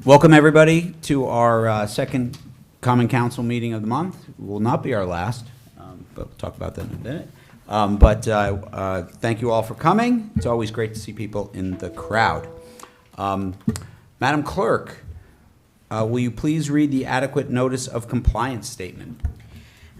Welcome, everybody, to our second Common Council meeting of the month. It will not be our last, but we'll talk about that in a minute. Thank you all for coming. It's always great to see people in the crowd. Madam Clerk, will you please read the adequate notice of compliance statement?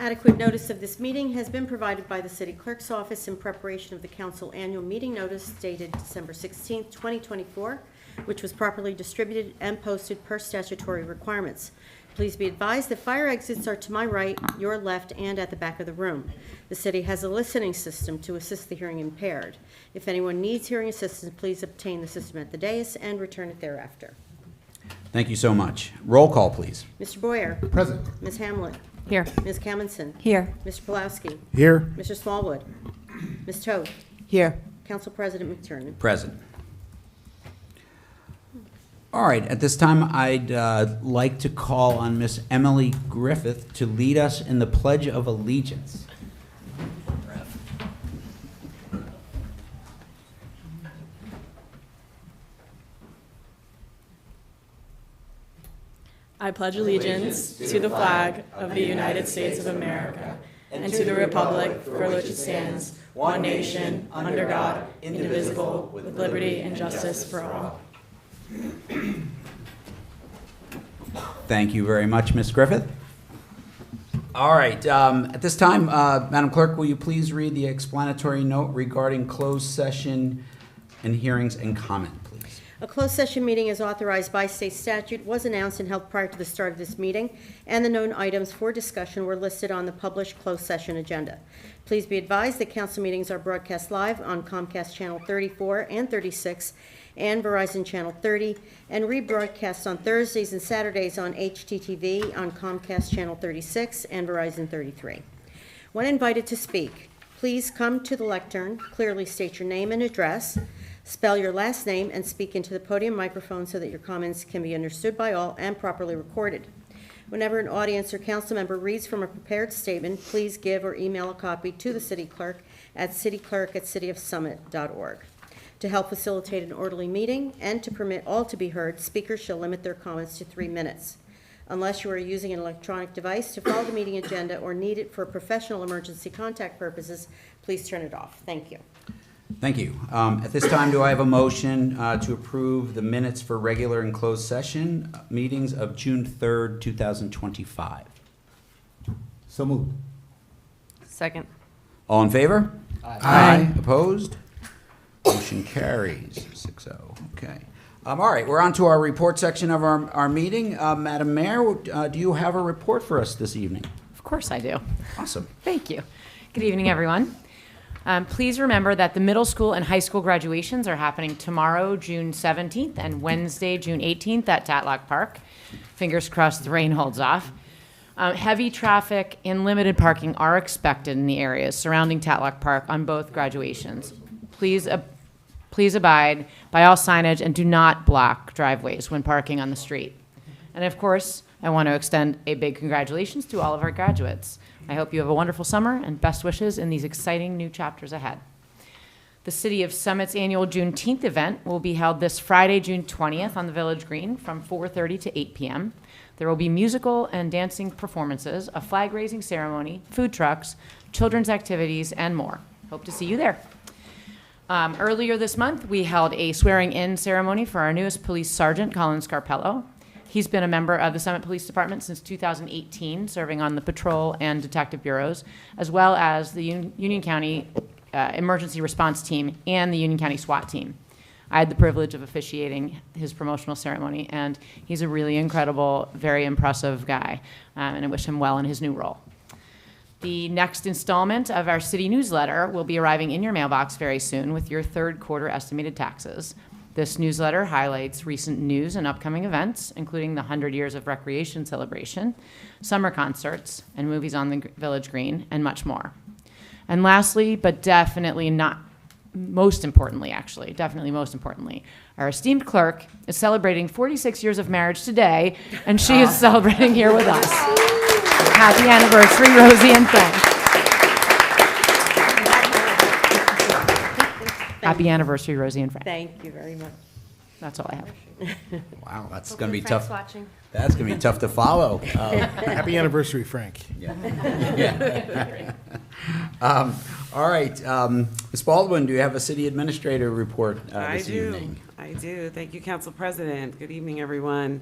Adequate notice of this meeting has been provided by the City Clerk's Office in preparation of the Council Annual Meeting Notice dated December 16, 2024, which was properly distributed and posted per statutory requirements. Please be advised that fire exits are to my right, your left, and at the back of the room. The city has a listening system to assist the hearing impaired. If anyone needs hearing assistance, please obtain the system at the dais and return it thereafter. Thank you so much. Roll call, please. Mr. Boyer. Present. Ms. Hamlet. Here. Ms. Kamenson. Here. Mr. Pulowski. Here. Mr. Smallwood. Ms. Toth. Here. Council President McTurnan. Present. All right, at this time, I'd like to call on Miss Emily Griffith to lead us in the Pledge of Allegiance. I pledge allegiance to the flag of the United States of America and to the republic for which it stands, one nation, under God, indivisible, with liberty and justice for all. Thank you very much, Ms. Griffith. All right, at this time, Madam Clerk, will you please read the explanatory note regarding closed session and hearings and comment, please? A closed session meeting as authorized by state statute was announced and held prior to the start of this meeting, and the known items for discussion were listed on the published closed session agenda. Please be advised that council meetings are broadcast live on Comcast Channel 34 and 36 and Verizon Channel 30, and rebroadcast on Thursdays and Saturdays on HTTV on Comcast Channel 36 and Verizon 33. When invited to speak, please come to the lectern, clearly state your name and address, spell your last name, and speak into the podium microphone so that your comments can be understood by all and properly recorded. Whenever an audience or council member reads from a prepared statement, please give or email a copy to the city clerk at cityclerk@cityofsummit.org. To help facilitate an orderly meeting and to permit all to be heard, speakers shall limit their comments to 3 minutes. Unless you are using an electronic device to follow the meeting agenda or need it for professional emergency contact purposes, please turn it off. Thank you. Thank you. At this time, do I have a motion to approve the minutes for regular and closed session meetings of June 3rd, 2025? So moved. Second. All in favor? Aye. Opposed? Motion carries 6-0. Okay. All right, we're on to our report section of our meeting. Madam Mayor, do you have a report for us this evening? Of course I do. Awesome. Thank you. Good evening, everyone. Please remember that the middle school and high school graduations are happening tomorrow, June 17th, and Wednesday, June 18th at Tatlock Park. Fingers crossed the rain holds off. Heavy traffic and limited parking are expected in the areas surrounding Tatlock Park on both graduations. Please abide by all signage and do not block driveways when parking on the street. And of course, I want to extend a big congratulations to all of our graduates. I hope you have a wonderful summer and best wishes in these exciting new chapters ahead. The City of Summit's annual Juneteenth event will be held this Friday, June 20th on the Village Green from 4:30 to 8 p.m. There will be musical and dancing performances, a flag-raising ceremony, food trucks, children's activities, and more. Hope to see you there. Earlier this month, we held a swearing-in ceremony for our newest police sergeant, Colin Scarpello. He's been a member of the Summit Police Department since 2018, serving on the patrol and detective bureaus, as well as the Union County Emergency Response Team and the Union County SWAT Team. I had the privilege of officiating his promotional ceremony, and he's a really incredible, very impressive guy, and I wish him well in his new role. The next installment of our city newsletter will be arriving in your mailbox very soon with your third quarter estimated taxes. This newsletter highlights recent news and upcoming events, including the 100 Years of Recreation celebration, summer concerts, and movies on the Village Green, and much more. And lastly, but definitely not most importantly, our esteemed clerk is celebrating 46 years of marriage today, and she is celebrating here with us. Happy anniversary, Rosie and Frank. Happy anniversary, Rosie and Frank. Thank you very much. That's all I have. Wow, that's going to be Frank's tough. watching. That's going to be tough to follow. Happy anniversary, Frank. All right, Ms. Baldwin, do you have a city administrator report this evening? I do. Thank you, Council President. Good evening, everyone.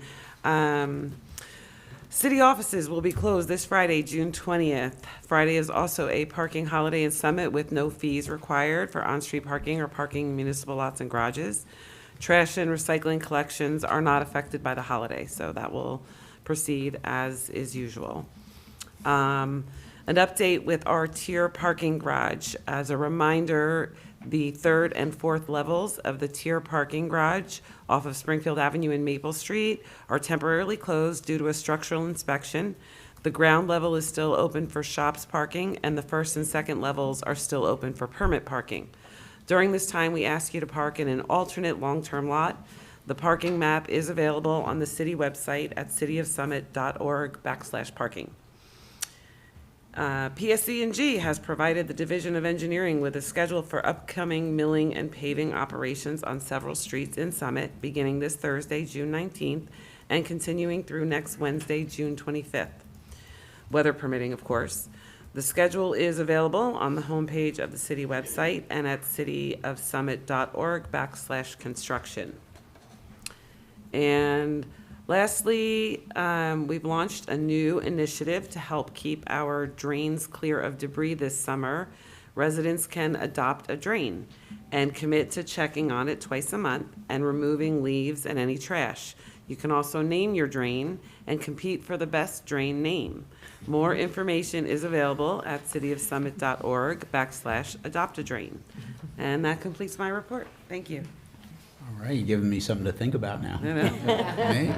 City offices will be closed this Friday, June 20th. Friday is also a parking holiday in Summit with no fees required for on-street parking or parking in municipal lots and garages. Trash and recycling collections are not affected by the holiday, so that will proceed as is usual. An update with our tier parking garage. As a reminder, the third and fourth levels of the tier parking garage off of Springfield Avenue and Maple Street are temporarily closed due to a structural inspection. The ground level is still open for shops parking, and the first and second levels are still open for permit parking. During this time, we ask you to park in an alternate long-term lot. The parking map is available on the city website at cityofsummit.org/parking. PSC&G has provided the Division of Engineering with a schedule for upcoming milling and paving operations on several streets in Summit, beginning this Thursday, June 19th, and continuing through next Wednesday, June 25th. Weather permitting, of course. The schedule is available on the homepage of the city website and at cityofsummit.org/construction. And lastly, we've launched a new initiative to help keep our drains clear of debris this summer. Residents can adopt a drain and commit to checking on it twice a month and removing leaves and any trash. You can also name your drain and compete for the best drain name. More information is available at cityofsummit.org/adopt-a-drain. And that completes my report. Thank you. All right, you're giving me something to think about now. I know. Okay.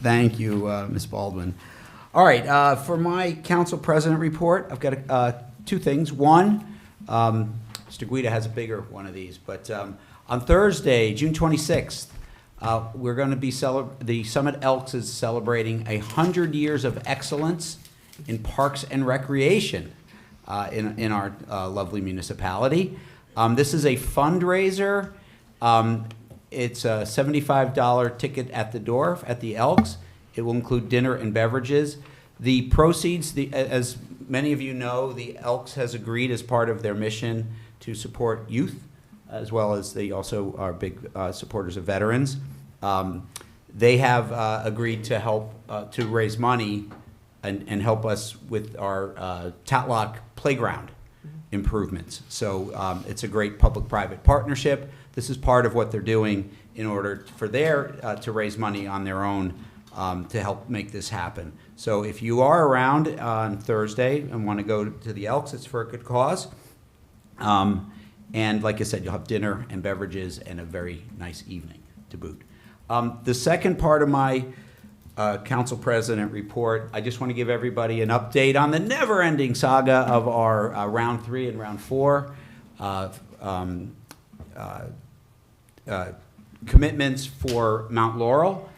Thank you, Ms. Baldwin. All right, for my council president report, I've got two things. One, Mr. Guida has a bigger one of these, but on Thursday, June 26th, we're going to be the Summit Elks is celebrating 100 years of excellence in parks and recreation in our lovely municipality. This is a fundraiser. It's a $75 ticket at the door at the Elks. It will include dinner and beverages. The proceeds, as many of you know, the Elks has agreed as part of their mission to support youth, as well as they also are big supporters of veterans. They have agreed to help to raise money and help us with our Tatlock playground improvements. So it's a great public-private partnership. This is part of what they're doing in order for to raise money on their own to help make this happen. So if you are around on Thursday and want to go to the Elks, it's for a good cause. And like I said, you'll have dinner and beverages and a very nice evening to boot. The second part of my council president report, I just want to give everybody an update on the never-ending saga of our round 3 and round 4 commitments for Mount Laurel.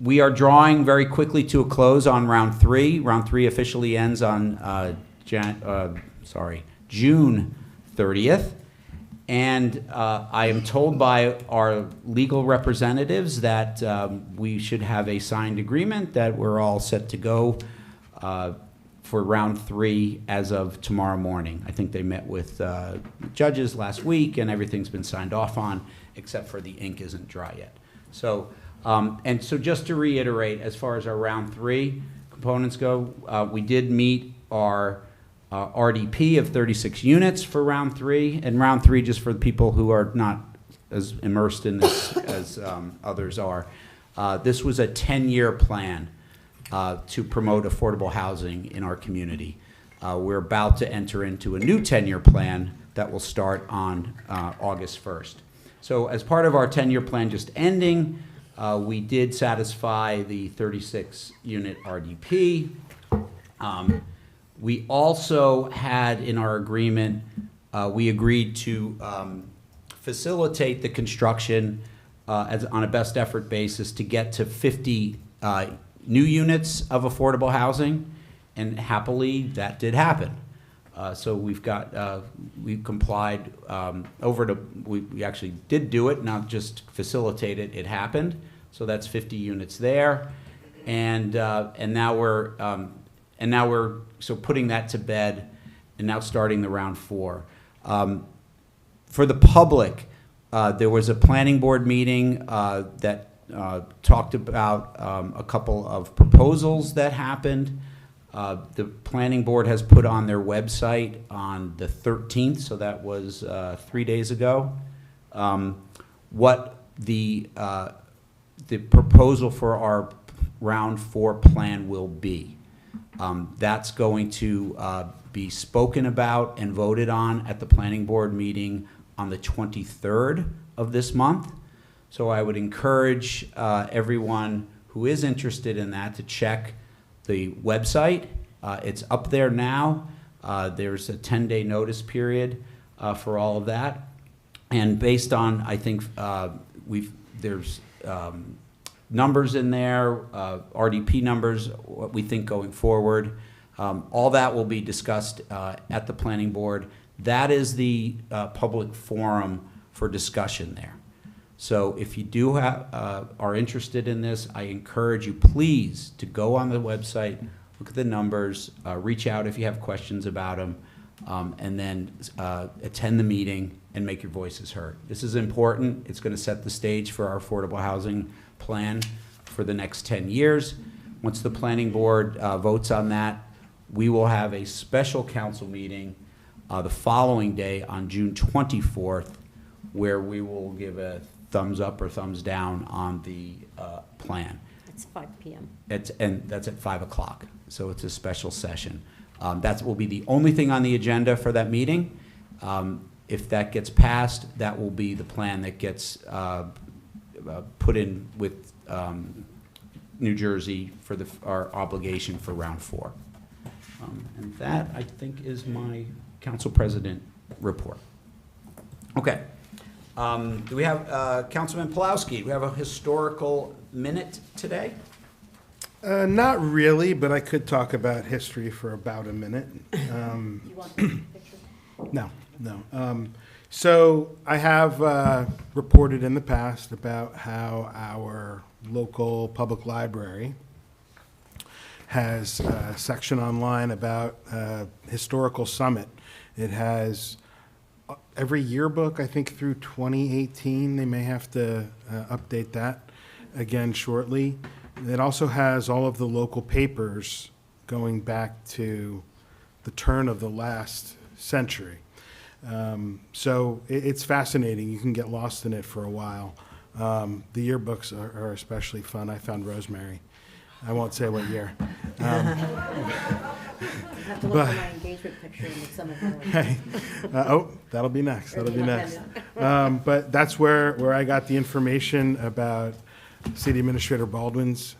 We are drawing very quickly to a close on round 3. Round 3 officially ends on June 30th. And I am told by our legal representatives that we should have a signed agreement that we're all set to go for round 3 as of tomorrow morning. I think they met with judges last week and everything's been signed off on, except for the ink isn't dry yet. So, so just to reiterate, as far as our round 3 components go, we did meet our RDP of 36 units for round 3, and round 3, just for the people who are not as immersed in this as others are, this was a 10-year plan to promote affordable housing in our community. We're about to enter into a new 10-year plan that will start on August 1st. So as part of our 10-year plan just ending, we did satisfy the 36-unit RDP. We also had in our agreement, we agreed to facilitate the construction on a best effort basis to get to 50 new units of affordable housing, and happily that did happen. So we've complied we actually did do it, not just facilitate it, it happened. So that's 50 units there. And now we're putting that to bed and now starting the round 4. For the public, there was a planning board meeting that talked about a couple of proposals that happened. The planning board has put on their website on the 13th, so that was 3 days ago, what the proposal for our round 4 plan will be. That's going to be spoken about and voted on at the planning board meeting on the 23rd of this month. So I would encourage everyone who is interested in that to check the website. It's up there now. There's a 10-day notice period for all of that. And based on, I think, there's numbers in there, RDP numbers, what we think going forward. All that will be discussed at the planning board. That is the public forum for discussion there. So if you are interested in this, I encourage you, please, to go on the website, look at the numbers, reach out if you have questions about them, and then attend the meeting and make your voices heard. This is important. It's going to set the stage for our affordable housing plan for the next 10 years. Once the planning board votes on that, we will have a special council meeting the following day on June 24th, where we will give a thumbs up or thumbs down on the plan. It's 5 p.m. And that's at 5 o'clock, so it's a special session. That will be the only thing on the agenda for that meeting. If that gets passed, that will be the plan that gets put in with New Jersey for our obligation for round 4. And that, I think, is my council president report. Okay. Do we have Councilman Pulowski? Do we have a historical minute today? Not really, but I could talk about history for about a minute. You want the picture? No. So I have reported in the past about how our local public library has a section online about historical summit. It has every yearbook, I think, through 2018. They may have to update that again shortly. It also has all of the local papers going back to the turn of the last century. So it's fascinating. You can get lost in it for a while. The yearbooks are especially fun. I found Rosemary. I won't say what year. I have to look for my engagement picture in the summer. That'll be next. But that's where I got the information about City Administrator Baldwin's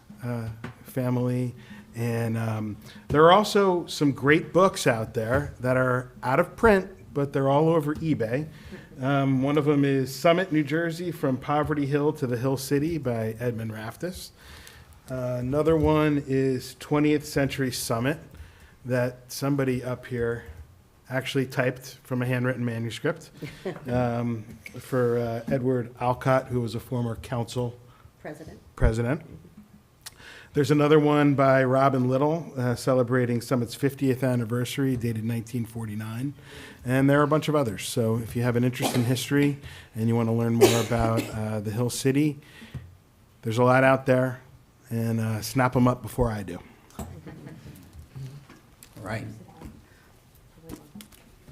family. And there are also some great books out there that are out of print, but they're all over eBay. One of them is Summit, New Jersey, From Poverty Hill to the Hill City by Edmund Raftis. Another one is 20th Century Summit that somebody up here actually typed from a handwritten manuscript for Edward Alcott, who was a former council president. There's another one by Robin Little celebrating Summit's 50th anniversary, dated 1949. And there are a bunch of others. So if you have an interest in history and you want to learn more about the Hill City, there's a lot out there. And snap them up before I do. All right.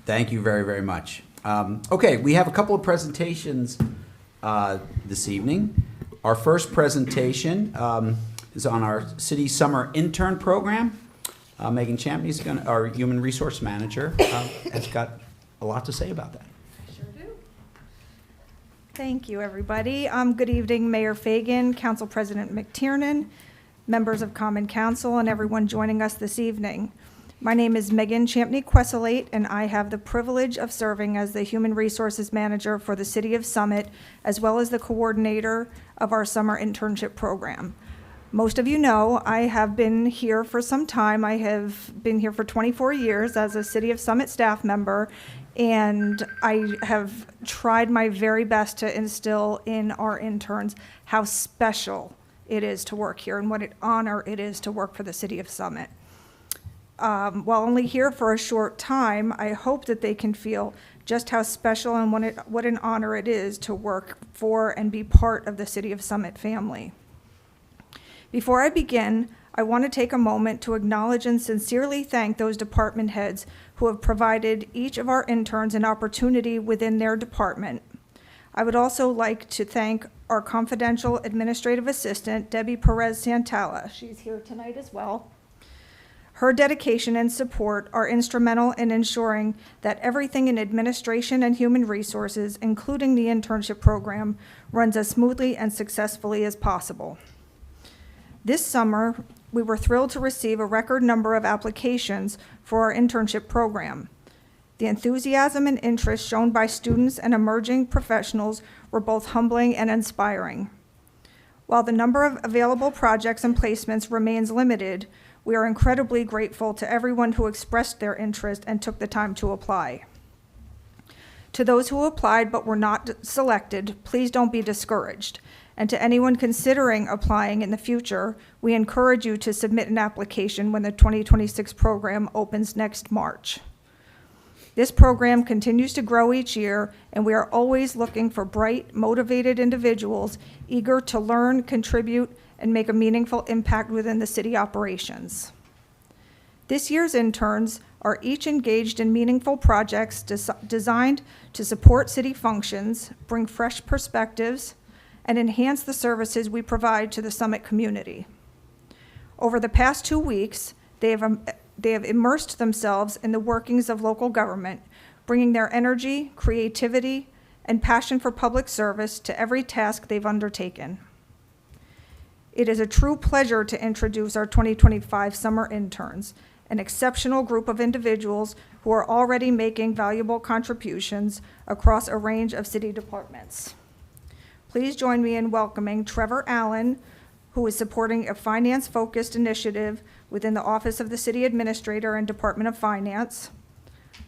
Thank you very, very much. Okay, we have a couple of presentations this evening. Our first presentation is on our city summer intern program. Megan Champney's our human resource manager, has got a lot to say about that. Thank you, everybody. Good evening, Mayor Fagan, Council President McTiernan, members of Common Council, and everyone joining us this evening. My name is Megan Champney-Questlate, and I have the privilege of serving as the Human Resources Manager for the City of Summit, as well as the coordinator of our summer internship program. Most of you know I have been here for some time. I have been here for 24 years as a City of Summit staff member, and I have tried my very best to instill in our interns how special it is to work here and what an honor it is to work for the City of Summit. While only here for a short time, I hope that they can feel just how special and what an honor it is to work for and be part of the City of Summit family. Before I begin, I want to take a moment to acknowledge and sincerely thank those department heads who have provided each of our interns an opportunity within their department. I would also like to thank our confidential administrative assistant, Debbie Perez Santala. She's here tonight as well. Her dedication and support are instrumental in ensuring that everything in administration and human resources, including the internship program, runs as smoothly and successfully as possible. This summer, we were thrilled to receive a record number of applications for our internship program. The enthusiasm and interest shown by students and emerging professionals were both humbling and inspiring. While the number of available projects and placements remains limited, we are incredibly grateful to everyone who expressed their interest and took the time to apply. To those who applied but were not selected, please don't be discouraged. And to anyone considering applying in the future, we encourage you to submit an application when the 2026 program opens next March. This program continues to grow each year, and we are always looking for bright, motivated individuals eager to learn, contribute, and make a meaningful impact within the city operations. This year's interns are each engaged in meaningful projects designed to support city functions, bring fresh perspectives, and enhance the services we provide to the Summit community. Over the past 2 weeks, they have immersed themselves in the workings of local government, bringing their energy, creativity, and passion for public service to every task they've undertaken. It is a true pleasure to introduce our 2025 summer interns, an exceptional group of individuals who are already making valuable contributions across a range of city departments. Please join me in welcoming Trevor Allen, who is supporting a finance-focused initiative within the Office of the City Administrator and Department of Finance.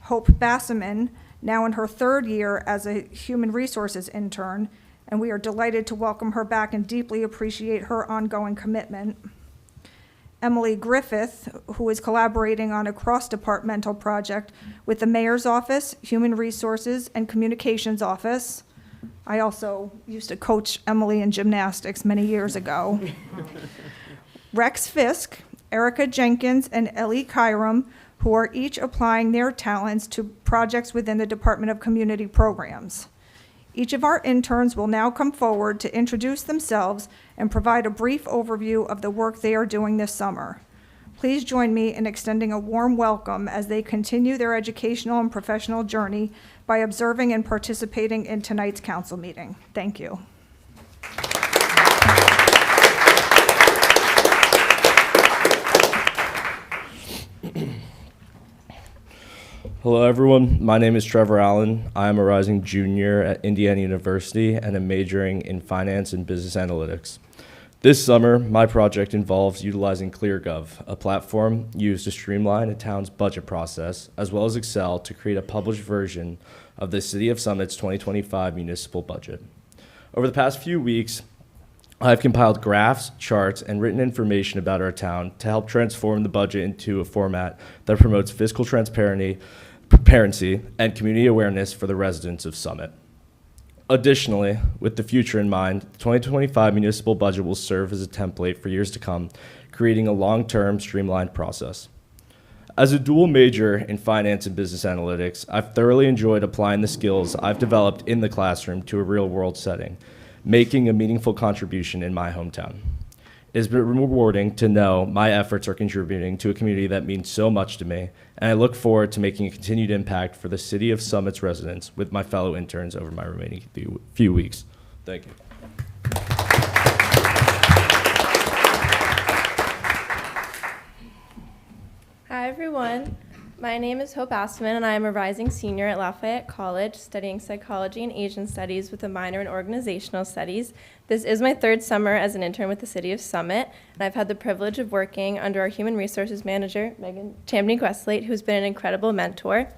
Hope Bassaman, now in her 3rd year as a Human Resources intern, and we are delighted to welcome her back and deeply appreciate her ongoing commitment. Emily Griffith, who is collaborating on a cross-departmental project with the Mayor's Office, Human Resources, and Communications Office. I also used to coach Emily in gymnastics many years ago. Rex Fisk, Erica Jenkins, and Ellie Kyram, who are each applying their talents to projects within the Department of Community Programs. Each of our interns will now come forward to introduce themselves and provide a brief overview of the work they are doing this summer. Please join me in extending a warm welcome as they continue their educational and professional journey by observing and participating in tonight's council meeting. Thank you. Hello everyone, my name is Trevor Allen. I am a rising junior at Indiana University and am majoring in finance and business analytics. This summer, my project involves utilizing ClearGov, a platform used to streamline a town's budget process, as well as Excel to create a published version of the City of Summit's 2025 municipal budget. Over the past few weeks, I've compiled graphs, charts, and written information about our town to help transform the budget into a format that promotes fiscal transparency and community awareness for the residents of Summit. Additionally, with the future in mind, the 2025 municipal budget will serve as a template for years to come, creating a long-term, streamlined process. As a dual major in finance and business analytics, I've thoroughly enjoyed applying the skills I've developed in the classroom to a real-world setting, making a meaningful contribution in my hometown. It has been rewarding to know my efforts are contributing to a community that means so much to me, and I look forward to making a continued impact for the City of Summit's residents with my fellow interns over my remaining few weeks. Thank you. Hi everyone, My name is Hope Astman, and I am a rising senior at Lafayette College, studying psychology and Asian studies with a minor in organizational studies. This is my third summer as an intern with the City of Summit, and I've had the privilege of working under our human resources manager, Megan Champney-Questlate, who's been an incredible mentor.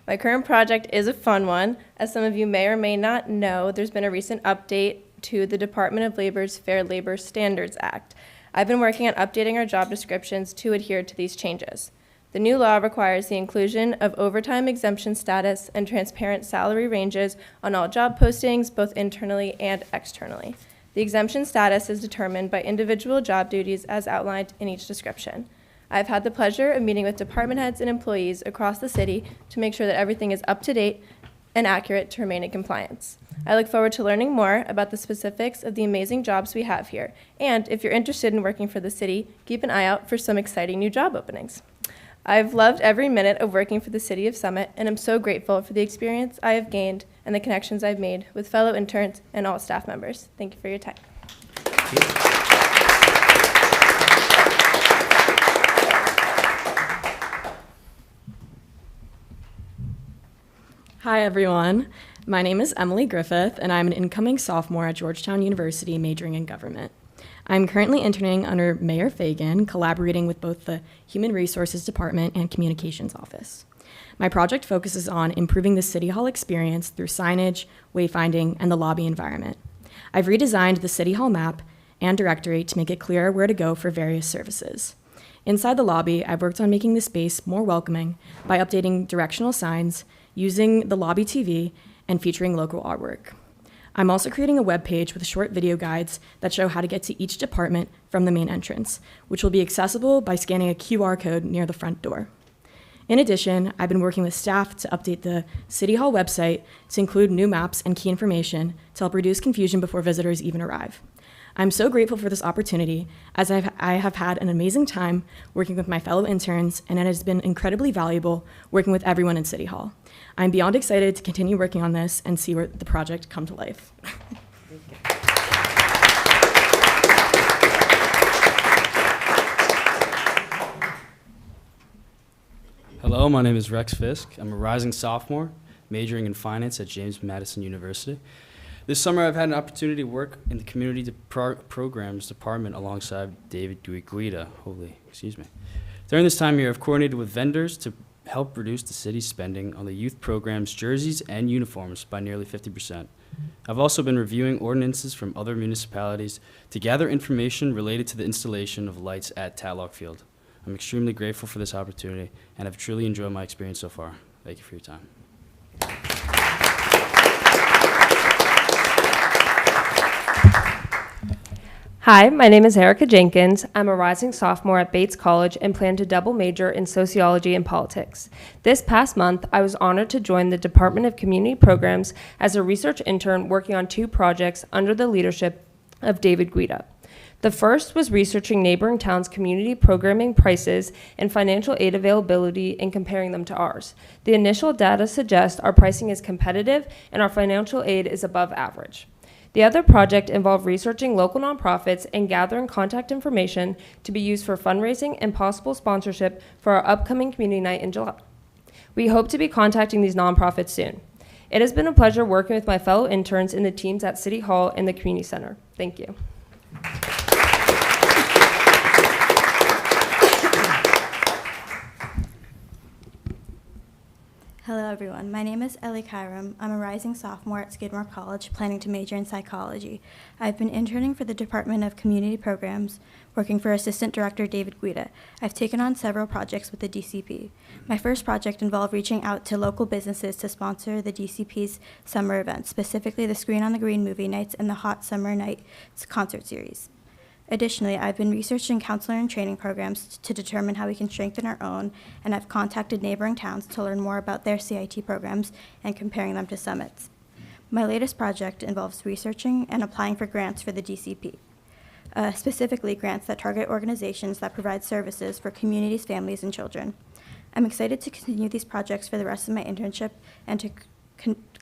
My current project is a fun one. As some of you may or may not know, there's been a recent update to the Department of Labor's Fair Labor Standards Act. I've been working on updating our job descriptions to adhere to these changes. The new law requires the inclusion of overtime exemption status and transparent salary ranges on all job postings, both internally and externally. The exemption status is determined by individual job duties as outlined in each description. I've had the pleasure of meeting with department heads and employees across the city to make sure that everything is up to date and accurate to remain in compliance. I look forward to learning more about the specifics of the amazing jobs we have here. And if you're interested in working for the city, keep an eye out for some exciting new job openings. I've loved every minute of working for the City of Summit, and I'm so grateful for the experience I have gained and the connections I've made with fellow interns and all staff members. Thank you for your time. Hi, everyone. My name is Emily Griffith, and I'm an incoming sophomore at Georgetown University majoring in government. I'm currently interning under Mayor Fagan, collaborating with both the Human Resources Department and Communications Office. My project focuses on improving the City Hall experience through signage, wayfinding, and the lobby environment. I've redesigned the City Hall map and directory to make it clearer where to go for various services. Inside the lobby, I've worked on making the space more welcoming by updating directional signs, using the lobby TV, and featuring local artwork. I'm also creating a web page with short video guides that show how to get to each department from the main entrance, which will be accessible by scanning a QR code near the front door. In addition, I've been working with staff to update the City Hall website to include new maps and key information to help reduce confusion before visitors even arrive. I'm so grateful for this opportunity, as I have had an amazing time working with my fellow interns, and it has been incredibly valuable working with everyone in City Hall. I'm beyond excited to continue working on this and see where the project come to life. Hello, my name is Rex Fisk. I'm a rising sophomore, majoring in finance at James Madison University. This summer, I've had an opportunity to work in the community programs department alongside David Guida. During this time here, I've coordinated with vendors to help reduce the city's spending on the youth programs, jerseys, and uniforms by nearly 50%. I've also been reviewing ordinances from other municipalities to gather information related to the installation of lights at Tatlock Field. I'm extremely grateful for this opportunity, and I've truly enjoyed my experience so far. Thank you for your time. Hi, my name is Erica Jenkins. I'm a rising sophomore at Bates College and plan to double major in sociology and politics. This past month, I was honored to join the Department of Community Programs as a research intern working on 2 projects under the leadership of David Guida. The first was researching neighboring towns' community programming prices and financial aid availability and comparing them to ours. The initial data suggests our pricing is competitive and our financial aid is above average. The other project involved researching local nonprofits and gathering contact information to be used for fundraising and possible sponsorship for our upcoming community night in July. We hope to be contacting these nonprofits soon. It has been a pleasure working with my fellow interns in the teams at City Hall and the Community Center. Thank you. Hello everyone, my name is Ellie Kyram. I'm a rising sophomore at Skidmore College, planning to major in psychology. I've been interning for the Department of Community Programs, working for Assistant Director David Guida. I've taken on several projects with the DCP. My first project involved reaching out to local businesses to sponsor the DCP's summer events, specifically the Screen on the Green movie nights and the Hot Summer Nights concert series. Additionally, I've been researching counselor and training programs to determine how we can strengthen our own, and I've contacted neighboring towns to learn more about their CIT programs and comparing them to Summit's. My latest project involves researching and applying for grants for the DCP, specifically grants that target organizations that provide services for communities, families, and children. I'm excited to continue these projects for the rest of my internship and to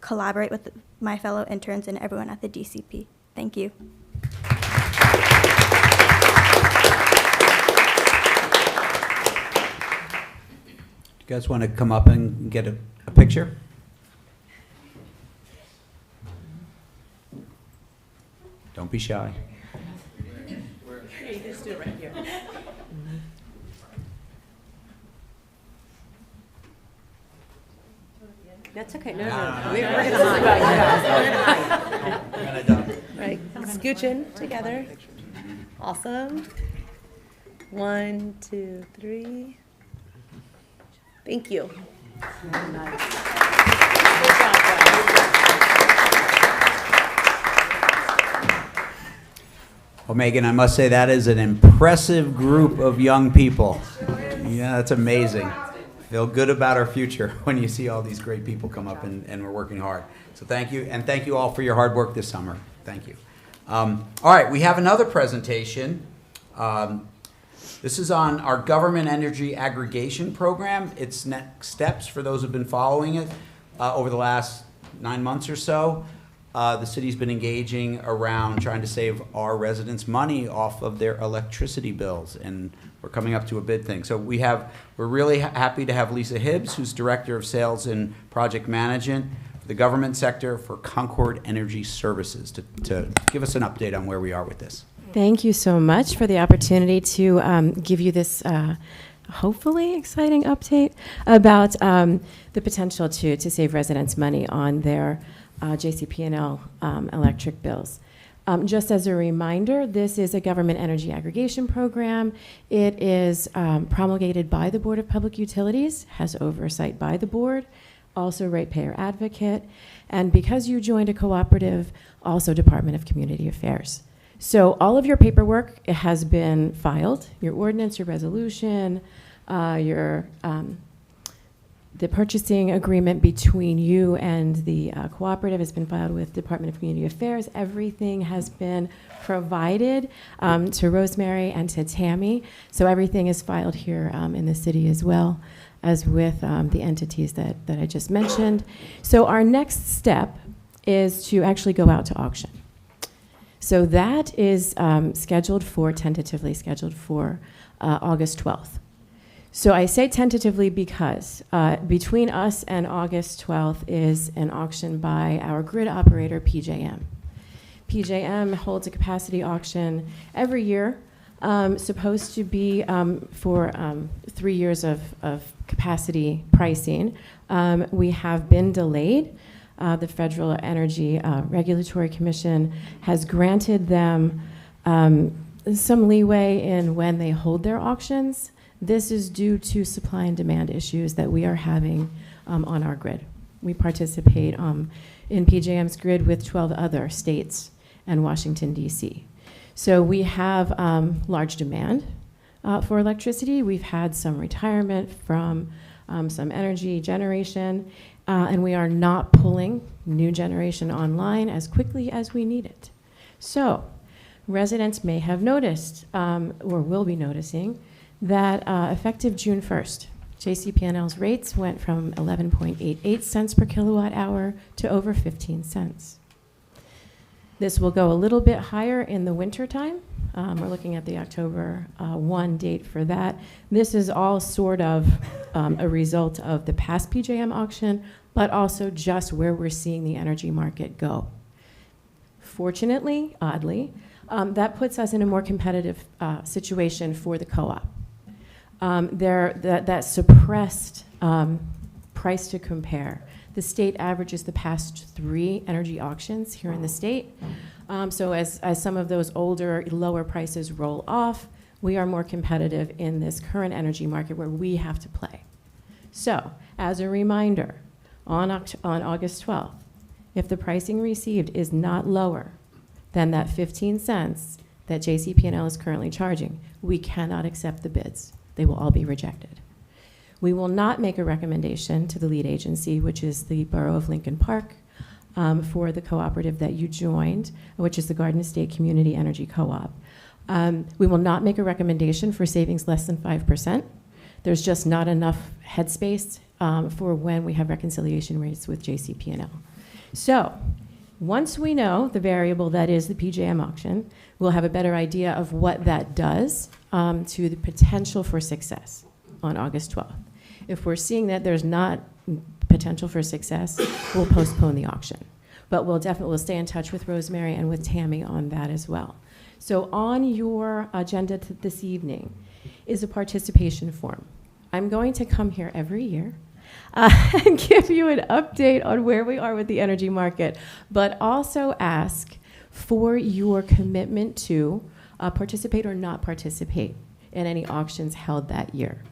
collaborate with my fellow interns and everyone at the DCP. Thank you. guys want to come up and get a picture? Don't be shy. That's okay. No. We're going to hide. We're gonna done. Right, scooch in together. Awesome. 1, 2, 3. Thank you. Well, Megan, I must say that is an impressive group of young people. Yeah, that's amazing. Feel good about our future when you see all these great people come up and we're working hard. So thank you, and thank you all for your hard work this summer. Thank you. All right, we have another presentation. This is on our government energy aggregation program. It's next steps for those who've been following it over the last 9 months or so. The city's been engaging around trying to save our residents money off of their electricity bills, and we're coming up to a bid thing. So we're really happy to have Lisa Hibbs, who's Director of Sales and Project Management for the government sector for Concord Energy Services, to give us an update on where we are with this. Thank you so much for the opportunity to give you this hopefully exciting update about the potential to save residents money on their JCP&L electric bills. Just as a reminder, this is a government energy aggregation program. It is promulgated by the Board of Public Utilities, has oversight by the board, also ratepayer advocate, and because you joined a cooperative, also Department of Community Affairs. So all of your paperwork, it has been filed, your ordinance, your resolution, the purchasing agreement between you and the cooperative has been filed with Department of Community Affairs. Everything has been provided to Rosemary and to Tammy. So everything is filed here in the city as well as with the entities that I just mentioned. So our next step is to actually go out to auction. So that is tentatively scheduled for August 12th. So I say tentatively because between us and August 12th is an auction by our grid operator, PJM. PJM holds a capacity auction every year, supposed to be for 3 years of capacity pricing. We have been delayed. The Federal Energy Regulatory Commission has granted them some leeway in when they hold their auctions. This is due to supply and demand issues that we are having on our grid. We participate in PJM's grid with 12 other states and Washington, D.C. So we have large demand for electricity. We've had some retirement from some energy generation, and we are not pulling new generation online as quickly as we need it. So residents may have noticed, or will be noticing, that effective June 1st, JCP&L's rates went from 11.88 cents per kilowatt hour to over 15 cents. This will go a little bit higher in the winter time. We're looking at the October 1 date for that. This is all sort of a result of the past PJM auction, but also just where we're seeing the energy market go. Fortunately, oddly, that puts us in a more competitive situation for the co-op. That suppressed price to compare. The state averages the past 3 energy auctions here in the state. So as some of those older, lower prices roll off, we are more competitive in this current energy market where we have to play. So as a reminder, on August 12th, if the pricing received is not lower than that 15 cents that JCP&L is currently charging, we cannot accept the bids. They will all be rejected. We will not make a recommendation to the lead agency, which is the Borough of Lincoln Park, for the cooperative that you joined, which is the Garden State Community Energy Co-op. We will not make a recommendation for savings less than 5%. There's just not enough headspace for when we have reconciliation rates with JCP&L. So once we know the variable that is the PJM auction, we'll have a better idea of what that does to the potential for success on August 12th. If we're seeing that there's not potential for success, we'll postpone the auction. But we'll stay in touch with Rosemary and with Tammy on that as well. So on your agenda this evening is a participation form. I'm going to come here every year and give you an update on where we are with the energy market, but also ask for your commitment to participate or not participate in any auctions held that year.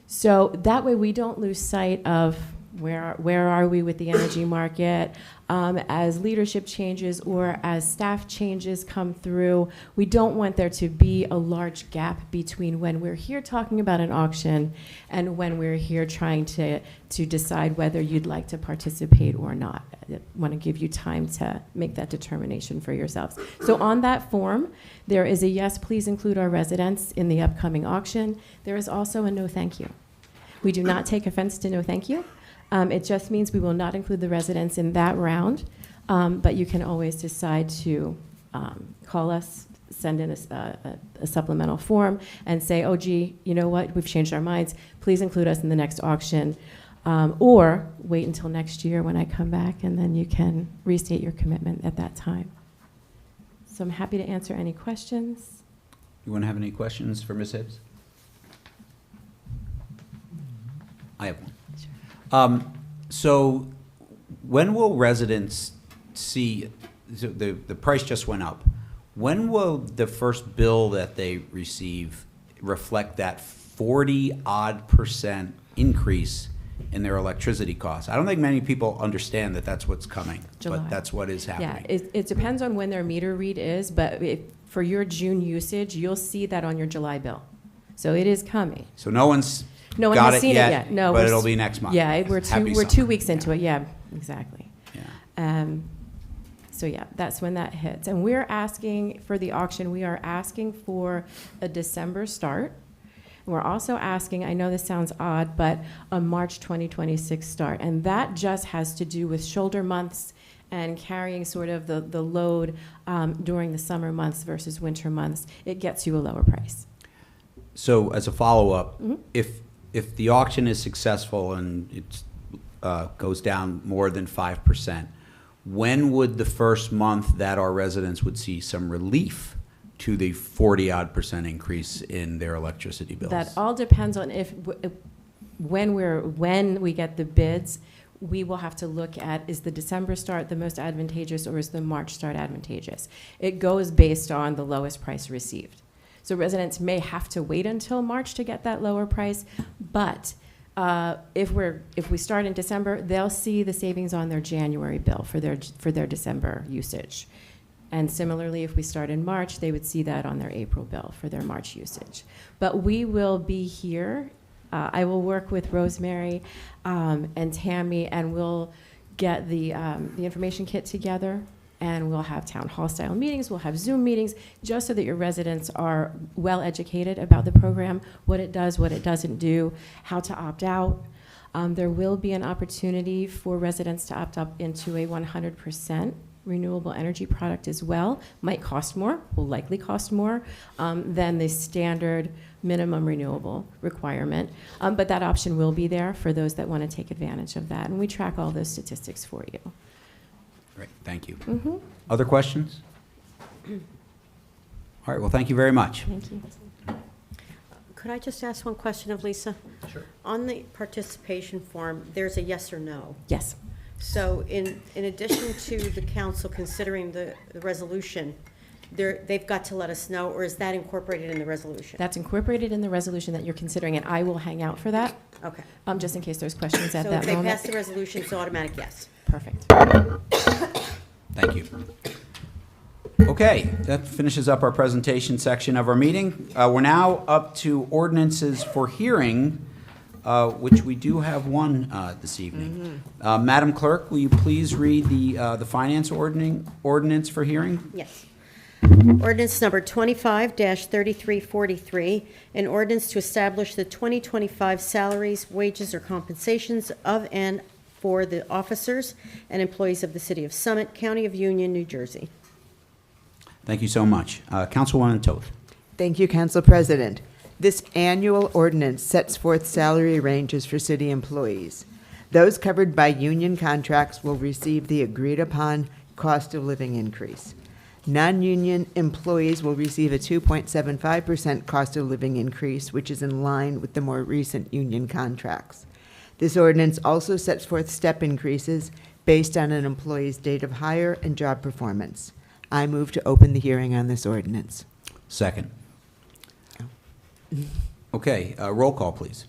So that way we don't lose sight of where are we with the energy market. As leadership changes or as staff changes come through, we don't want there to be a large gap between when we're here talking about an auction and when we're here trying to decide whether you'd like to participate or not. I want to give you time to make that determination for yourselves. So on that form, there is a yes, please include our residents in the upcoming auction. There is also a no thank you. We do not take offense to no thank you. It just means we will not include the residents in that round, but you can always decide to call us, send in a supplemental form, and say, oh, gee, you know what, we've changed our minds. Please include us in the next auction. Or wait until next year when I come back, and then you can restate your commitment at that time. So I'm happy to answer any questions. You want to have any questions for Ms. Hibbs? I have one. So when will residents see, so the price just went up. When will the first bill that they receive reflect that 40-odd% increase in their electricity costs? I don't think many people understand that that's what's coming, July. but that's what is happening. Yeah, it depends on when their meter read is, but for your June usage, you'll see that on your July bill. So it is coming. So no one's No one got has it seen yet, it yet. No, but it'll be next month. Yeah, we're Happy 2 summer. weeks into it. Yeah, exactly. Yeah. So yeah, that's when that hits. And we're asking for the auction, we are asking for a December start. And we're also asking, I know this sounds odd, but a March 2026 start. And that just has to do with shoulder months and carrying sort of the load during the summer months versus winter months. It gets you a lower price. So as a follow-up, if the auction is successful and it goes down more than 5%, when would the first month that our residents would see some relief to the 40-odd% increase in their electricity bills? That all depends on when we get the bids. We will have to look at, is the December start the most advantageous or is the March start advantageous? It goes based on the lowest price received. So residents may have to wait until March to get that lower price, but if we start in December, they'll see the savings on their January bill for their December usage. And similarly, if we start in March, they would see that on their April bill for their March usage. But we will be here. I will work with Rosemary and Tammy, and we'll get the information kit together. And we'll have town hall style meetings, we'll have Zoom meetings, just so that your residents are well educated about the program, what it does, what it doesn't do, how to opt out. There will be an opportunity for residents to opt up into a 100% renewable energy product as well. Might cost more, will likely cost more than the standard minimum renewable requirement. But that option will be there for those that want to take advantage of that. And we track all those statistics for you. Great, thank you. Other questions? All right, well, thank you very much. Thank you. Could I just ask one question of Lisa? Sure. On the participation form, there's a yes or no. Yes. So in addition to the council considering the resolution, they've got to let us know, or is that incorporated in the resolution? That's incorporated in the resolution that you're considering, and I will hang out for that, Okay. just in case there's questions at So that if they moment. pass the resolution, it's automatic yes. Perfect. Thank you. Okay, that finishes up our presentation section of our meeting. We're now up to ordinances for hearing, which we do have one this evening. Madam Clerk, will you please read the finance ordinance for hearing? Yes. Ordinance number 25-3343, an ordinance to establish the 2025 salaries, wages, or compensations of and for the officers and employees of the City of Summit, County of Union, New Jersey. Thank you so much. Councilwoman Toth. Thank you, Council President. This annual ordinance sets forth salary ranges for city employees. Those covered by union contracts will receive the agreed-upon cost of living increase. Non-union employees will receive a 2.75% cost of living increase, which is in line with the more recent union contracts. This ordinance also sets forth step increases based on an employee's date of hire and job performance. I move to open the hearing on this ordinance. Second. Okay, roll call, please.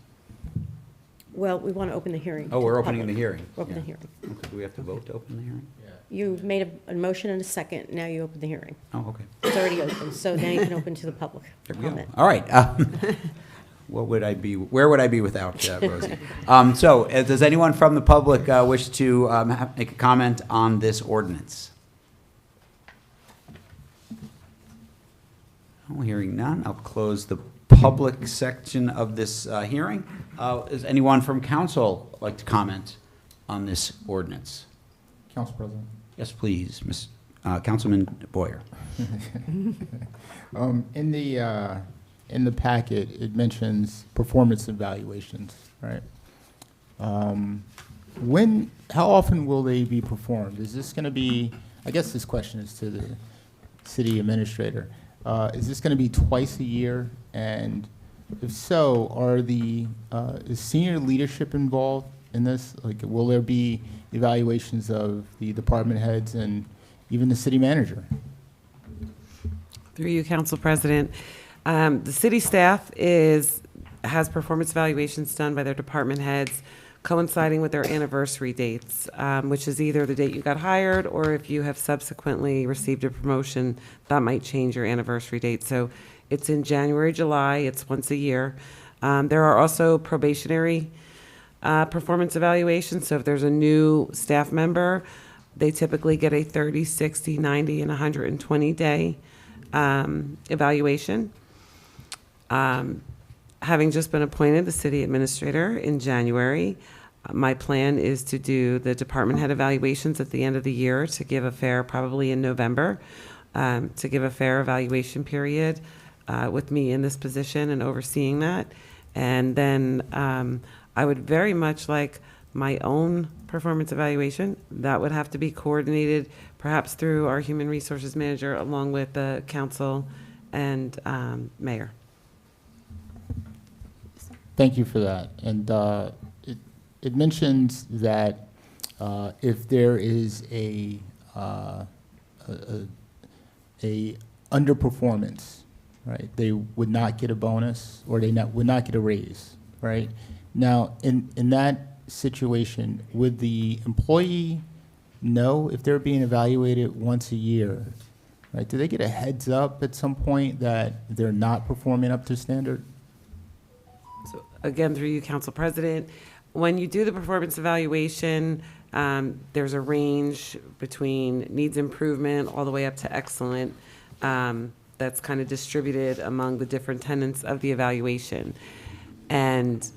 Well, we want to open the hearing. Oh, to we're the opening the public. hearing. Open the Yeah. hearing. Okay, do we have to vote to open the hearing? You made a motion and a second, now you open the hearing. Oh, okay. It's already open, so now you can open to the public There we go. comment. All right. What would I be, where would I be without Rosie? So, does anyone from the public wish to make a comment on this ordinance? Oh, hearing none, I'll close the public section of this hearing. Does anyone from council like to comment on this ordinance? Council President. Yes, please, Councilman Boyer. In the packet, it mentions performance evaluations, right? How often will they be performed? Is this going to be, I guess this question is to the city administrator. Is this going to be twice a year? And if so, is senior leadership involved in this? Like, will there be evaluations of the department heads and even the city manager? Through you, Council President. The city staff has performance evaluations done by their department heads coinciding with their anniversary dates, which is either the date you got hired or if you have subsequently received a promotion, that might change your anniversary date. So it's in January, July, it's once a year. There are also probationary performance evaluations. So if there's a new staff member, they typically get a 30, 60, 90, and 120-day evaluation. Having just been appointed the city administrator in January, my plan is to do the department head evaluations at the end of the year to give a fair, probably in November, to give a fair evaluation period with me in this position and overseeing that. And then I would very much like my own performance evaluation. That would have to be coordinated perhaps through our human resources manager along with the council and mayor. Thank you for that. And it mentions that if there is a underperformance, right, they would not get a bonus or they would not get a raise, right? Now, in that situation, would the employee know if they're being evaluated once a year, right? Do they get a heads up at some point that they're not performing up to standard? So again, through you, Council President, when you do the performance evaluation, there's a range between needs improvement all the way up to excellent. That's kind of distributed among the different tenets of the evaluation. And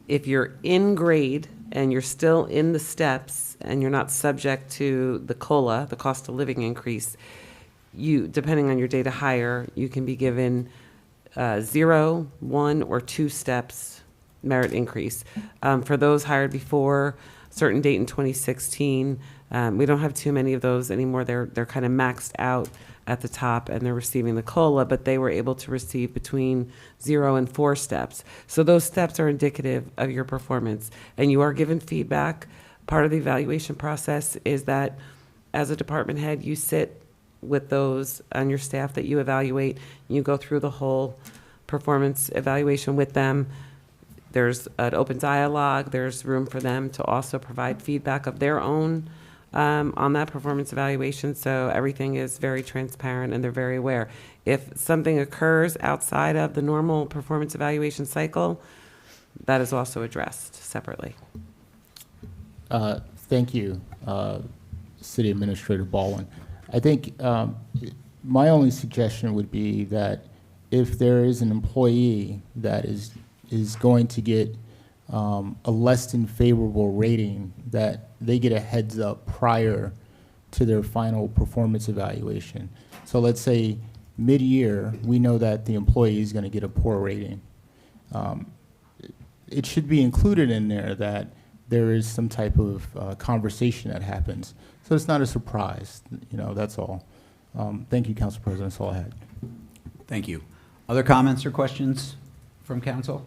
if you're in grade and you're still in the steps and you're not subject to the COLA, the cost of living increase, depending on your date of hire, you can be given 0, 1, or 2 steps merit increase. For those hired before a certain date in 2016, we don't have too many of those anymore. They're kind of maxed out at the top and they're receiving the COLA, but they were able to receive between 0 and 4 steps. So those steps are indicative of your performance and you are given feedback. Part of the evaluation process is that as a department head, you sit with those on your staff that you evaluate. You go through the whole performance evaluation with them. There's an open dialogue. There's room for them to also provide feedback of their own on that performance evaluation. So everything is very transparent and they're very aware. If something occurs outside of the normal performance evaluation cycle, that is also addressed separately. Thank you, City Administrator Baldwin. I think my only suggestion would be that if there is an employee that is going to get a less than favorable rating, that they get a heads up prior to their final performance evaluation. So let's say mid-year, we know that the employee is going to get a poor rating. It should be included in there that there is some type of conversation that happens. So it's not a surprise, that's all. Thank you, Council President, that's all I had. Thank you. Other comments or questions from council?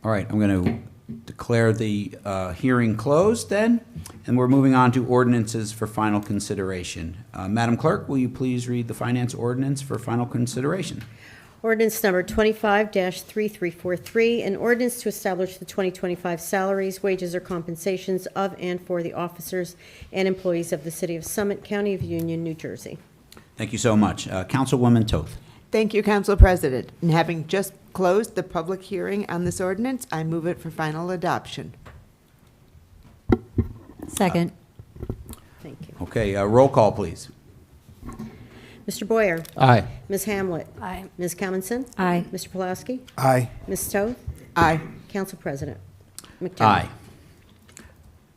All right, I'm going to declare the hearing closed then, and we're moving on to ordinances for final consideration. Madam Clerk, will you please read the finance ordinance for final consideration? Ordinance number 25-3343, an ordinance to establish the 2025 salaries, wages, or compensations of and for the officers and employees of the City of Summit, County of Union, New Jersey. Thank you so much. Councilwoman Toth. Thank you, Council President. And having just closed the public hearing on this ordinance, I move it for final adoption. Second. Thank you. Okay, roll call, please. Mr. Boyer. Aye. Ms. Hamlet. Aye. Ms. Commonson. Aye. Mr. Pulaski. Aye. Ms. Toth. Aye. Council President McDermott.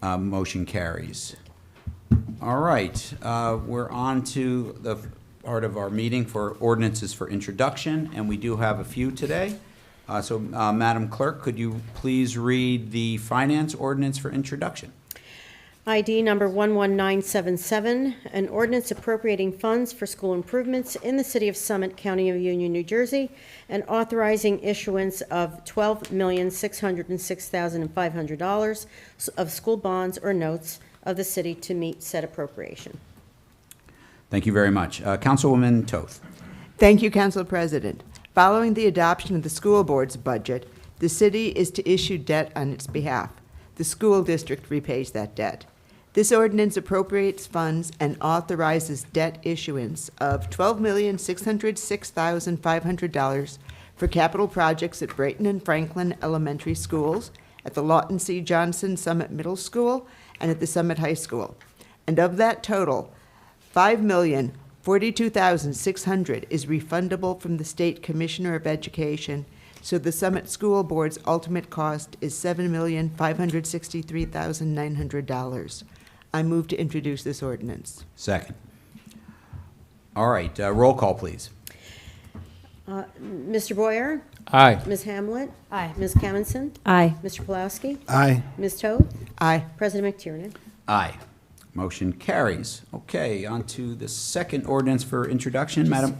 Aye. Motion carries. All right, we're on to the part of our meeting for ordinances for introduction, and we do have a few today. So, Madam Clerk, could you please read the finance ordinance for introduction? ID number 11977, an ordinance appropriating funds for school improvements in the City of Summit, County of Union, New Jersey, and authorizing issuance of $12,606,500 of school bonds or notes of the city to meet said appropriation. Thank you very much. Councilwoman Toth. Thank you, Council President. Following the adoption of the school board's budget, the city is to issue debt on its behalf. The school district repays that debt. This ordinance appropriates funds and authorizes debt issuance of $12,606,500 for capital projects at Brayton and Franklin Elementary Schools, at the Lawton C. Johnson Summit Middle School, and at the Summit High School. And of that total, $5,042,600 is refundable from the State Commissioner of Education, so the Summit School Board's ultimate cost is $7,563,900. I move to introduce this ordinance. Second. All right, roll call, please. Mr. Boyer. Aye. Ms. Hamlet. Aye. Ms. Commonson. Aye. Mr. Pulaski. Aye. Ms. Toth. Aye. President McTiernan. Aye. Motion carries. Okay, on to the second ordinance for introduction, Madam.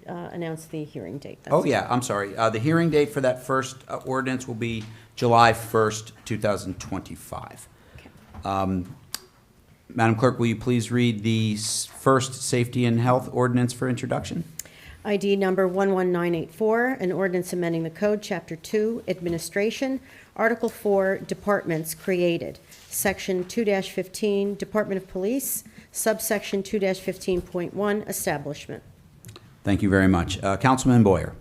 Announce the hearing date. That's Oh, yeah, I'm sorry. The hearing date for that first ordinance will be July 1st, 2025. Madam Clerk, will you please read the first safety and health ordinance for introduction? ID number 11984, an ordinance amending the code, Chapter 2, Administration, Article 4, Departments created, Section 2-15, Department of Police, subsection 2-15.1, Establishment. Thank you very much. Councilman Boyer.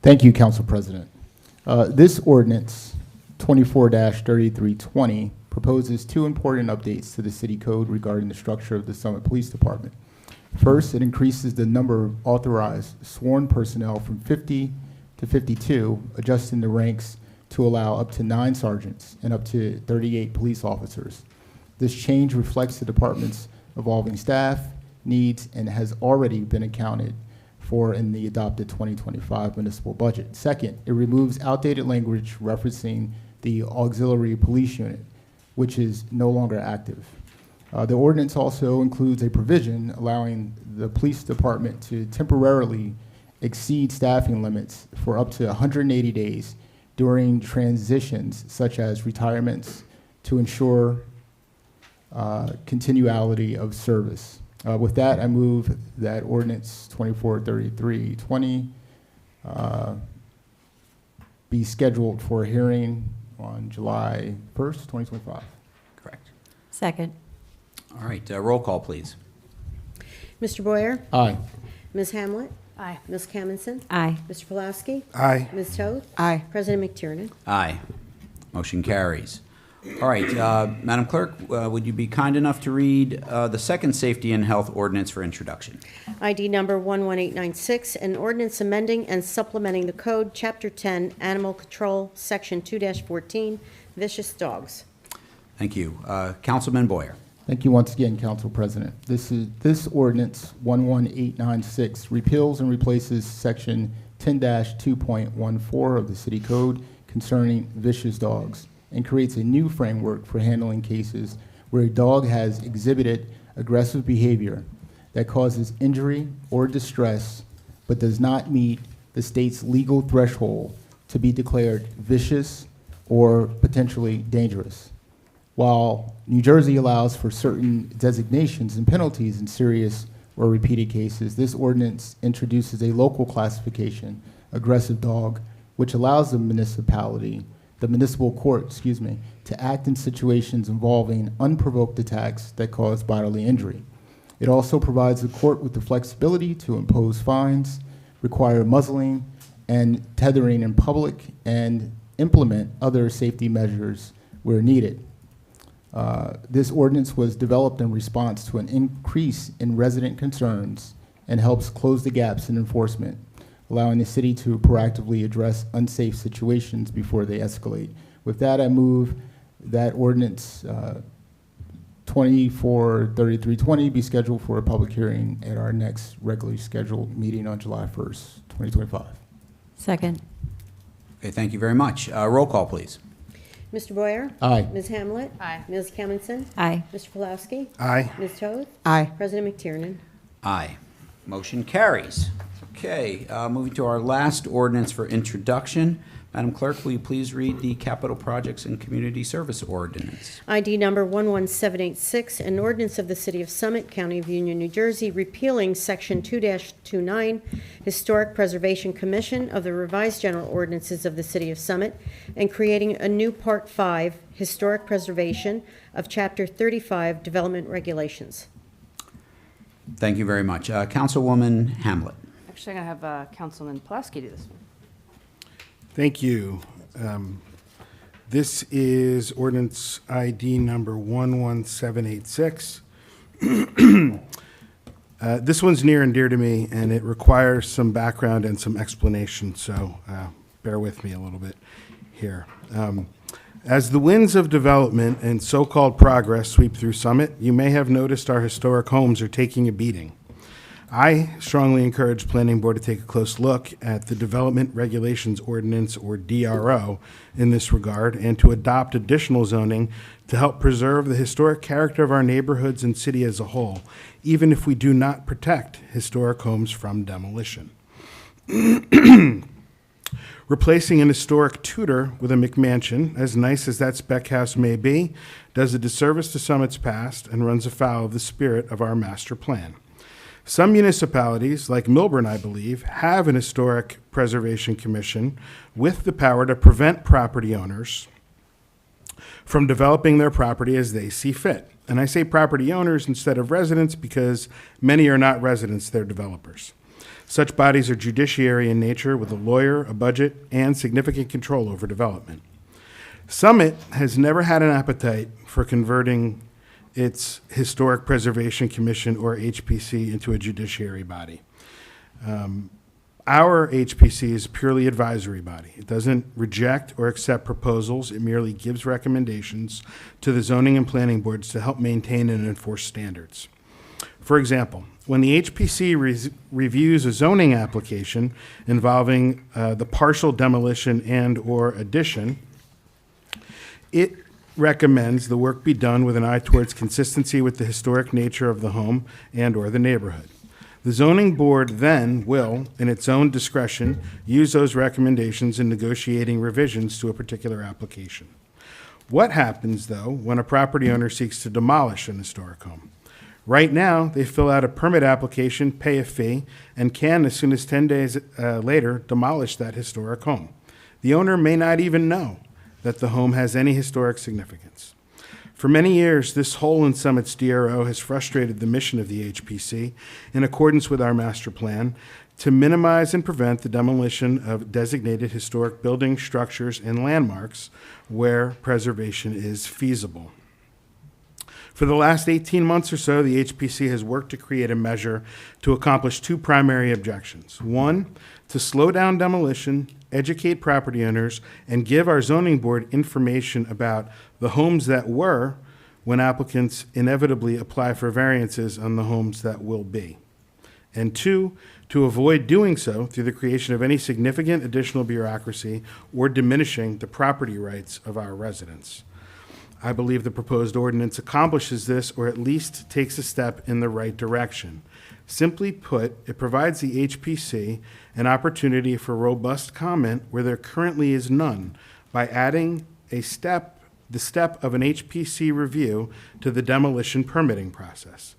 Thank you, Council President. This ordinance, 24-3320, proposes two important updates to the city code regarding the structure of the Summit Police Department. First, it increases the number of authorized sworn personnel from 50 to 52, adjusting the ranks to allow up to 9 sergeants and up to 38 police officers. This change reflects the department's evolving staff, needs, and has already been accounted for in the adopted 2025 municipal budget. Second, it removes outdated language referencing the auxiliary police unit, which is no longer active. The ordinance also includes a provision allowing the police department to temporarily exceed staffing limits for up to 180 days during transitions such as retirements to ensure continuality of service. With that, I move that ordinance 243320 be scheduled for a hearing on July 1st, 2025. Correct. Second. All right, roll call, please. Mr. Boyer. Aye. Ms. Hamlet. Aye. Ms. Commonson. Aye. Mr. Pulaski. Aye. Ms. Toth. Aye. President McTiernan. Aye. Motion carries. All right, Madam Clerk, would you be kind enough to read the second safety and health ordinance for introduction? ID number 11896, an ordinance amending and supplementing the code, Chapter 10, Animal Control, Section 2-14, Vicious Dogs. Thank you. Councilman Boyer. Thank you once again, Council President. This ordinance 11896 repeals and replaces section 10-2.14 of the City Code concerning vicious dogs and creates a new framework for handling cases where a dog has exhibited aggressive behavior that causes injury or distress but does not meet the state's legal threshold to be declared vicious or potentially dangerous. While New Jersey allows for certain designations and penalties in serious or repeated cases, this ordinance introduces a local classification, aggressive dog, which allows the municipal court, to act in situations involving unprovoked attacks that cause bodily injury. It also provides the court with the flexibility to impose fines, require muzzling and tethering in public, and implement other safety measures where needed. This ordinance was developed in response to an increase in resident concerns and helps close the gaps in enforcement, allowing the city to proactively address unsafe situations before they escalate. With that, I move that ordinance 243320 be scheduled for a public hearing at our next regularly scheduled meeting on July 1st, 2025. Second. Okay, thank you very much. Roll call, please. Mr. Boyer? Aye. Ms. Hamlet? Aye. Ms. Kemmingson? Aye. Mr. Pulowski? Aye. Ms. Toth? Aye. President McTiernan? Aye. Motion carries. Okay, moving to our last ordinance for introduction. Madam Clerk, will you please read the Capital Projects and Community Service Ordinance? ID number 11786, an ordinance of the City of Summit, County of Union, New Jersey, repealing Section 2-29, Historic Preservation Commission of the Revised General Ordinances of the City of Summit, and creating a new Part 5, Historic Preservation of Chapter 35, Development Regulations. Thank you very much. Councilwoman Hamlet. Actually, I'm going to have Councilman Pulaski do this one. Thank you. This is ordinance ID number 11786. This one's near and dear to me, and it requires some background and some explanation, so bear with me a little bit here. As the winds of development and so-called progress sweep through Summit, you may have noticed our historic homes are taking a beating. I strongly encourage Planning Board to take a close look at the Development Regulations Ordinance, or DRO, in this regard, and to adopt additional zoning to help preserve the historic character of our neighborhoods and city as a whole, even if we do not protect historic homes from demolition. Replacing an historic Tudor with a McMansion, as nice as that spec house may be, does a disservice to Summit's past and runs afoul of the spirit of our master plan. Some municipalities, like Milburn, I believe, have an historic preservation commission with the power to prevent property owners from developing their property as they see fit. And I say property owners instead of residents because many are not residents, they're developers. Such bodies are judiciary in nature with a lawyer, a budget, and significant control over development. Summit has never had an appetite for converting its Historic Preservation Commission, or HPC, into a judiciary body. Our HPC is a purely advisory body. It doesn't reject or accept proposals. It merely gives recommendations to the zoning and planning boards to help maintain and enforce standards. For example, when the HPC reviews a zoning application involving the partial demolition and/or addition, it recommends the work be done with an eye towards consistency with the historic nature of the home and/or the neighborhood. The zoning board then will, in its own discretion, use those recommendations in negotiating revisions to a particular application. What happens, though, when a property owner seeks to demolish an historic home? Right now, they fill out a permit application, pay a fee, and can, as soon as 10 days later, demolish that historic home. The owner may not even know that the home has any historic significance. For many years, this hole in Summit's DRO has frustrated the mission of the HPC, in accordance with our master plan, to minimize and prevent the demolition of designated historic buildings, structures, and landmarks where preservation is feasible. For the last 18 months or so, the HPC has worked to create a measure to accomplish two primary objections. One, to slow down demolition, educate property owners, and give our zoning board information about the homes that were when applicants inevitably apply for variances on the homes that will be. And two, to avoid doing so through the creation of any significant additional bureaucracy or diminishing the property rights of our residents. I believe the proposed ordinance accomplishes this, or at least takes a step in the right direction. Simply put, it provides the HPC an opportunity for robust comment where there currently is none, by adding the step of an HPC review to the demolition permitting process.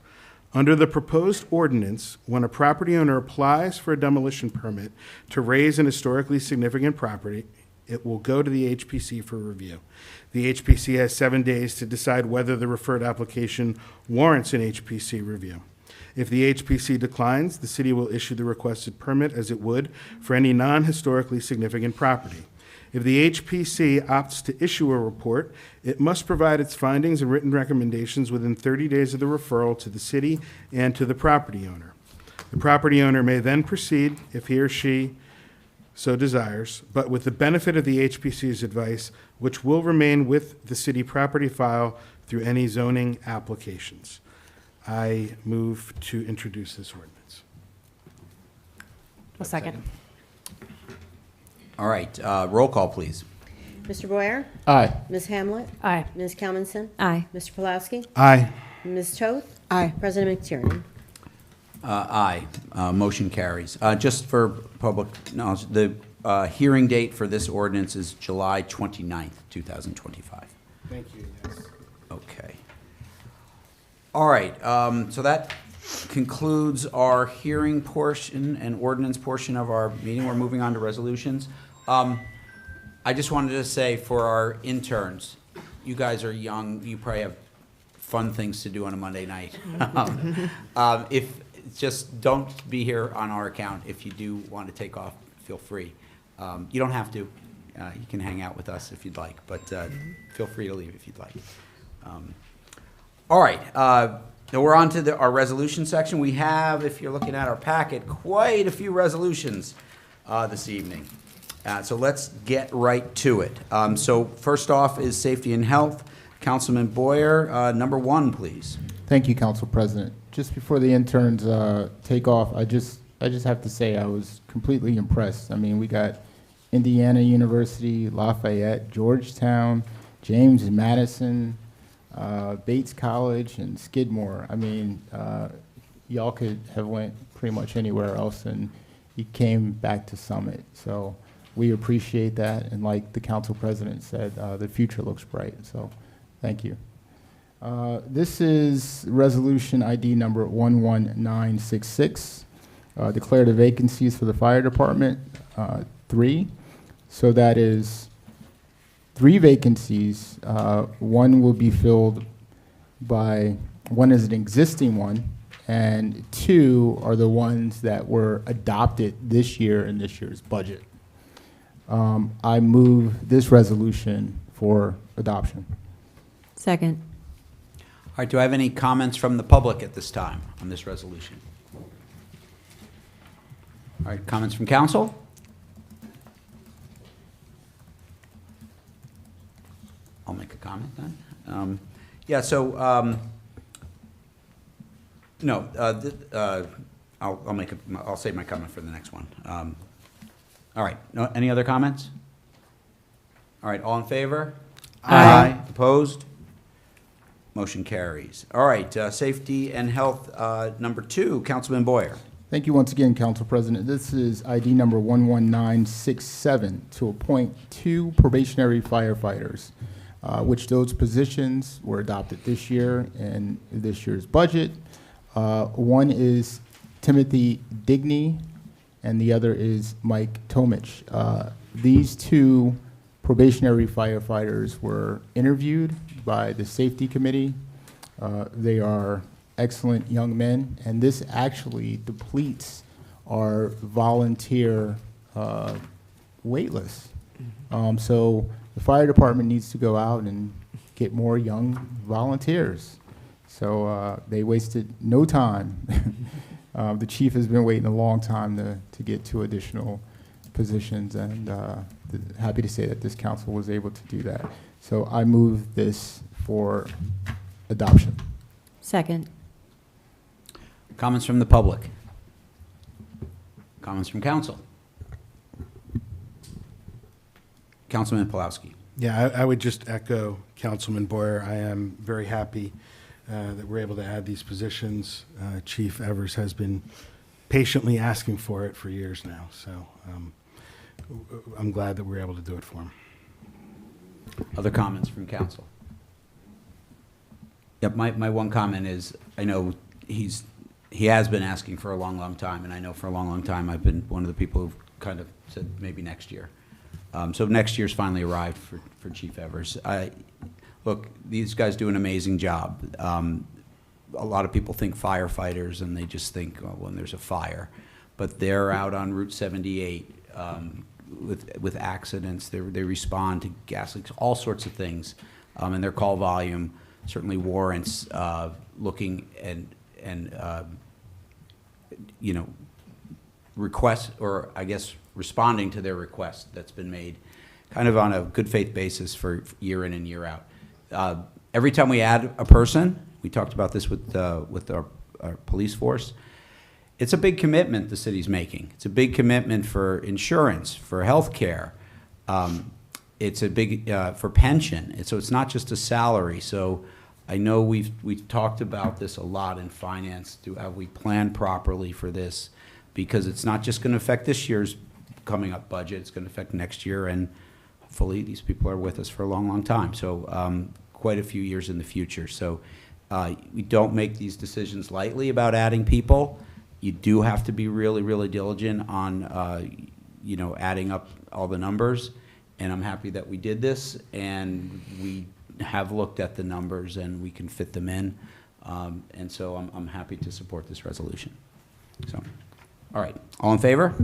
Under the proposed ordinance, when a property owner applies for a demolition permit to raise an historically significant property, it will go to the HPC for review. The HPC has 7 days to decide whether the referred application warrants an HPC review. If the HPC declines, the city will issue the requested permit as it would for any non-historically significant property. If the HPC opts to issue a report, it must provide its findings and written recommendations within 30 days of the referral to the city and to the property owner. The property owner may then proceed, if he or she so desires, but with the benefit of the HPC's advice, which will remain with the city property file through any zoning applications. I move to introduce this ordinance. A second. All right, roll call, please. Mr. Boyer? Aye. Ms. Hamlet? Aye. Ms. Kalmanson? Aye. Mr. Pulaski? Aye. Ms. Toth? Aye. President McTiernan? Aye. Motion carries. Just for public knowledge, the hearing date for this ordinance is July 29th, 2025. Thank you. Yes. Okay. All right, so that concludes our hearing portion and ordinance portion of our meeting. We're moving on to resolutions. I just wanted to say for our interns, you guys are young, you probably have fun things to do on a Monday night. If just don't be here on our account. If you do want to take off, feel free. You don't have to. You can hang out with us if you'd like, but feel free to leave if you'd like. All right, now we're on to our resolution section. We have, if you're looking at our packet, quite a few resolutions this evening. So let's get right to it. So first off is safety and health. Councilman Boyer, number 1, please. Thank you, Council President. Just before the interns take off, I just have to say I was completely impressed. I mean, we got Indiana University, Lafayette, Georgetown, James Madison, Bates College, and Skidmore. I mean, y'all could have went pretty much anywhere else, and you came back to Summit. So we appreciate that, and like the Council President said, the future looks bright. So thank you. This is resolution ID number 11966. Declare the vacancies for the fire department, 3. So that is 3 vacancies. One will be filled by, one is an existing one, and 2 are the ones that were adopted this year in this year's budget. I move this resolution for adoption. Second. All right, do I have any comments from the public at this time on this resolution? All right, comments from council? I'll make a comment then. I'll save my comment for the next one. All right, any other comments? All right, all in favor? Aye. Opposed? Motion carries. All right, safety and health, number 2, Councilman Boyer. Thank you once again, Council President. This is ID number 11967 to appoint 2 probationary firefighters, which those positions were adopted this year in this year's budget. One is Timothy Digney, and the other is Mike Tomich. These 2 probationary firefighters were interviewed by the Safety Committee. They are excellent young men, and this actually depletes our volunteer wait list. So the fire department needs to go out and get more young volunteers. So they wasted no time. The chief has been waiting a long time to get 2 additional positions, and happy to say that this council was able to do that. So I move this for adoption. Second. Comments from the public? Comments from council? Councilman Pulowski. Yeah, I would just echo Councilman Boyer. I am very happy that we're able to add these positions. Chief Evers has been patiently asking for it for years now, so I'm glad that we're able to do it for him. Other comments from council? Yep, my one comment is, I know he has been asking for a long, long time, and I know for a long, long time I've been one of the people who've kind of said maybe next year. So next year's finally arrived for Chief Evers. Look, these guys do an amazing job. A lot of people think firefighters, and they just think, oh, when there's a fire. But they're out on Route 78 with accidents. They respond to gas leaks, all sorts of things. And their call volume certainly warrants looking and requests, or I guess responding to their request that's been made kind of on a good faith basis for year in and year out. Every time we add a person, we talked about this with our police force, it's a big commitment the city's making. It's a big commitment for insurance, for health care. It's a big, for pension. So it's not just a salary. So I know we've talked about this a lot in finance. Have we planned properly for this? Because it's not just going to affect this year's coming up budget. It's going to affect next year, and hopefully these people are with us for a long, long time. So quite a few years in the future. So we don't make these decisions lightly about adding people. You do have to be really, really diligent on, adding up all the numbers. And I'm happy that we did this, and we have looked at the numbers, and we can fit them in. And so I'm happy to support this resolution. So, all right, all in favor?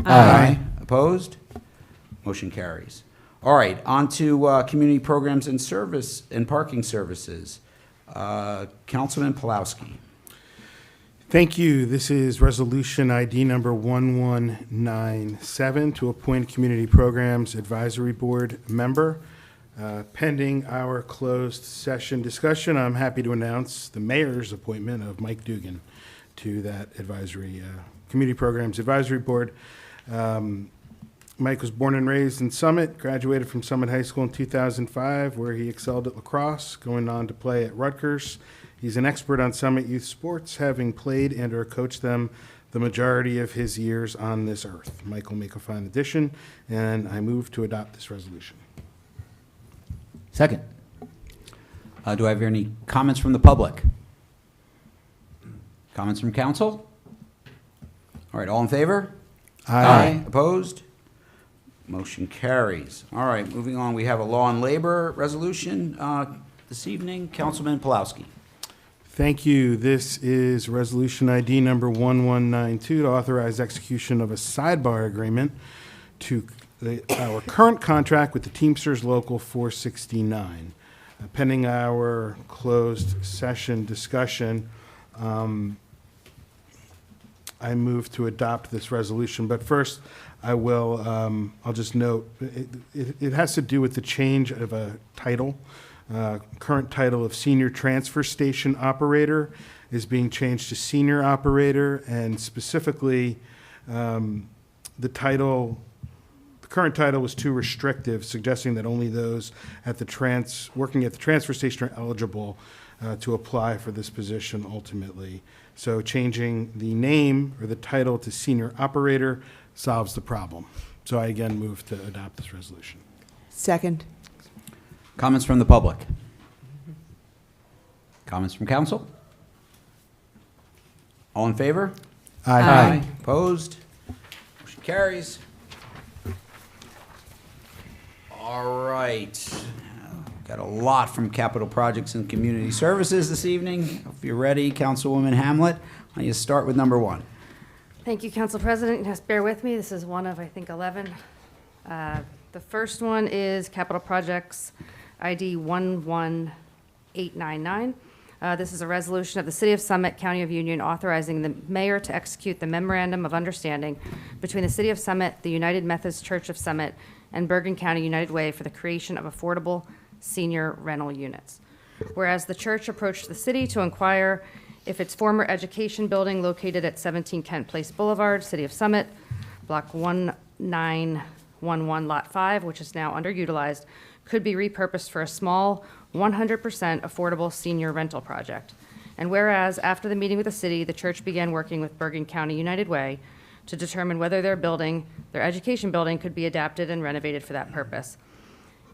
Aye. Opposed? Motion carries. All right, on to community programs and service and parking services. Councilman Pulowski. Thank you. This is resolution ID number 1197 to appoint Community Programs Advisory Board member. Pending our closed session discussion, I'm happy to announce the mayor's appointment of Mike Dugan to that Community Programs Advisory Board. Mike was born and raised in Summit, graduated from Summit High School in 2005, where he excelled at lacrosse, going on to play at Rutgers. He's an expert on Summit youth sports, having played and or coached them the majority of his years on this earth. Mike will make a fine addition, and I move to adopt this resolution. Second. Do I have any comments from the public? Comments from council? All right, all in favor? Opposed? Motion carries. All right, moving on, we have a law and labor resolution this evening. Councilman Pulowski. Thank you. This is resolution ID number 1192 to authorize execution of a sidebar agreement to our current contract with the Teamsters Local 469. Pending our closed session discussion, I move to adopt this resolution. But first, I'll just note, it has to do with the change of a title. Current title of Senior Transfer Station Operator is being changed to Senior Operator, and specifically, the current title was too restrictive, suggesting that only those working at the transfer station are eligible to apply for this position ultimately. So changing the name or the title to Senior Operator solves the problem. So I again move to adopt this resolution. Second. Comments from the public? Comments from council? All in favor? Aye. Opposed? Motion carries. All right. Got a lot from Capital Projects and Community Services this evening. If you're ready, Councilwoman Hamlet, why don't you start with number 1? Thank you, Council President. Just bear with me. This is one of, I think, 11. The first one is Capital Projects ID 11899. This is a resolution of the City of Summit, County of Union, authorizing the mayor to execute the memorandum of understanding between the City of Summit, the United Methodist Church of Summit, and Bergen County United Way for the creation of affordable senior rental units. Whereas the church approached the city to inquire if its former education building located at 17 Kent Place Boulevard, City of Summit, Block 1911, Lot 5, which is now underutilized, could be repurposed for a small 100% affordable senior rental project. And whereas after the meeting with the city, the church began working with Bergen County United Way to determine whether their education building could be adapted and renovated for that purpose.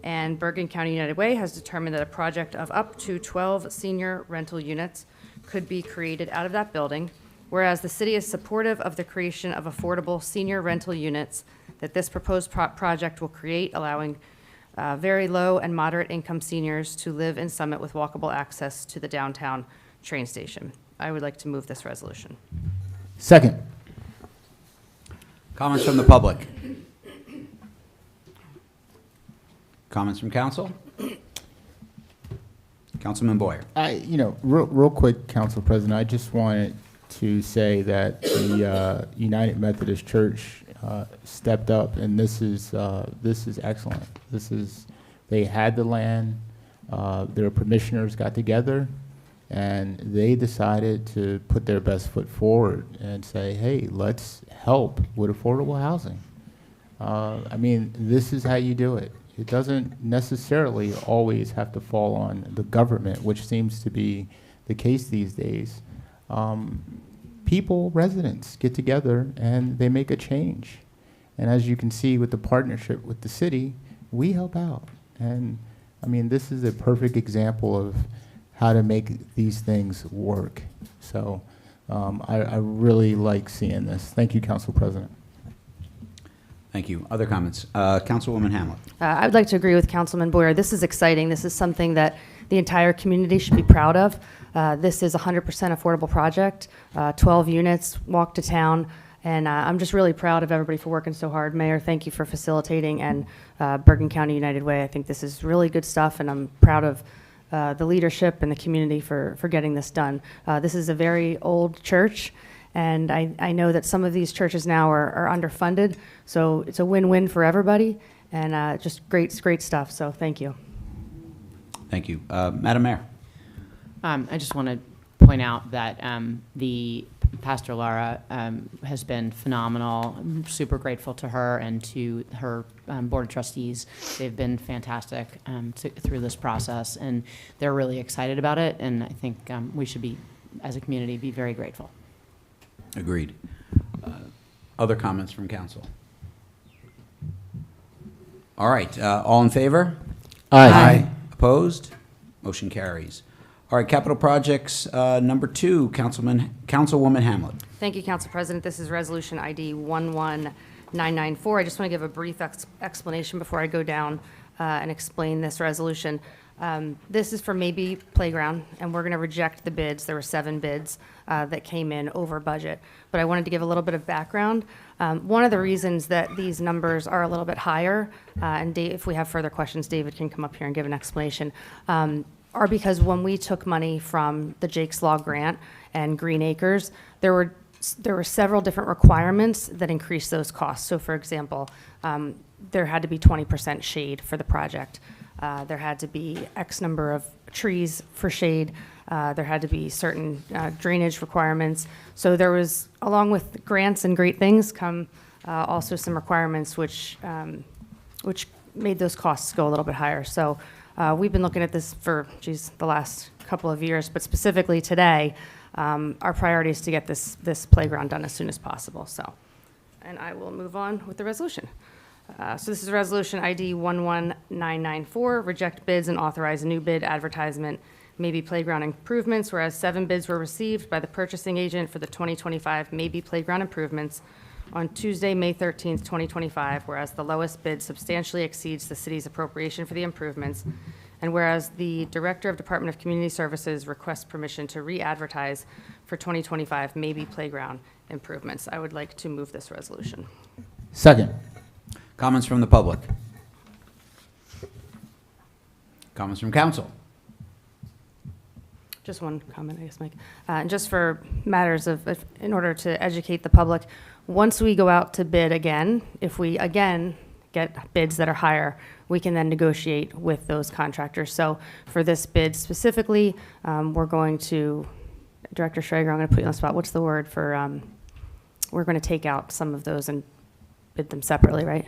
And Bergen County United Way has determined that a project of up to 12 senior rental units could be created out of that building, whereas the city is supportive of the creation of affordable senior rental units that this proposed project will create, allowing very low and moderate income seniors to live in Summit with walkable access to the downtown train station. I would like to move this resolution. Second. Comments from the public? Comments from council? Councilman Boyer. Real quick, Council President, I just wanted to say that the United Methodist Church stepped up, and this is excellent. They had the land, their commissioners got together, and they decided to put their best foot forward and say, hey, let's help with affordable housing. This is how you do it. It doesn't necessarily always have to fall on the government, which seems to be the case these days. Residents get together and they make a change. And as you can see with the partnership with the city, we help out. And this is a perfect example of how to make these things work. So I really like seeing this. Thank you, Council President. Thank you. Other comments? Councilwoman Hamlet. I would like to agree with Councilman Boyer. This is exciting. This is something that the entire community should be proud of. This is a 100% affordable project, 12 units, walk to town, and I'm just really proud of everybody for working so hard. Mayor, thank you for facilitating, and Bergen County United Way. I think this is really good stuff, and I'm proud of the leadership and the community for getting this done. This is a very old church, and I know that some of these churches now are underfunded, so it's a win-win for everybody, and just great stuff, so thank you. Thank you. Madam Mayor. I just want to point out that the Pastor Lara has been phenomenal. I'm super grateful to her and to her Board of Trustees. They've been fantastic through this process, and they're really excited about it, and I think we should be, as a community, be very grateful. Agreed. Other comments from council? All right. All in favor? Aye. Opposed? Motion carries. All right, capital projects number 2, Councilwoman Hamlet. Thank you, Council President. This is Resolution ID 11994. I just want to give a brief explanation before I go down and explain this resolution. This is for Maybe Playground, and we're going to reject the bids. There were 7 bids that came in over budget. But I wanted to give a little bit of background. One of the reasons that these numbers are a little bit higher, and if we have further questions, David can come up here and give an explanation, are because when we took money from the Jake's Law grant and Green Acres, there were several different requirements that increased those costs. So for example, there had to be 20% shade for the project. There had to be X number of trees for shade. There had to be certain drainage requirements. So there was, along with grants and great things, come also some requirements which made those costs go a little bit higher. So we've been looking at this for, the last couple of years, but specifically today, our priority is to get this playground done as soon as possible. So, and I will move on with the resolution. So this is Resolution ID 11994, reject bids and authorize a new bid advertisement, Maybe Playground improvements, whereas 7 bids were received by the purchasing agent for the 2025 Maybe Playground improvements on Tuesday, May 13th, 2025, whereas the lowest bid substantially exceeds the city's appropriation for the improvements, and whereas the Director of Department of Community Services requests permission to re-advertise for 2025 Maybe Playground improvements. I would like to move this resolution. Second. Comments from the public? Comments from council? Just one comment, I guess, Mike. And just for matters of, in order to educate the public, once we go out to bid again, if we again get bids that are higher, we can then negotiate with those contractors. So for this bid specifically, we're going to, Director Schrager, I'm going to put you on the spot. What's the word for, we're going to take out some of those and bid them separately, right?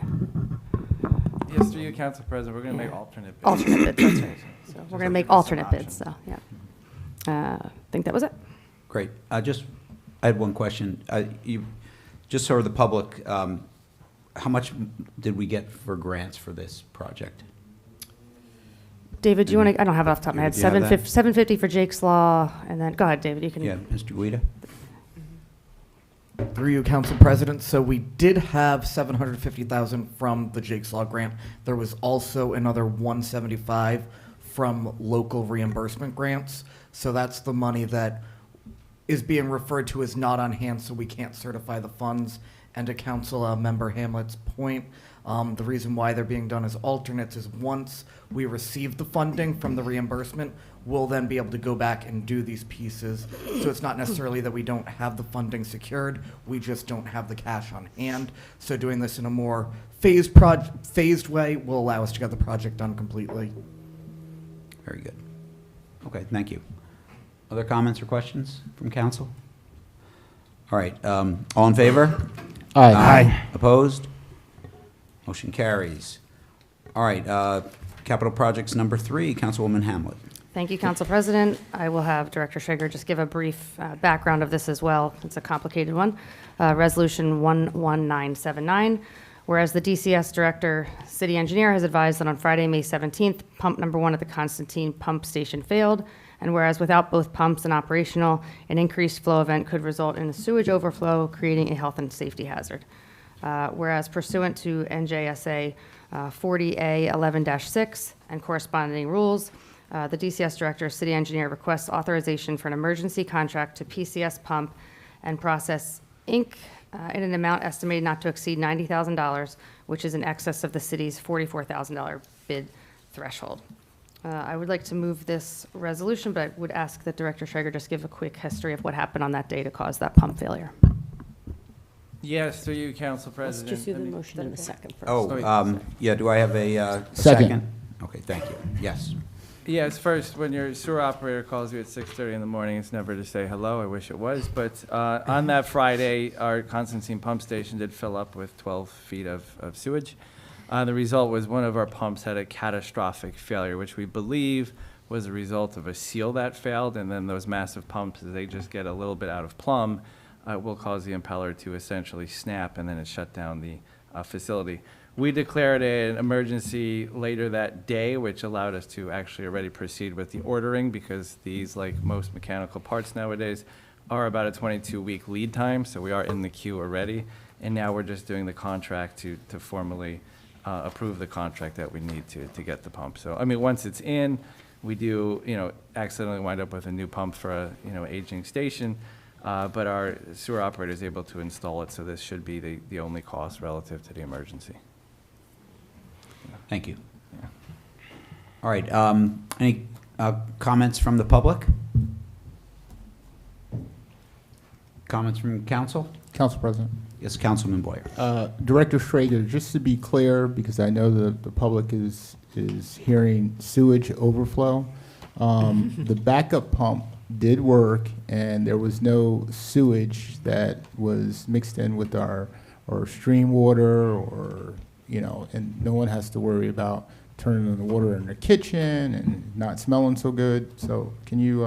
Yes, through you, Council President, we're going to make alternate bids. Alternate bids, that's right. So we're Just going to make looking for some alternate bids, options. so, yeah. I think that was it. Great. I had one question. Just so the public, how much did we get for grants for this project? David, do you want to, I don't have it off the top of my head, Do you have that? $750 for Jake's Law, and then, go ahead, David, you can. Yeah, Mr. Guida? Through you, Council President. So we did have $750,000 from the Jake's Law grant. There was also another $175 from local reimbursement grants. So that's the money that is being referred to as not on hand, so we can't certify the funds. And to Council Member Hamlet's point, the reason why they're being done as alternates is once we receive the funding from the reimbursement, we'll then be able to go back and do these pieces. So it's not necessarily that we don't have the funding secured, we just don't have the cash on hand. So doing this in a more phased way will allow us to get the project done completely. Very good. Okay, thank you. Other comments or questions from council? All right, all in favor? Aye. Opposed? Motion carries. All right, capital projects number 3, Councilwoman Hamlet. Thank you, Council President. I will have Director Schrager just give a brief background of this as well. It's a complicated one. Resolution 11979, whereas the DCS Director, City Engineer, has advised that on Friday, May 17th, pump number 1 at the Constantine Pump Station failed, and whereas without both pumps and operational, an increased flow event could result in a sewage overflow, creating a health and safety hazard. Whereas pursuant to NJSA 40A 11-6 and corresponding rules, the DCS Director, City Engineer, requests authorization for an emergency contract to PCS Pump and Process, Inc. In an amount estimated not to exceed $90,000, which is in excess of the city's $44,000 bid threshold. I would like to move this resolution, but I would ask that Director Schrager just give a quick history of what happened on that day to cause that pump failure. Yes, through you, Council Let's President. just do the Let me- motion in a second first. Oh, yeah, do I have a Second. second? Okay, thank you. Yes. Yes, first, when your sewer operator calls you at 6:30 in the morning, it's never to say hello. I wish it was. But on that Friday, our Constantine pump station did fill up with 12 feet of sewage. The result was one of our pumps had a catastrophic failure, which we believe was a result of a seal that failed. And then those massive pumps, as they just get a little bit out of plumb, will cause the impeller to essentially snap, and then it shut down the facility. We declared an emergency later that day, which allowed us to actually already proceed with the ordering, because these, like most mechanical parts nowadays, are about a 22-week lead time, so we are in the queue already. And now we're just doing the contract to formally approve the contract that we need to get the pump. So, I mean, once it's in, we do, accidentally wind up with a new pump for a, aging station, but our sewer operator is able to install it, so this should be the only cost relative to the emergency. Thank you. Yeah. All right, any comments from the public? Comments from council? Council President. Yes, Councilman Boyer. Director Schrager, just to be clear, because I know the public is hearing sewage overflow, the backup pump did work, and there was no sewage that was mixed in with our stream water, or and no one has to worry about turning on the water in their kitchen and not smelling so good. So can you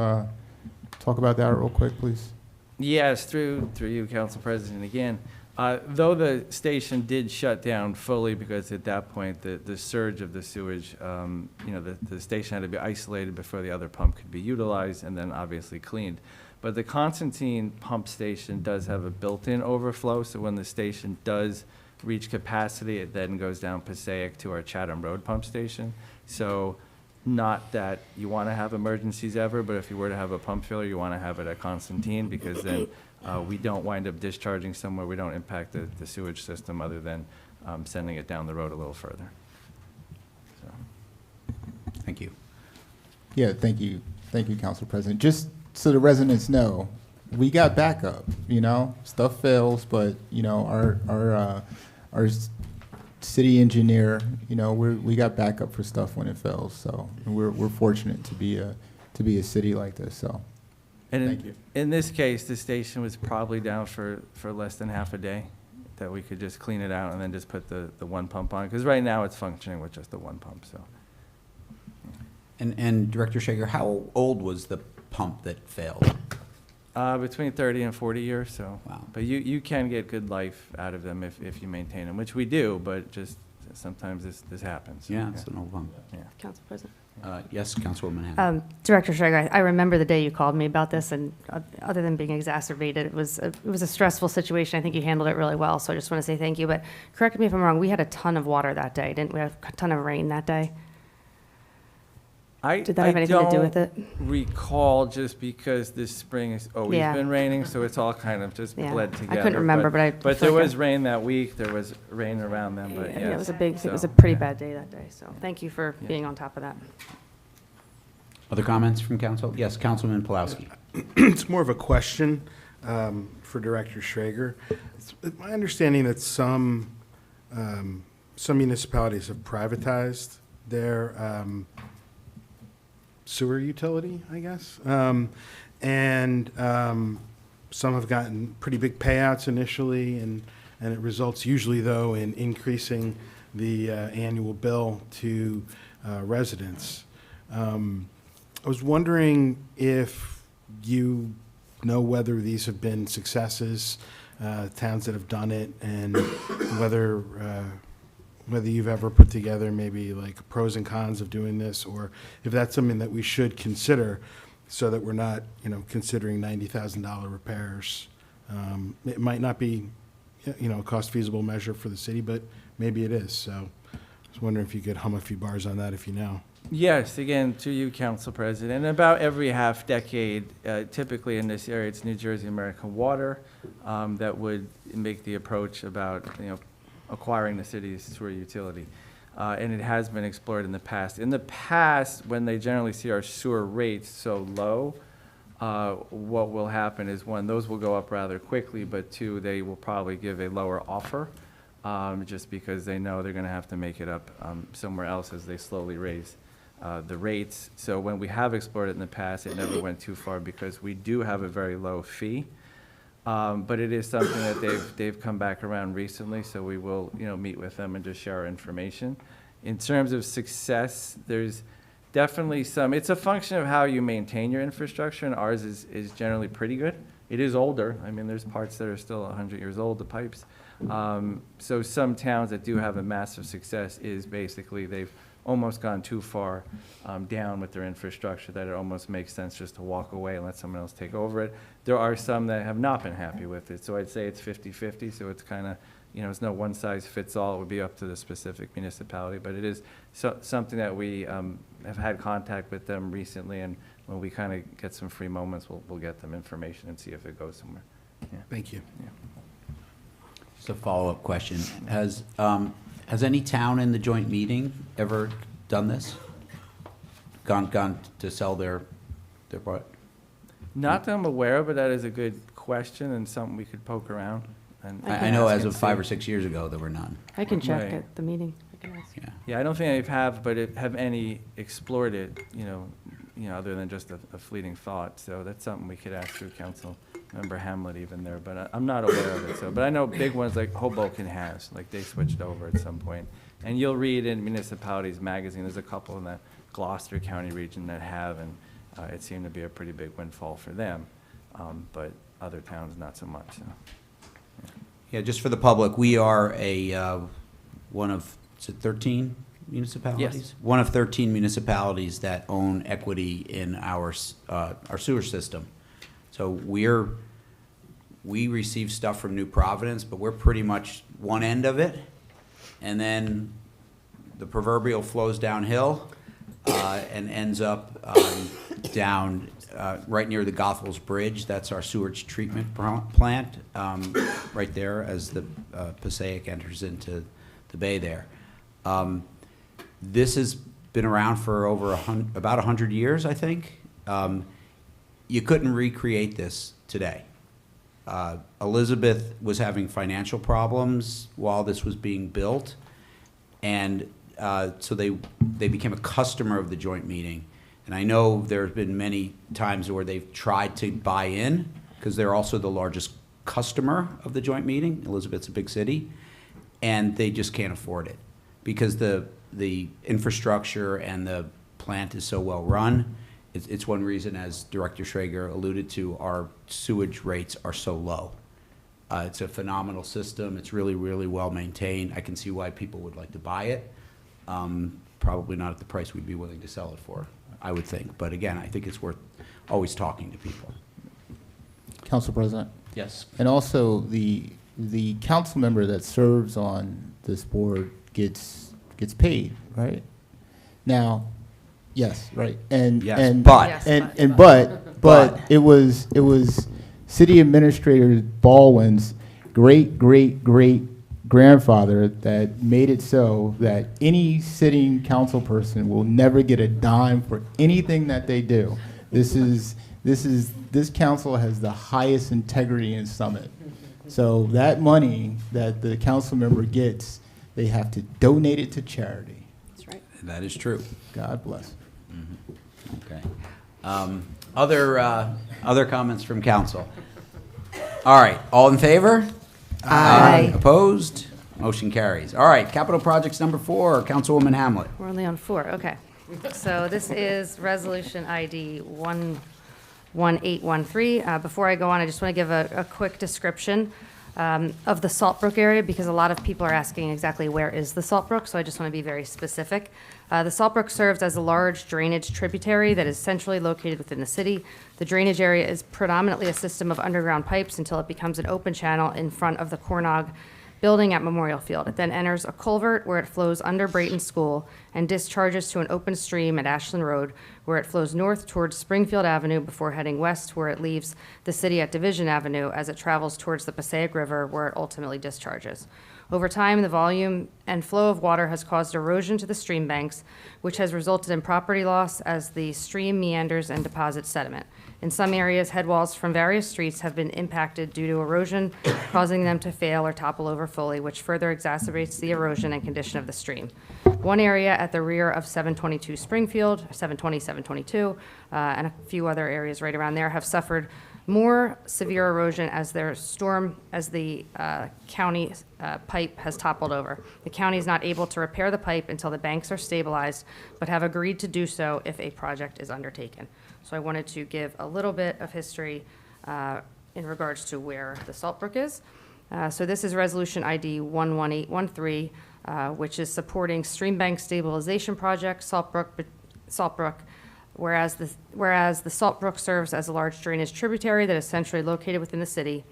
talk about that real quick, please? Yes, through you, Council President, again. Though the station did shut down fully, because at that point, the surge of the sewage, the station had to be isolated before the other pump could be utilized, and then obviously cleaned. But the Constantine pump station does have a built-in overflow, so when the station does reach capacity, it then goes down Passaic to our Chatham Road pump station. So not that you want to have emergencies ever, but if you were to have a pump failure, you want to have it at Constantine, because then we don't wind up discharging somewhere. We don't impact the sewage system, other than sending it down the road a little further. So. Thank you. Yeah, thank you, Council President. Just so the residents know, we got backup. Stuff fails, but our city engineer, you know, we got backup for stuff when it fails. So we're fortunate to be a city like this. So And thank you. in this case, the station was probably down for less than half a day, that we could just clean it out and then just put the one pump on. Because right now it's functioning with just the one pump, so. And Director Shager, how old was the pump that failed? Between 30 and 40 years, so. Wow. But you can get good life out of them if you maintain them, which we do, but just sometimes this happens. Yeah, it's an old pump. Yeah. Council President. Yes, Councilwoman Hammond. Director Shager, I remember the day you called me about this, and other than being exacerbated, it was a stressful situation. I think you handled it really well, so I just want to say thank you. But correct me if I'm wrong, we had a ton of water that day, didn't we? Have a ton of rain that day? Did that have anything to do with it? I don't recall, just because this spring has always Yeah. been raining, so it's all kind of just Yeah. bled I together. couldn't remember, but I But feel there like was rain that week, there was rain around them, but Yeah, yes. it was a so, pretty yeah. bad day that day, so thank you for Yeah. being on top of that. Other comments from council? Yes, Councilman Pulowski. It's more of a question for Director Schrager. It's my understanding that some municipalities have privatized their sewer utility, I guess. And some have gotten pretty big payouts initially, and it results usually, though, in increasing the annual bill to residents. I was wondering if you know whether these have been successes, towns that have done it, and whether you've ever put together maybe like pros and cons of doing this, or if that's something that we should consider, so that we're not, considering $90,000 repairs. It might not be, a cost feasible measure for the city, but maybe it is. So I was wondering if you could hum a few bars on that, if you know. Yes, again, to you, Council President. About every half decade, typically in this area, it's New Jersey American Water that would make the approach about, acquiring the city's sewer utility. And it has been explored in the past. In the past, when they generally see our sewer rates so low, what will happen is, one, those will go up rather quickly, but two, they will probably give a lower offer, just because they know they're going to have to make it up somewhere else as they slowly raise the rates. So when we have explored it in the past, it never went too far, because we do have a very low fee. But it is something that they've come back around recently, so we will, meet with them and just share our information. In terms of success, there's definitely some, it's a function of how you maintain your infrastructure, and ours is generally pretty good. It is older. I mean, there's parts that are still 100 years old, the pipes. So some towns that do have a massive success is basically they've almost gone too far down with their infrastructure that it almost makes sense just to walk away and let someone else take over it. There are some that have not been happy with it, so I'd say it's 50-50, so it's kind of, it's no one size fits all. It would be up to the specific municipality, but it is something that we have had contact with them recently, and when we kind of get some free moments, we'll get them information and see if it goes somewhere. Yeah. Thank you. Yeah. Just a follow-up question. Has any town in the joint meeting ever done this? Gone to sell their product? Not that I'm aware of, but that is a good question and something we could poke around. And I know ask as and of 5 see. or 6 years ago, there were none. I can check Right. at the meeting. I can ask. Yeah. Yeah, I don't think they have, but have any explored it, other than just a fleeting thought. So that's something we could ask through Councilmember Hamlet even there, but I'm not aware of it. So, but I know big ones like Hoboken has, like they switched over at some point. And you'll read in Municipalities Magazine, there's a couple in the Gloucester County region that have, and it seemed to be a pretty big windfall for them. But other towns, not so much. So. Yeah, just for the public, we are one of, is it 13 municipalities? Yes. One of 13 municipalities that own equity in our sewer system. So we receive stuff from New Providence, but we're pretty much one end of it. And then the proverbial flows downhill and ends up down right near the Goethals Bridge. That's our sewage treatment plant, right there as the Passaic enters into the bay there. This has been around for over about 100 years, I think. You couldn't recreate this today. Elizabeth was having financial problems while this was being built, And so they became a customer of the joint meeting. And I know there's been many times where they've tried to buy in, because they're also the largest customer of the joint meeting. Elizabeth's a big city, and they just can't afford it because the infrastructure and the plant is so well run. It's one reason, as Director Schrager alluded to, our sewage rates are so low. It's a phenomenal system. It's really, really well maintained. I can see why people would like to buy it. Probably not at the price we'd be willing to sell it for, I would think. But again, I think it's worth always talking to people. Council President? Yes. And also, the council member that serves on this board gets paid, right? Now, yes, right, and Yes, and but- Yes, and but. but it was City Administrator Baldwin's great grandfather that made it so that any sitting council person will never get a dime for anything that they do. This council has the highest integrity in Summit. So that money that the council member gets, they have to donate it to charity. That's right. That is true. God bless. Okay. Other comments from council? All right, all in favor? Aye. Opposed? Motion carries. All right, capital projects number 4, Councilwoman Hamlet. We're only on 4, okay. So this is Resolution ID 11813. Before I go on, I just want to give a quick description of the Saltbrook area, because a lot of people are asking exactly where is the Saltbrook, so I just want to be very specific. The Saltbrook serves as a large drainage tributary that is centrally located within the city. The drainage area is predominantly a system of underground pipes until it becomes an open channel in front of the Cornog building at Memorial Field. It then enters a culvert where it flows under Brayton School and discharges to an open stream at Ashland Road, where it flows north towards Springfield Avenue before heading west, where it leaves the city at Division Avenue as it travels towards the Passaic River, where it ultimately discharges. Over time, the volume and flow of water has caused erosion to the stream banks, which has resulted in property loss as the stream meanders and deposits sediment. In some areas, headwalls from various streets have been impacted due to erosion, causing them to fail or topple over fully, which further exacerbates the erosion and condition of the stream. One area at the rear of 722 Springfield, 720, 722, and a few other areas right around there have suffered more severe erosion as the county pipe has toppled over. The county is not able to repair the pipe until the banks are stabilized, but have agreed to do so if a project is undertaken. So I wanted to give a little bit of history in regards to where the Saltbrook is. So this is Resolution ID 11813, which is supporting stream bank stabilization project, Saltbrook. Whereas the Saltbrook serves as a large drainage tributary that is centrally located within the city.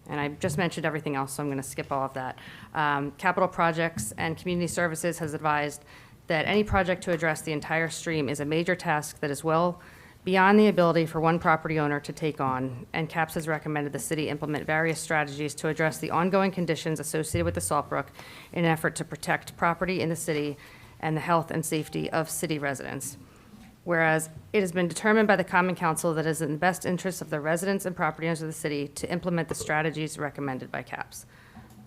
And I just mentioned everything else, so I'm going to skip all of that. Capital Projects and Community Services has advised that any project to address the entire stream is a major task that is well beyond the ability for one property owner to take on, and CAPS has recommended the city implement various strategies to address the ongoing conditions associated with the Saltbrook in an effort to protect property in the city and the health and safety of city residents. Whereas it has been determined by the Common Council that it is in the best interest of the residents and property owners of the city to implement the strategies recommended by CAPS.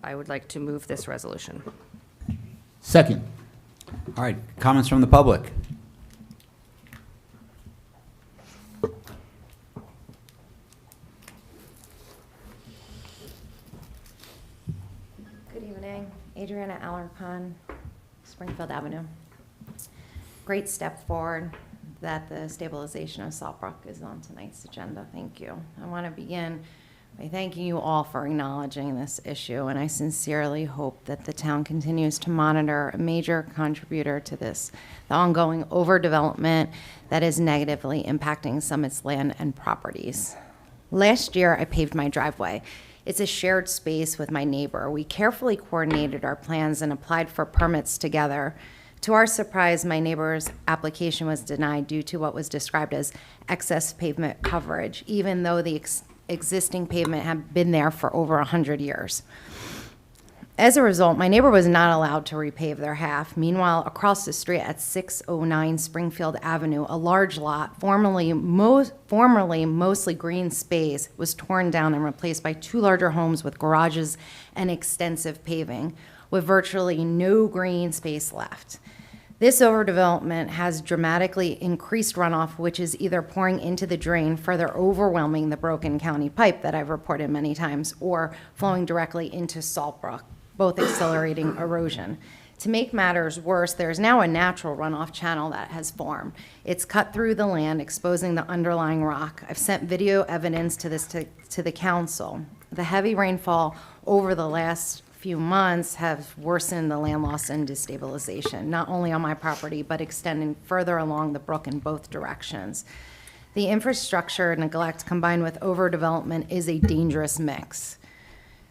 I would like to move this resolution. Second. All right, comments from the public? Good evening, Adriana Alarcon, Springfield Avenue. Great step forward that the stabilization of Saltbrook is on tonight's agenda. Thank you. I want to begin by thanking you all for acknowledging this issue, and I sincerely hope that the town continues to monitor a major contributor to this, the ongoing overdevelopment that is negatively impacting Summit's land and properties. Last year, I paved my driveway. It's a shared space with my neighbor. We carefully coordinated our plans and applied for permits together. To our surprise, my neighbor's application was denied due to what was described as excess pavement coverage, even though the existing pavement had been there for over 100 years. As a result, my neighbor was not allowed to repave their half. Meanwhile, across the street at 609 Springfield Avenue, a large lot, formerly mostly green space, was torn down and replaced by 2 larger homes with garages and extensive paving. with virtually no green space left. This overdevelopment has dramatically increased runoff, which is either pouring into the drain, further overwhelming the broken county pipe that I've reported many times, or flowing directly into Salt Brook, both accelerating erosion. To make matters worse, there's now a natural runoff channel that has formed. It's cut through the land, exposing the underlying rock. I've sent video evidence to this to the council. The heavy rainfall over the last few months have worsened the land loss and destabilization, not only on my property, but extending further along the brook in both directions. The infrastructure neglect combined with overdevelopment is a dangerous mix.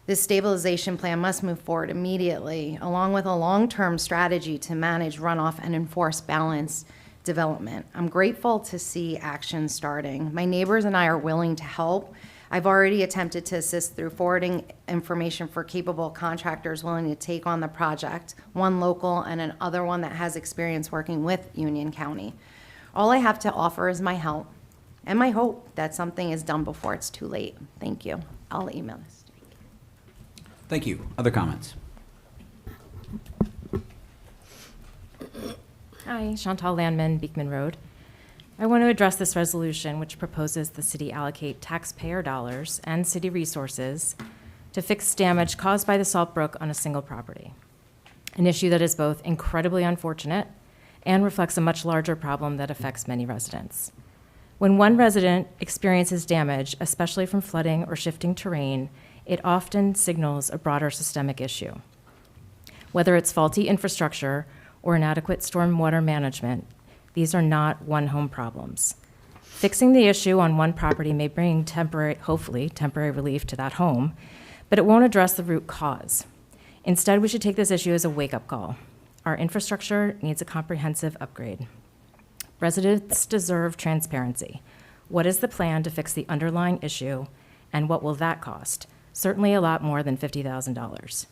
This stabilization plan must move forward immediately, along with a long-term strategy to manage runoff and enforce balanced development. I'm grateful to see action starting. My neighbors and I are willing to help. I've already attempted to assist through forwarding information for capable contractors willing to take on the project, one local and another one that has experience working with Union County. All I have to offer is my help and my hope that something is done before it's too late. Thank you. I'll email this. Thank you. Other comments? Hi, Chantal Landman, Beekman Road. I want to address this resolution, which proposes the city allocate taxpayer dollars and city resources to fix damage caused by the Salt Brook on a single property, an issue that is both incredibly unfortunate and reflects a much larger problem that affects many residents. When one resident experiences damage, especially from flooding or shifting terrain, it often signals a broader systemic issue. Whether it's faulty infrastructure or inadequate stormwater management, these are not one-home problems. Fixing the issue on one property may bring hopefully temporary relief to that home, but it won't address the root cause. Instead, we should take this issue as a wake-up call. Our infrastructure needs a comprehensive upgrade. Residents deserve transparency. What is the plan to fix the underlying issue, and what will that cost? Certainly a lot more than $50,000.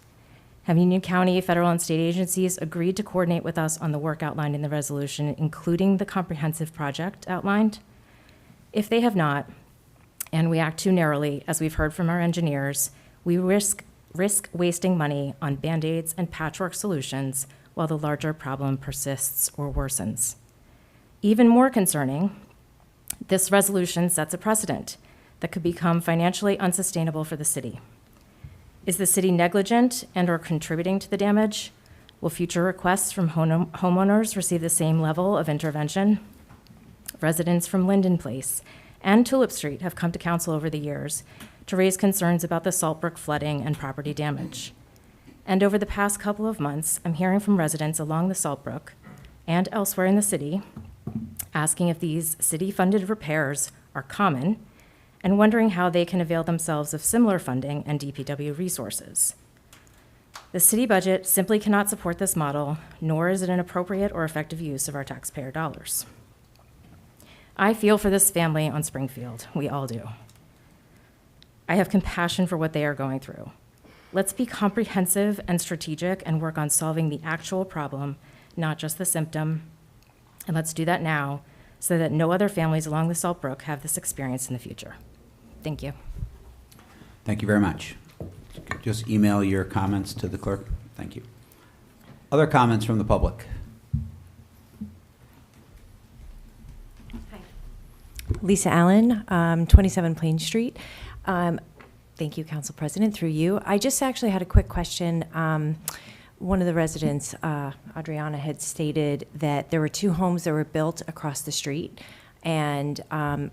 Have Union County, federal and state agencies agreed to coordinate with us on the work outlined in the resolution, including the comprehensive project outlined? If they have not, and we act too narrowly, as we've heard from our engineers, we risk wasting money on Band-Aids and patchwork solutions while the larger problem persists or worsens. Even more concerning, this resolution sets a precedent that could become financially unsustainable for the city. Is the city negligent and or contributing to the damage? Will future requests from homeowners receive the same level of intervention? Residents from Linden Place and Tulip Street have come to council over the years to raise concerns about the Salt Brook flooding and property damage. And over the past couple of months, I'm hearing from residents along the Salt Brook and elsewhere in the city asking if these city-funded repairs are common and wondering how they can avail themselves of similar funding and DPW resources. The city budget simply cannot support this model, nor is it an appropriate or effective use of our taxpayer dollars. I feel for this family on Springfield. We all do. I have compassion for what they are going through. Let's be comprehensive and strategic and work on solving the actual problem, not just the symptom. And let's do that now so that no other families along the Salt Brook have this experience in the future. Thank you. Thank you very much. Just email your comments to the clerk. Thank you. Other comments from the public? Lisa Allen, 27 Plain Street. Thank you, Council President, through you. I just actually had a quick question. One of the residents, Adriana, had stated that there were 2 homes that were built across the street. And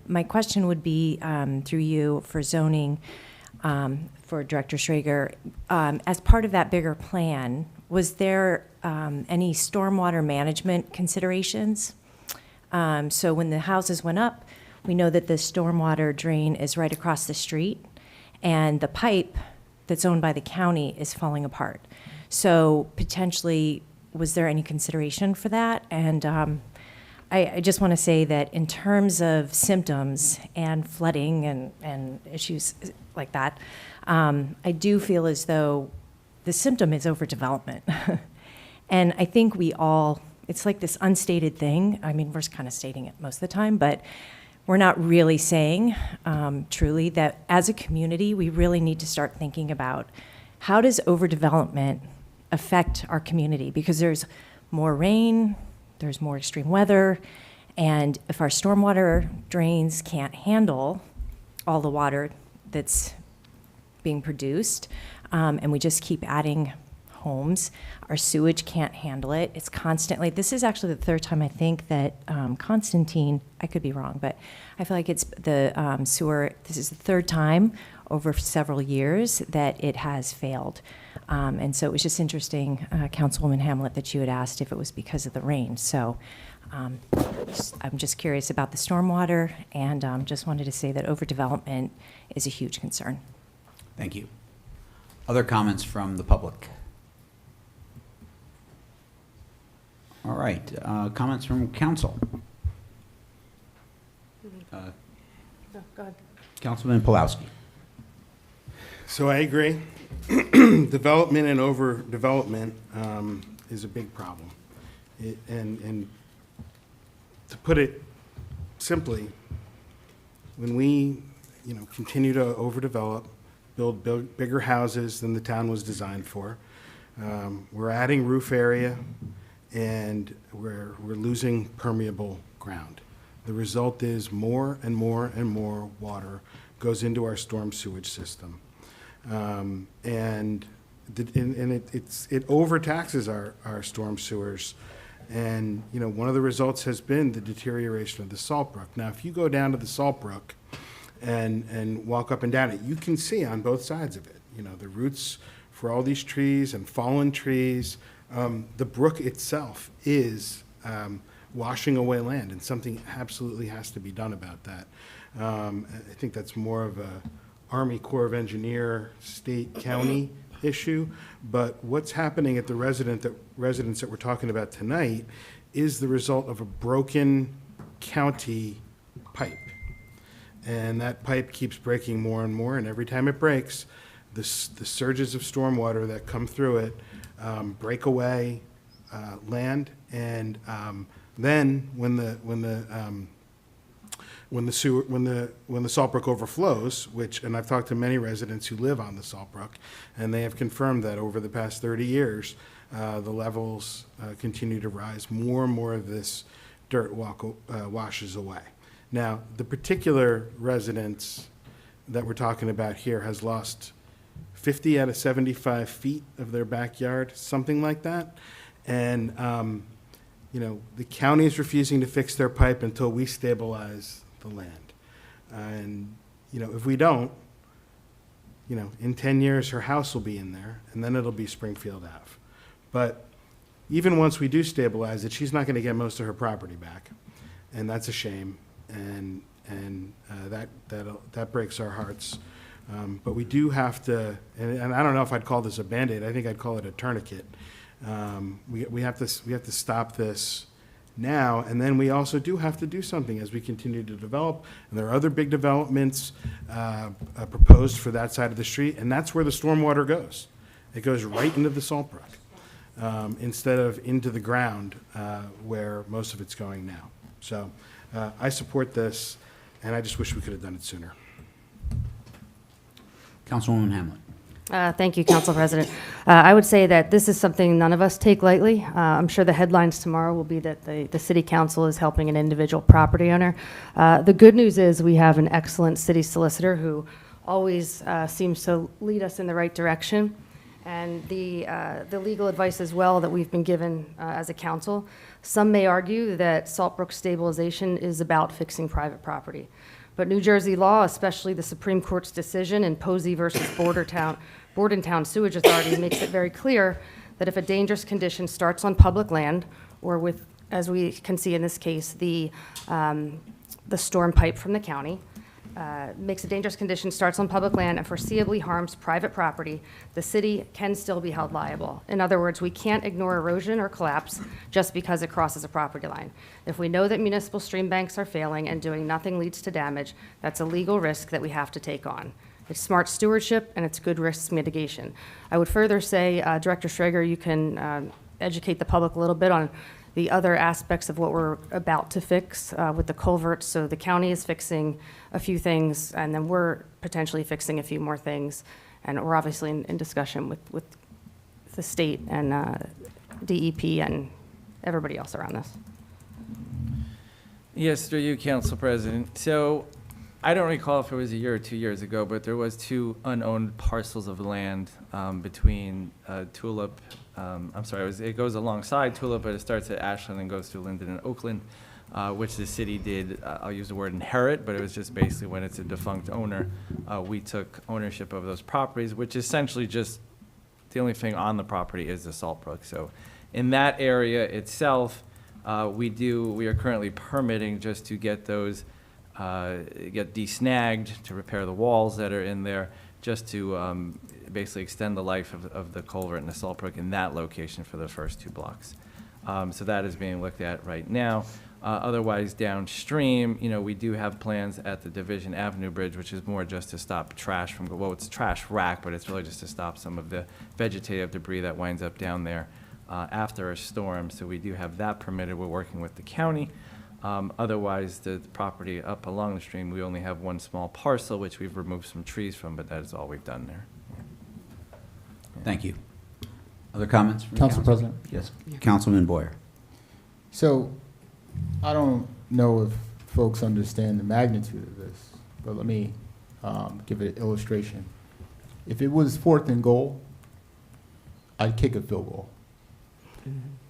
my question would be, through you, for zoning, for Director Schrager, as part of that bigger plan, was there any stormwater management considerations? So when the houses went up, we know that the stormwater drain is right across the street, and the pipe that's owned by the county is falling apart. So potentially, was there any consideration for that? And I just want to say that in terms of symptoms and flooding and issues like that, I do feel as though the symptom is overdevelopment. And I think we all, it's like this unstated thing. I mean, we're kind of stating it most of the time, but we're not really saying truly that as a community, we really need to start thinking about how does overdevelopment affect our community because there's more rain, there's more extreme weather, and if our stormwater drains can't handle all the water that's being produced, and we just keep adding homes, our sewage can't handle it. It's constantly, this is actually the third time I think that Constantine, I could be wrong, but I feel like it's the sewer, this is the third time over several years that it has failed. And so it was just interesting, Councilwoman Hamlet, that you had asked if it was because of the rain. So I'm just curious about the stormwater, and just wanted to say that overdevelopment is a huge concern. Thank you. Other comments from the public? All right, comments from council. Go ahead. Councilman Pulowski. So I agree. Development and overdevelopment is a big problem. And to put it simply, when we continue to overdevelop, build bigger houses than the town was designed for, we're adding roof area, and we're losing permeable ground. The result is more and more and more water goes into our storm sewage system. And it overtaxes our storm sewers. And, one of the results has been the deterioration of the salt brook. Now, if you go down to the salt brook and walk up and down it, you can see on both sides of it, the roots for all these trees and fallen trees. The brook itself is washing away land, and something absolutely has to be done about that. I think that's more of a Army Corps of Engineer, state, county issue, but what's happening at the residence that we're talking about tonight is the result of a broken county pipe. And that pipe keeps breaking more and more, and every time it breaks, the surges of stormwater that come through it break away land, and then when the salt brook overflows, and I've talked to many residents who live on the salt brook, and they have confirmed that over the past 30 years, the levels continue to rise. More and more of this dirt washes away. Now, the particular residence that we're talking about here has lost 50 out of 75 feet of their backyard, something like that. And, the county is refusing to fix their pipe until we stabilize the land. And, if we don't, in 10 years, her house will be in there, and then it'll be Springfield Ave. But even once we do stabilize it, she's not going to get most of her property back. And that's a shame. And that breaks our hearts. But we do have to, and I don't know if I'd call this a Band-Aid, I think I'd call it a tourniquet. We have to stop this now, and then we also do have to do something as we continue to develop. And there are other big developments proposed for that side of the street, and that's where the stormwater goes. It goes right into the salt brook instead of into the ground where most of it's going now. So I support this, and I just wish we could have done it sooner. Councilwoman Hamlet. Thank you, Council President. I would say that this is something none of us take lightly. I'm sure the headlines tomorrow will be that the City Council is helping an individual property owner. The good news is we have an excellent city solicitor who always seems to lead us in the right direction. And the legal advice as well that we've been given as a council. Some may argue that Saltbrook stabilization is about fixing private property. But New Jersey law, especially the Supreme Court's decision in Posey versus Bordentown Sewage Authority, makes it very clear that if a dangerous condition starts on public land, or with, as we can see in this case, the storm pipe from the county, makes a dangerous condition, starts on public land, and foreseeably harms private property, the city can still be held liable. In other words, we can't ignore erosion or collapse just because it crosses a property line. If we know that municipal stream banks are failing and doing nothing leads to damage, that's a legal risk that we have to take on. It's smart stewardship, and it's good risk mitigation. I would further say, Director Schrager, you can educate the public a little bit on the other aspects of what we're about to fix with the culverts. So the county is fixing a few things, and then we're potentially fixing a few more things. And we're obviously in discussion with the state and DEP and everybody else around this. Yes, through you, Council President. So I don't recall if it was a year or 2 years ago, but there was 2 unowned parcels of land between Tulip. It goes alongside Tulip, but it starts at Ashland and goes through Linden and Oakland, which the city did, I'll use the word inherit, but it was just basically when it's a defunct owner, we took ownership of those properties, which essentially just, the only thing on the property is the salt brook. So in that area itself, we are currently permitting just to get those, get desnagged, to repair the walls that are in there, just to basically extend the life of the culvert and the salt brook in that location for the first 2 blocks. So that is being looked at right now. Otherwise, downstream, we do have plans at the Division Avenue Bridge, which is more just to stop trash from, well, it's trash rack, but it's really just to stop some of the vegetative debris that winds up down there after a storm. So we do have that permitted. We're working with the county. Otherwise, the property up along the stream, we only have 1 small parcel, which we've removed some trees from, but that is all we've done there. Thank you. Other comments from Council council? President. Yes, Councilman Boyer. So I don't know if folks understand the magnitude of this, but let me give it an illustration. If it was 4th and goal, I'd kick a field goal.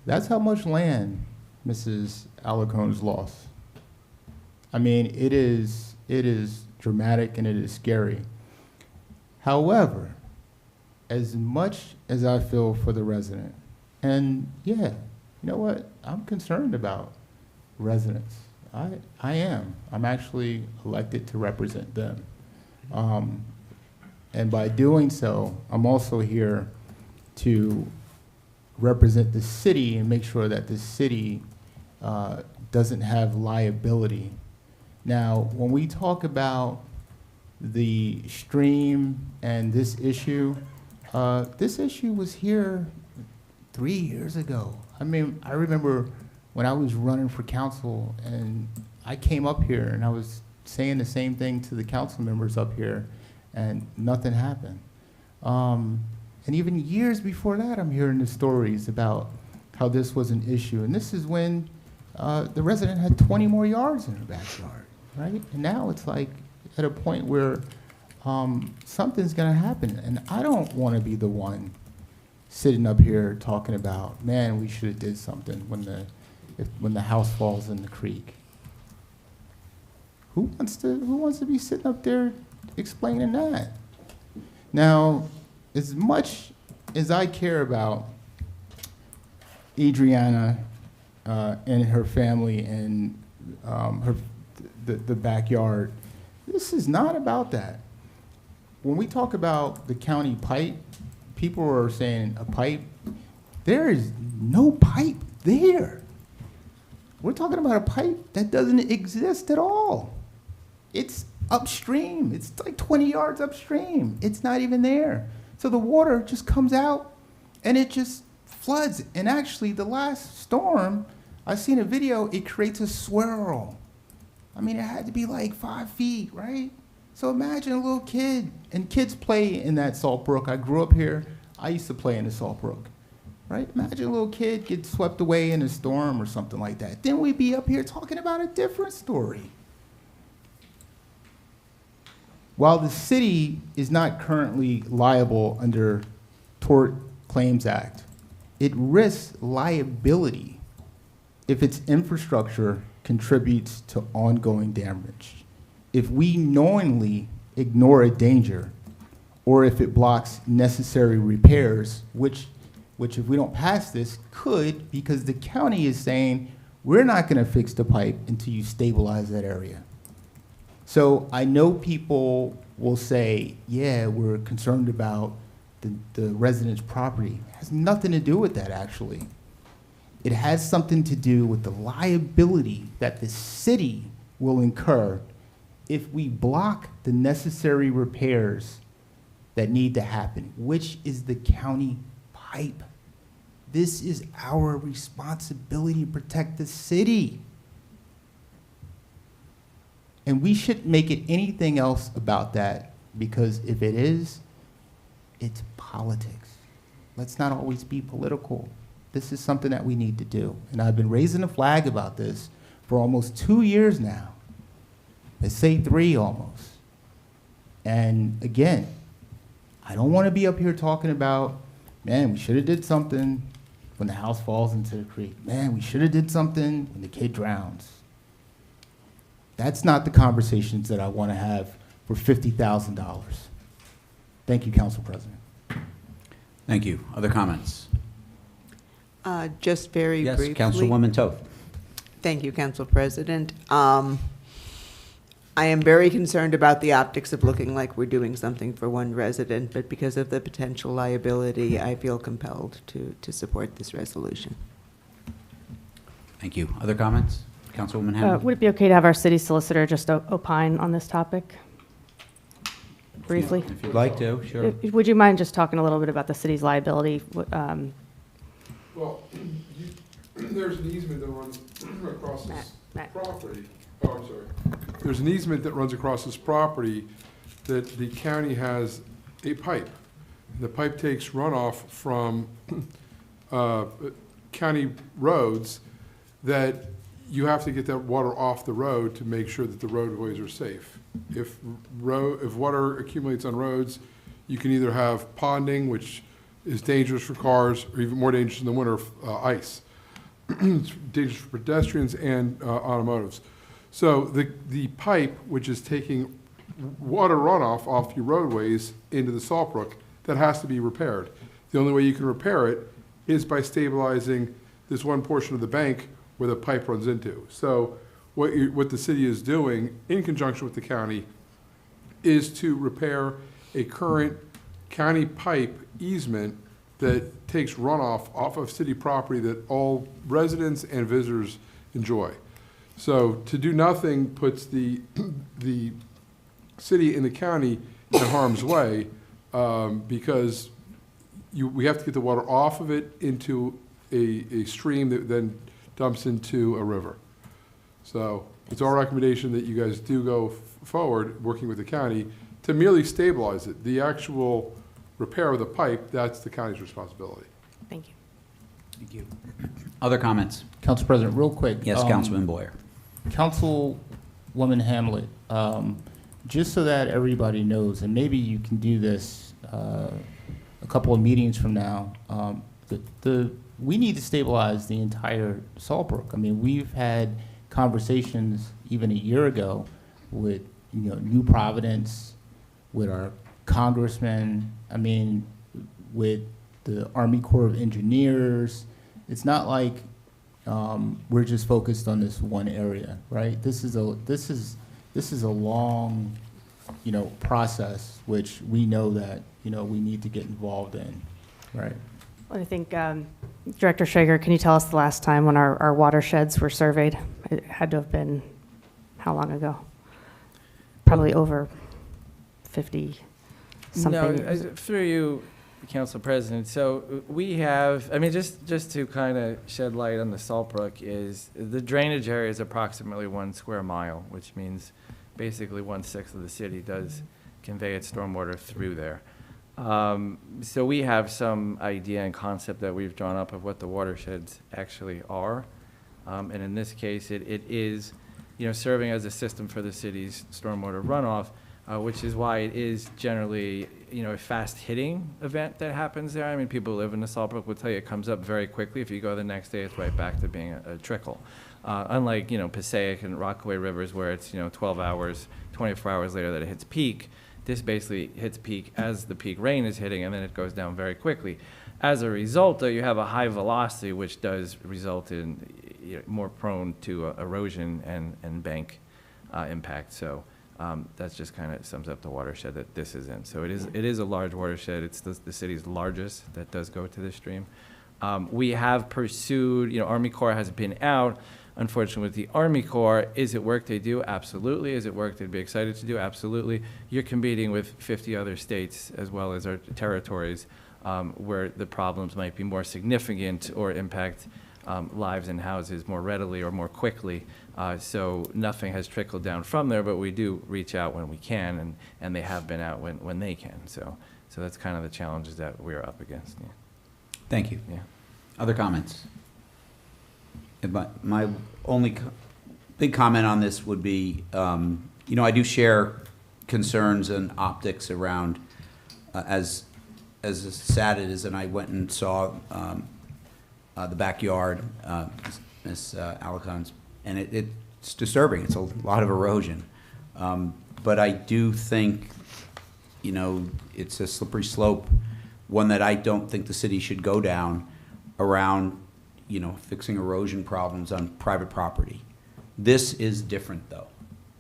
That's how much land Mrs. Alicone's lost. I mean, it is dramatic and it is scary. However, as much as I feel for the resident, and yeah, you know what? I'm concerned about residents. I am. I'm actually elected to represent them. And by doing so, I'm also here to represent the city and make sure that the city doesn't have liability. Now, when we talk about the stream and this issue was here 3 years ago. I mean, I remember when I was running for council and I came up here and I was saying the same thing to the council members up here and nothing happened. And even years before that, I'm hearing the stories about how this was an issue. And this is when the resident had 20 more yards in her backyard, right? And now it's like at a point where something's gonna happen. And I don't wanna be the one sitting up here talking about, man, we should have did something when the house falls in the creek. Who wants to be sitting up there explaining that? Now, as much as I care about Adriana and her family and the backyard, this is not about that. When we talk about the county pipe, people are saying a pipe. There is no pipe there. We're talking about a pipe that doesn't exist at all. It's upstream. It's like 20 yards upstream. It's not even there. So the water just comes out and it just floods. And actually, the last storm, I've seen a video, it creates a swirl. I mean, it had to be like 5 feet, right? So imagine a little kid, and kids play in that salt brook. I grew up here. I used to play in the salt brook, right? Imagine a little kid get swept away in a storm or something like that. Then we'd be up here talking about a different story. While the city is not currently liable under Tort Claims Act, it risks liability if its infrastructure contributes to ongoing damage. If we knowingly ignore a danger, or if it blocks necessary repairs, which if we don't pass this, could, because the county is saying, we're not gonna fix the pipe until you stabilize that area. So I know people will say, yeah, we're concerned about the resident's property. It has nothing to do with that, actually. It has something to do with the liability that the city will incur if we block the necessary repairs that need to happen, which is the county pipe. This is our responsibility to protect the city. And we shouldn't make it anything else about that, because if it is, it's politics. let's not always be political. This is something that we need to do. And I've been raising a flag about this for almost 2 years now. Let's say 3 almost. And again, I don't want to be up here talking about, man, we should have did something when the house falls into the creek. Man, we should have did something when the kid drowns. That's not the conversations that I want to have for $50,000. Thank you, Council President. Thank you. Other comments? Just very Yes, briefly. Councilwoman Toth. Thank you, Council President. I am very concerned about the optics of looking like we're doing something for one resident, but because of the potential liability, I feel compelled to support this resolution. Thank you. Other comments? Councilwoman Hamilton? Would it be okay to have our city solicitor just opine on this topic briefly? If you'd like to, sure. Would you mind just talking a little bit about the city's liability? Well, there's an easement that runs across this Matt. property. Oh, I'm sorry. There's an easement that runs across this property that the county has a pipe. The pipe takes runoff from county roads that you have to get that water off the road to make sure that the roadways are safe. If water accumulates on roads, you can either have ponding, which is dangerous for cars, or even more dangerous in the winter, ice. It's dangerous for pedestrians and automotives. So the pipe, which is taking water runoff off your roadways into the Salt Brook, that has to be repaired. The only way you can repair it is by stabilizing this one portion of the bank where the pipe runs into. So what the city is doing, in conjunction with the county, is to repair a current county pipe easement that takes runoff off of city property that all residents and visitors enjoy. So to do nothing puts the city and the county in harm's way because we have to get the water off of it into a stream that then dumps into a river. So it's our recommendation that you guys do go forward, working with the county, to merely stabilize it. The actual repair of the pipe, that's the county's responsibility. Thank you. Thank you. Other comments? Council President, real quick. Yes, Councilman Boyer. Councilwoman Hamlet, just so that everybody knows, and maybe you can do this a couple of meetings from now, we need to stabilize the entire Salt Brook. I mean, we've had conversations even a year ago with New Providence, with our congressman, I mean, with the Army Corps of Engineers. It's not like we're just focused on this one area, right? This is a long, process which we know that we need to get involved in, right? I think, Director Schrager, can you tell us the last time when our watersheds were surveyed? It had to have been, how long ago? Probably over 50-something years. No, through you, Council President, so we have, just to kind of shed light on the Salt Brook, is the drainage area is approximately 1 square mile, which means basically 1/6 of the city does convey its stormwater through there. So we have some idea and concept that we've drawn up of what the watersheds actually are. And in this case, it is, serving as a system for the city's stormwater runoff, which is why it is generally, a fast-hitting event that happens there. I mean, people who live in the Salt Brook will tell you it comes up very quickly. If you go the next day, it's right back to being a trickle. Unlike, Passaic and Rockaway rivers where it's, 12 hours, 24 hours later that it hits peak, this basically hits peak as the peak rain is hitting, and then it goes down very quickly. As a result, though, you have a high velocity, which does result in more prone to erosion and bank impact. So that's just kind of sums up the watershed that this is in. So it is a large watershed. It's the city's largest that does go to this stream. We have pursued, Army Corps has been out. Unfortunately, with the Army Corps, is it work they do? Absolutely. Is it work they'd be excited to do? Absolutely. You're competing with 50 other states as well as our territories where the problems might be more significant or impact lives and houses more readily or more quickly. So nothing has trickled down from there, but we do reach out when we can, and they have been out when they can. So that's kind of the challenges that we're up against. Yeah. Thank you. Yeah. Other comments? My only big comment on this would be, I do share concerns and optics around, as sad it is, and I went and saw the backyard, Ms. Alicon's, and it's disturbing. It's a lot of erosion. But I do think, it's a slippery slope, one that I don't think the city should go down around, fixing erosion problems on private property. This is different, though.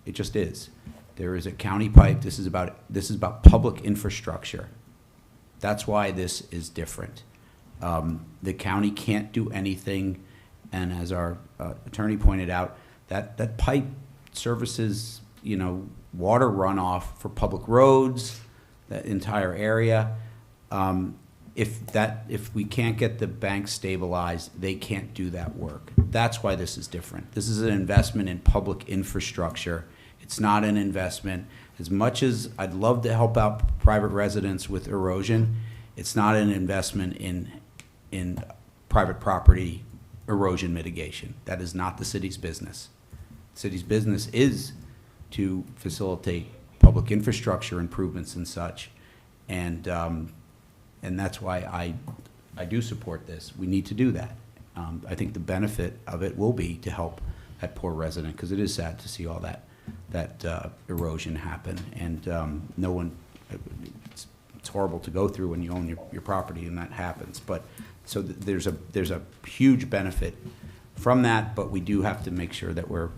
It just is. There is a county pipe. This is about public infrastructure. That's why this is different. The county can't do anything, and as our attorney pointed out, that pipe services, water runoff for public roads, that entire area. If we can't get the bank stabilized, they can't do that work. That's why this is different. This is an investment in public infrastructure. It's not an investment. As much as I'd love to help out private residents with erosion, it's not an investment in private property erosion mitigation. That is not the city's business. The city's business is to facilitate public infrastructure improvements and such, and that's why I do support this. We need to do that. I think the benefit of it will be to help that poor resident, because it is sad to see all that erosion happen, and no one. It's horrible to go through when you own your property and that happens. But so there's a huge benefit from that, but we do have to make sure that we're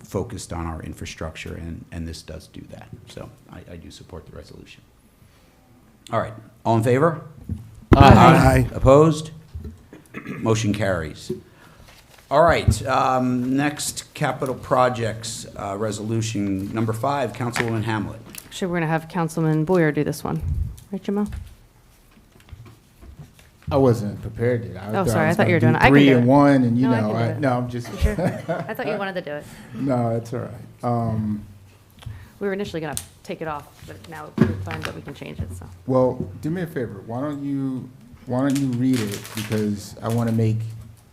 focused on our infrastructure, and this does do that. So I do support the resolution. All right, all in favor? Aye. Opposed? Motion carries. All right, next capital projects resolution number 5, Councilwoman Hamlet. Actually, we're going to have Councilman Boyer do this one. Right, Jamal? I wasn't prepared yet. Oh, sorry, I thought you were doing it. I can 3 do and it. 1, and No, I can do it. no, I'm just. You sure? I thought you wanted to do it. No, that's all right. We were initially going to take it off, but now we find that we can change it, so. Well, do me a favor. Why don't you read it, because I want to make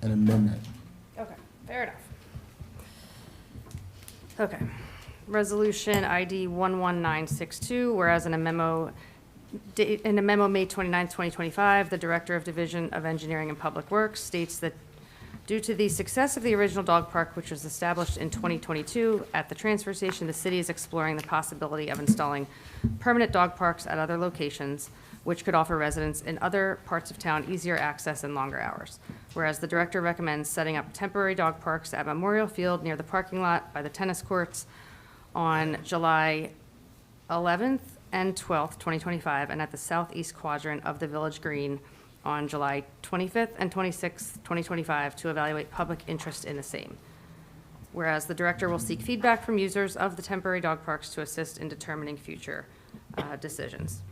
an amendment. Okay, fair enough. Okay. Resolution ID 11962, whereas in a memo May 29, 2025, the Director of Division of Engineering and Public Works states that due to the success of the original dog park, which was established in 2022 at the transfer station, the city is exploring the possibility of installing permanent dog parks at other locations, which could offer residents in other parts of town easier access and longer hours. Whereas the director recommends setting up temporary dog parks at Memorial Field near the parking lot by the tennis courts on July 11th and 12th, 2025, and at the southeast quadrant of the Village Green on July 25th and 26th, 2025, to evaluate public interest in the same. Whereas the director will seek feedback from users of the temporary dog parks to assist in determining future decisions.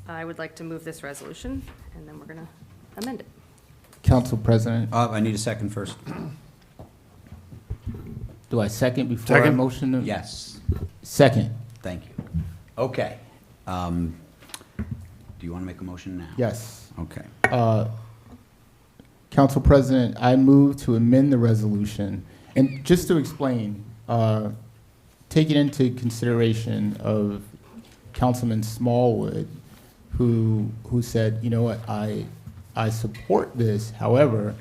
I would like to move this resolution, and then we're going to amend it. Council President, I need a second first. do I second before I Second. motion? to- Yes, Second, thank you. Okay. Do you want to make a motion now? yes. Okay. Council President, I move to amend the resolution. And just to explain, taking into consideration of Councilman Smallwood, who said, you know what, I support this. However,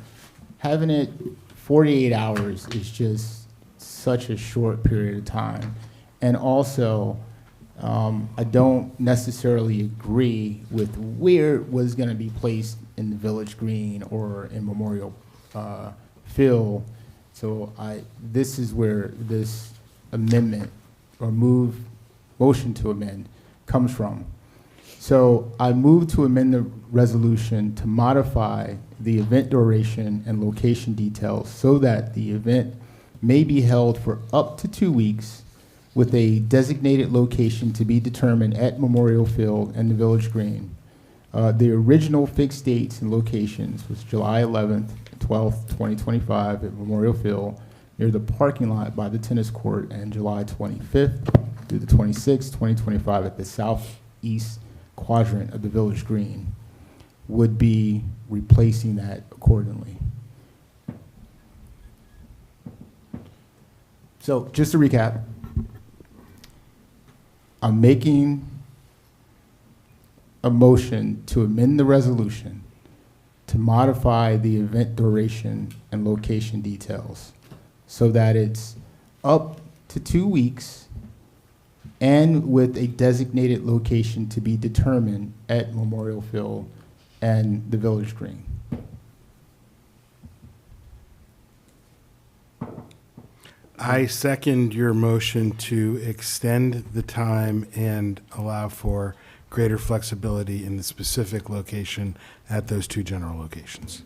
having it 48 hours is just such a short period of time. And also, I don't necessarily agree with where it was going to be placed in the Village Green or in Memorial Field. So this is where this amendment or motion to amend comes from. So I move to amend the resolution to modify the event duration and location details so that the event may be held for up to 2 weeks with a designated location to be determined at Memorial Field and the Village Green. The original fixed dates and locations was July 11th, 12th, 2025 at Memorial Field near the parking lot by the tennis court, and July 25th through the 26th, 2025 at the southeast quadrant of the Village Green. would be replacing that accordingly. So just to recap, I'm making a motion to amend the resolution to modify the event duration and location details so that it's up to 2 weeks and with a designated location to be determined at Memorial Field and the Village Green. I second your motion to extend the time and allow for greater flexibility in the specific location at those two general locations.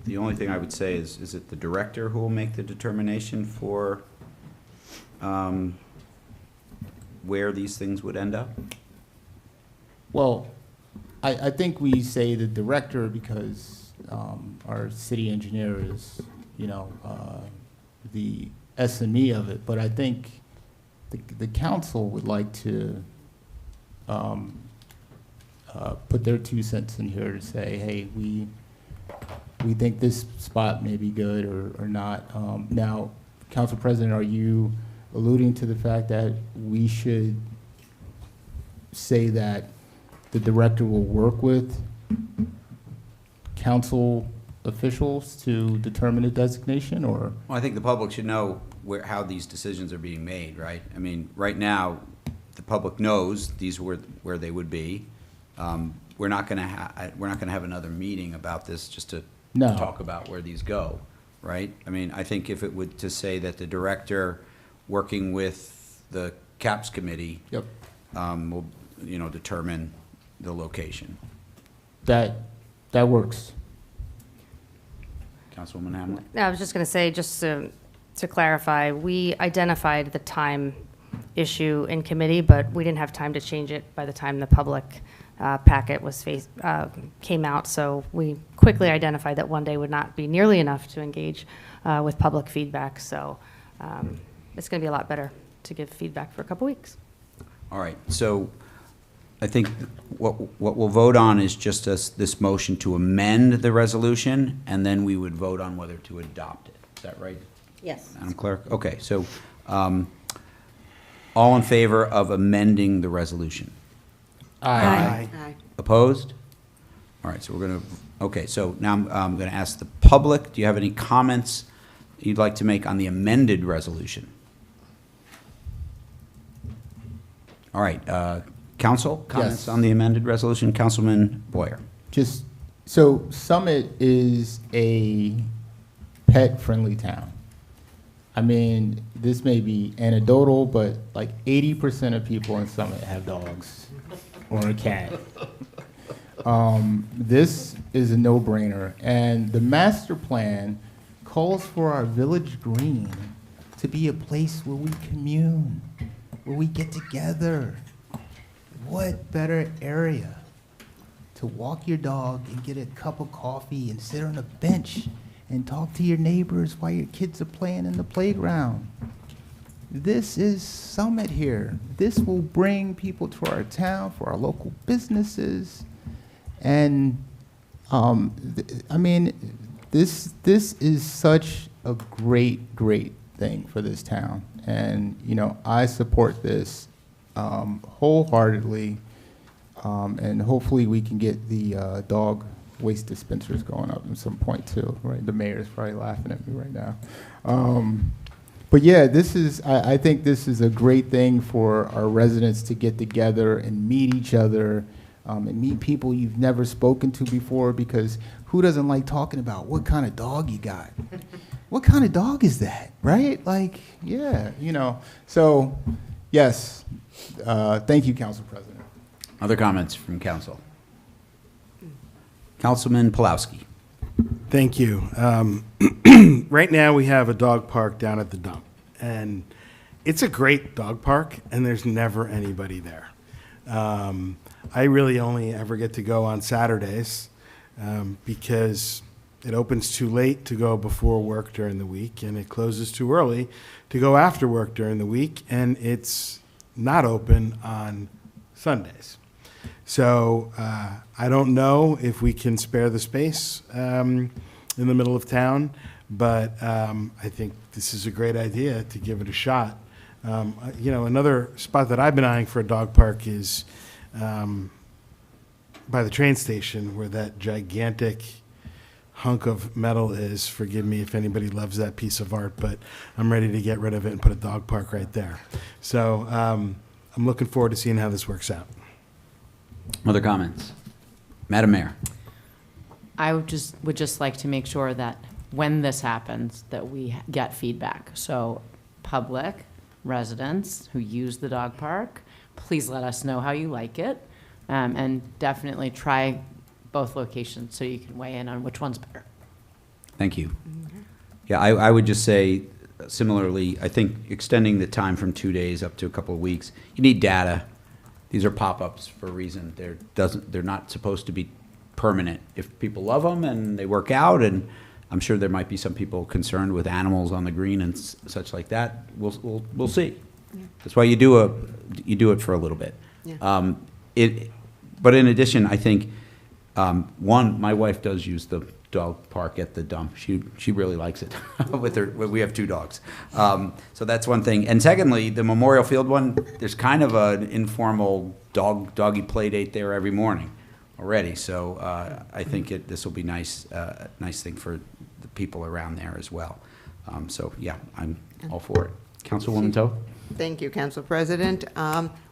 The only thing I would say is it the director who will make the determination for where these things would end up? Well, I think we say the director because our city engineer is, the SME of it, but I think the council would like to put their 2 cents in here to say, hey, we think this spot may be good or not. Now, Council President, are you alluding to the fact that we should say that the director will work with council officials to determine a designation, or? Well, I think the public should know how these decisions are being made, right? I mean, right now, the public knows these were where they would be. We're not going to have another meeting about this just to talk about where these go, right? I mean, I think if it would to say that the director working with the CAPS committee will, determine the location. That works. Councilwoman Hamlin? I was just going to say, just to clarify, we identified the time issue in committee, but we didn't have time to change it by the time the public packet was came out. So we quickly identified that one day would not be nearly enough to engage with public feedback. So it's going to be a lot better to give feedback for a couple weeks. All right. So I think what we'll vote on is just this motion to amend the resolution, and then we would vote on whether to adopt it. Is that right? Yes. Madam Clerk? Okay. So all in favor of amending the resolution? Aye. Opposed? All right, so we're going to, okay, so now I'm going to ask the public, do you have any comments you'd like to make on the amended resolution? All right, council, comments Yes. on the amended resolution? Councilman Boyer. Just, so Summit is a pet-friendly town. I mean, this may be anecdotal, but like 80% of people in Summit have dogs or a cat. This is a no-brainer, and the master plan calls for our village green to be a place where we commune, where we get together. What better area to walk your dog and get a cup of coffee and sit on a bench and talk to your neighbors while your kids are playing in the playground? This is Summit here. This will bring people to our town, for our local businesses. And, I mean, this is such a great, great thing for this town. And, I support this wholeheartedly. And hopefully we can get the dog waste dispensers going up at some point too, right? The mayor's probably laughing at me right now. But yeah, I think this is a great thing for our residents to get together and meet each other, and meet people you've never spoken to before, because who doesn't like talking about what kind of dog you got? What kind of dog is that, right? Like, yeah, So, yes, thank you, Council President. Other comments from council? Councilman Pulowski. Thank you. Right now, we have a dog park down at the dump, and it's a great dog park, and there's never anybody there. I really only ever get to go on Saturdays because it opens too late to go before work during the week, and it closes too early to go after work during the week, and it's not open on Sundays. So I don't know if we can spare the space in the middle of town, but I think this is a great idea to give it a shot. Another spot that I've been eyeing for a dog park is by the train station where that gigantic hunk of metal is. Forgive me if anybody loves that piece of art, but I'm ready to get rid of it and put a dog park right there. So I'm looking forward to seeing how this works out. Other comments? Madam Mayor. I would just like to make sure that when this happens, that we get feedback. So public, residents who use the dog park, please let us know how you like it. And definitely try both locations so you can weigh in on which one's better. Thank you. Yeah, I would just say similarly, I think extending the time from 2 days up to a couple of weeks, you need data. These are pop-ups for a reason. They're not supposed to be permanent. If people love them and they work out, and I'm sure there might be some people concerned with animals on the green and such like that, we'll see. Yeah. That's why you do it for a little bit. Yeah. But in addition, I think my wife does use the dog park at the dump. She really likes it. We have 2 dogs, so that's one thing. And secondly, the Memorial Field one, there's kind of an informal doggy play date there every morning already. So I think this will be nice thing for the people around there as well. So yeah, I'm all for it. Councilwoman Toe. Thank you, Council President.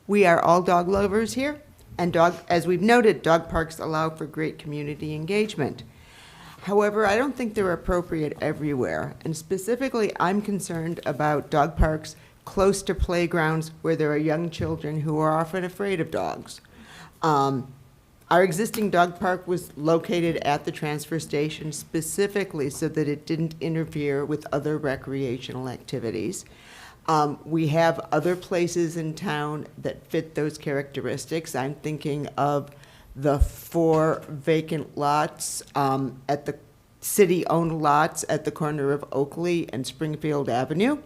We are all dog lovers here, and as we've noted, dog parks allow for great community engagement. However, I don't think they're appropriate everywhere, and specifically, I'm concerned about dog parks close to playgrounds where there are young children who are often afraid of dogs. Our existing dog park was located at the transfer station specifically so that it didn't interfere with other recreational activities. We have other places in town that fit those characteristics. I'm thinking of the 4 vacant lots at the city-owned lots at the corner of Oakley and Springfield Avenue,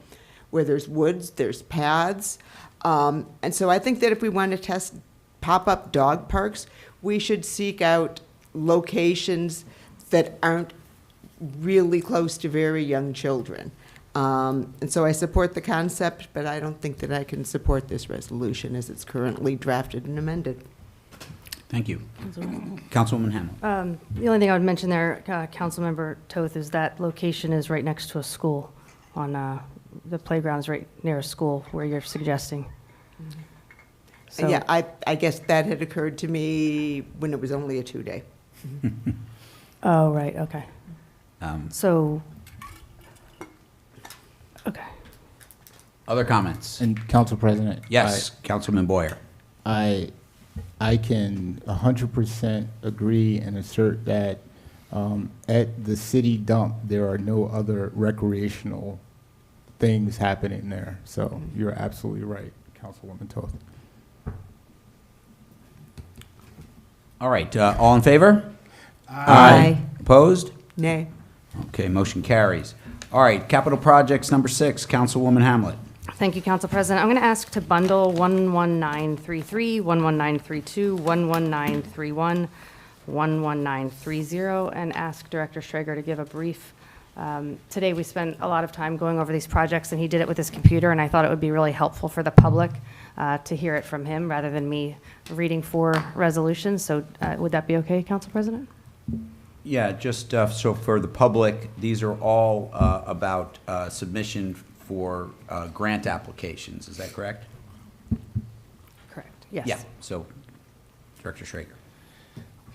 where there's woods, there's paths. And so I think that if we want to test pop-up dog parks, we should seek out locations that aren't really close to very young children. And so I support the concept, but I don't think that I can support this resolution as it's currently drafted and amended. Thank you. Councilwoman Hamel. The only thing I would mention there, Councilmember Toth, is that location is right next to a school. On the playground is right near a school where you're suggesting. So, yeah, I guess that had occurred to me when it was only a 2-day. Oh, right, okay. Okay. Other comments? And Council President? Yes, Councilman Boyer. I can 100% agree and assert that at the city dump, there are no other recreational things happening there. So you're absolutely right, Councilwoman Toth. All right, all in favor? Aye. Opposed? Nay. Okay, motion carries. All right, capital projects number 6, Councilwoman Hamlet. Thank you, Council President. I'm going to ask to bundle 11933, 11932, 11931, 11930, and ask Director Schrager to give a brief. Today, we spent a lot of time going over these projects, and he did it with his computer, and I thought it would be really helpful for the public to hear it from him rather than me reading 4 resolutions. So would that be okay, Council President? Yeah, just so for the public, these are all about submission for grant applications. Is that correct? Correct, yes. Yeah, so Director Schrager.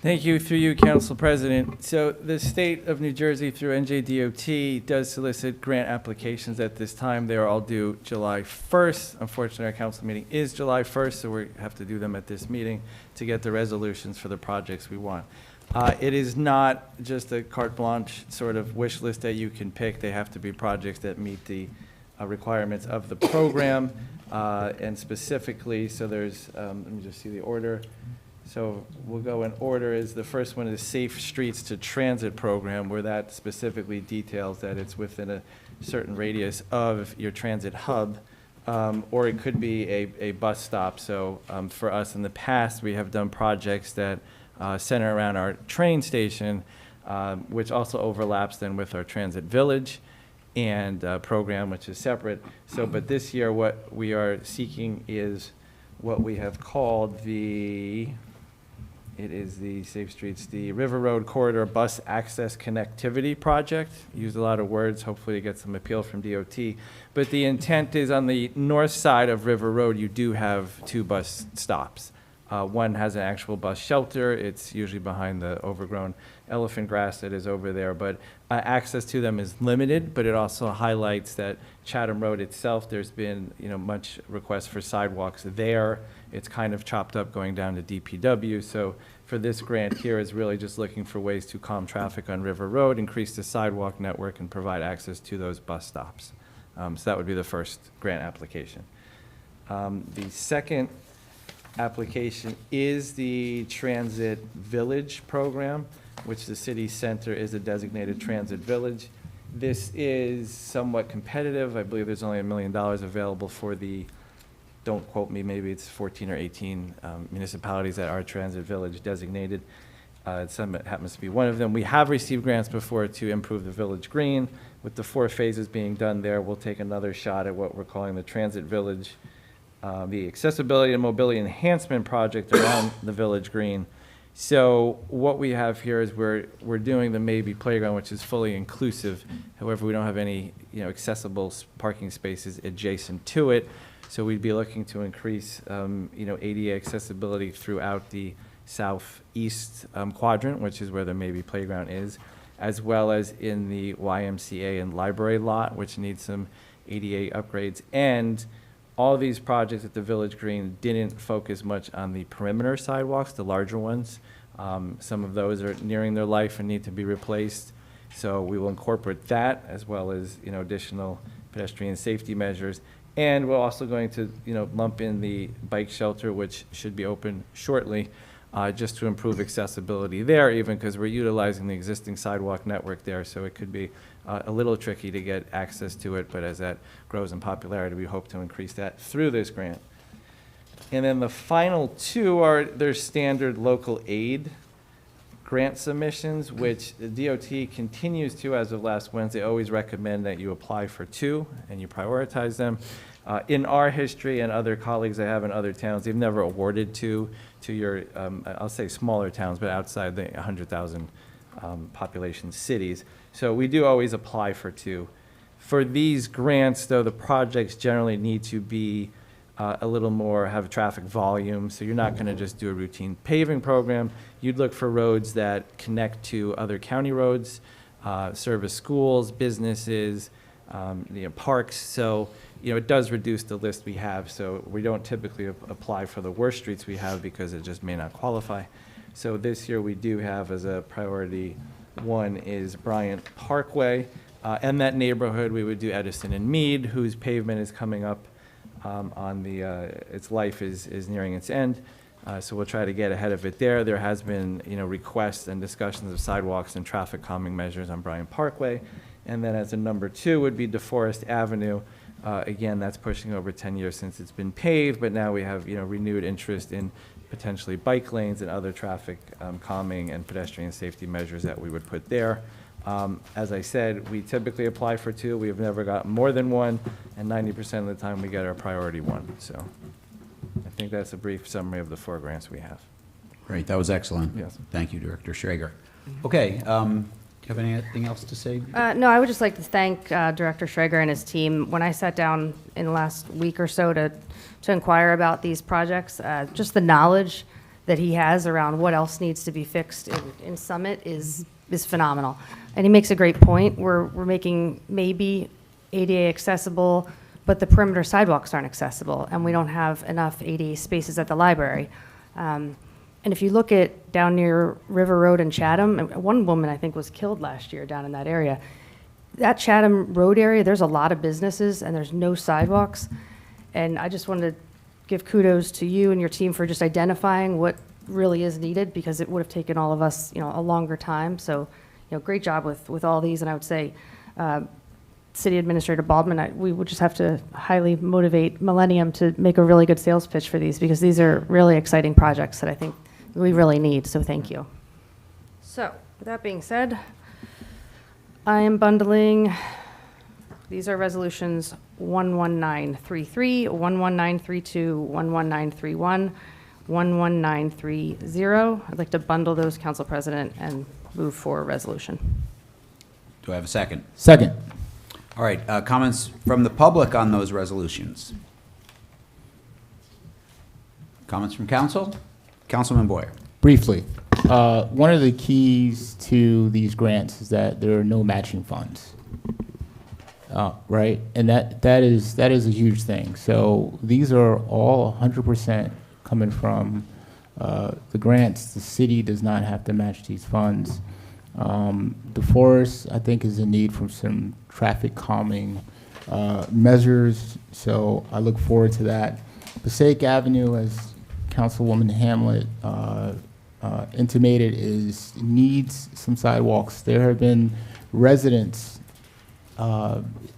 Thank you. Through you, Council President. So the state of New Jersey through NJDOT does solicit grant applications at this time. They are all due July 1st. Unfortunately, our council meeting is July 1st, so we have to do them at this meeting to get the resolutions for the projects we want. It is not just a carte blanche sort of wish list that you can pick. They have to be projects that meet the requirements of the program, and specifically, so there's, let me just see the order. So we'll go in order. Is the first one is Safe Streets to Transit program, where that specifically details that it's within a certain radius of your transit hub, or it could be a bus stop. So for us in the past, we have done projects that center around our train station, which also overlaps then with our transit village and program, which is separate. So, but this year, what we are seeking is what we have called the Safe Streets, the River Road Corridor Bus Access Connectivity Project. Used a lot of words, hopefully to get some appeal from DOT. But the intent is on the north side of River Road, you do have 2 bus stops. One has an actual bus shelter. It's usually behind the overgrown elephant grass that is over there, but access to them is limited, but it also highlights that Chatham Road itself, there's been, much request for sidewalks there. It's kind of chopped up going down to DPW. So for this grant here is really just looking for ways to calm traffic on River Road, increase the sidewalk network, and provide access to those bus stops. So that would be the first grant application. The second application is the Transit Village program, which the city center is a designated transit village. This is somewhat competitive. I believe there's only $1 million available for the, don't quote me, maybe it's 14 or 18 municipalities that are transit village designated. Summit happens to be one of them. We have received grants before to improve the village green. With the 4 phases being done there, we'll take another shot at what we're calling the transit village, the accessibility and mobility enhancement project around the village green. So what we have here is we're doing the Maybe Playground, which is fully inclusive. However, we don't have any accessible parking spaces adjacent to it. So we'd be looking to increase ADA accessibility throughout the southeast quadrant, which is where the Maybe Playground is, as well as in the YMCA and library lot, which needs some ADA upgrades. And all of these projects at the Village Green didn't focus much on the perimeter sidewalks, the larger ones. Some of those are nearing their life and need to be replaced. So we will incorporate that as well as additional pedestrian safety measures. And we're also going to lump in the bike shelter, which should be open shortly, just to improve accessibility there, even because we're utilizing the existing sidewalk network there. So it could be a little tricky to get access to it, but as that grows in popularity, we hope to increase that through this grant. And then the final 2 are their standard local aid grant submissions, which the DOT continues to, as of last Wednesday, always recommend that you apply for 2 and you prioritize them. In our history and other colleagues I have in other towns, they've never awarded 2 to your, I'll say smaller towns, but outside the 100,000 population cities. So we do always apply for 2. For these grants, though, the projects generally need to be a little more, have traffic volume, so you're not going to just do a routine paving program. You'd look for roads that connect to other county roads, service schools, businesses, parks. So it does reduce the list we have. So we don't typically apply for the worst streets we have because it just may not qualify. So this year we do have as a priority 1 is Bryant Parkway. And that neighborhood, we would do Edison and Mead, whose pavement is coming up on the, its life is nearing its end. So we'll try to get ahead of it there. There has been, requests and discussions of sidewalks and traffic calming measures on Bryant Parkway. And then as a number 2 would be DeForest Avenue. Again, that's pushing over 10 years since it's been paved, but now we have, renewed interest in potentially bike lanes and other traffic calming and pedestrian safety measures that we would put there. As I said, we typically apply for 2. We have never got more than 1, and 90% of the time we get our priority 1. So I think that's a brief summary of the 4 grants we have. Great, that was excellent. Yes. Thank you, Director Schrager. Okay, do you have anything else to say? No, I would just like to thank Director Schrager and his team. When I sat down in the last week or so to inquire about these projects, just the knowledge that he has around what else needs to be fixed in Summit is phenomenal. And he makes a great point. We're making maybe ADA accessible, but the perimeter sidewalks aren't accessible, and we don't have enough ADA spaces at the library. And if you look at down near River Road in Chatham, one woman I think was killed last year down in that area. That Chatham Road area, there's a lot of businesses and there's no sidewalks. And I just wanted to give kudos to you and your team for just identifying what really is needed, because it would have taken all of us, a longer time. So, great job with all these. And I would say City Administrator Baldwin, we would just have to highly motivate Millennium to make a really good sales pitch for these, because these are really exciting projects that I think we really need, so thank you. So, with that being said, I am bundling, these are resolutions 11933, 11932, 11931, 11930. I'd like to bundle those, Council President, and move for a resolution. Do I have a second? Second. All right, comments from the public on those resolutions? Comments from council? Councilman Boyer. Briefly, one of the keys to these grants is that there are no matching funds. Right? And that is a huge thing. So these are all 100% coming from the grants. The city does not have to match these funds. DeForest, I think, is in need for some traffic calming measures, so I look forward to that. Passaic Avenue, as Councilwoman Hamlet intimated, needs some sidewalks. There have been residents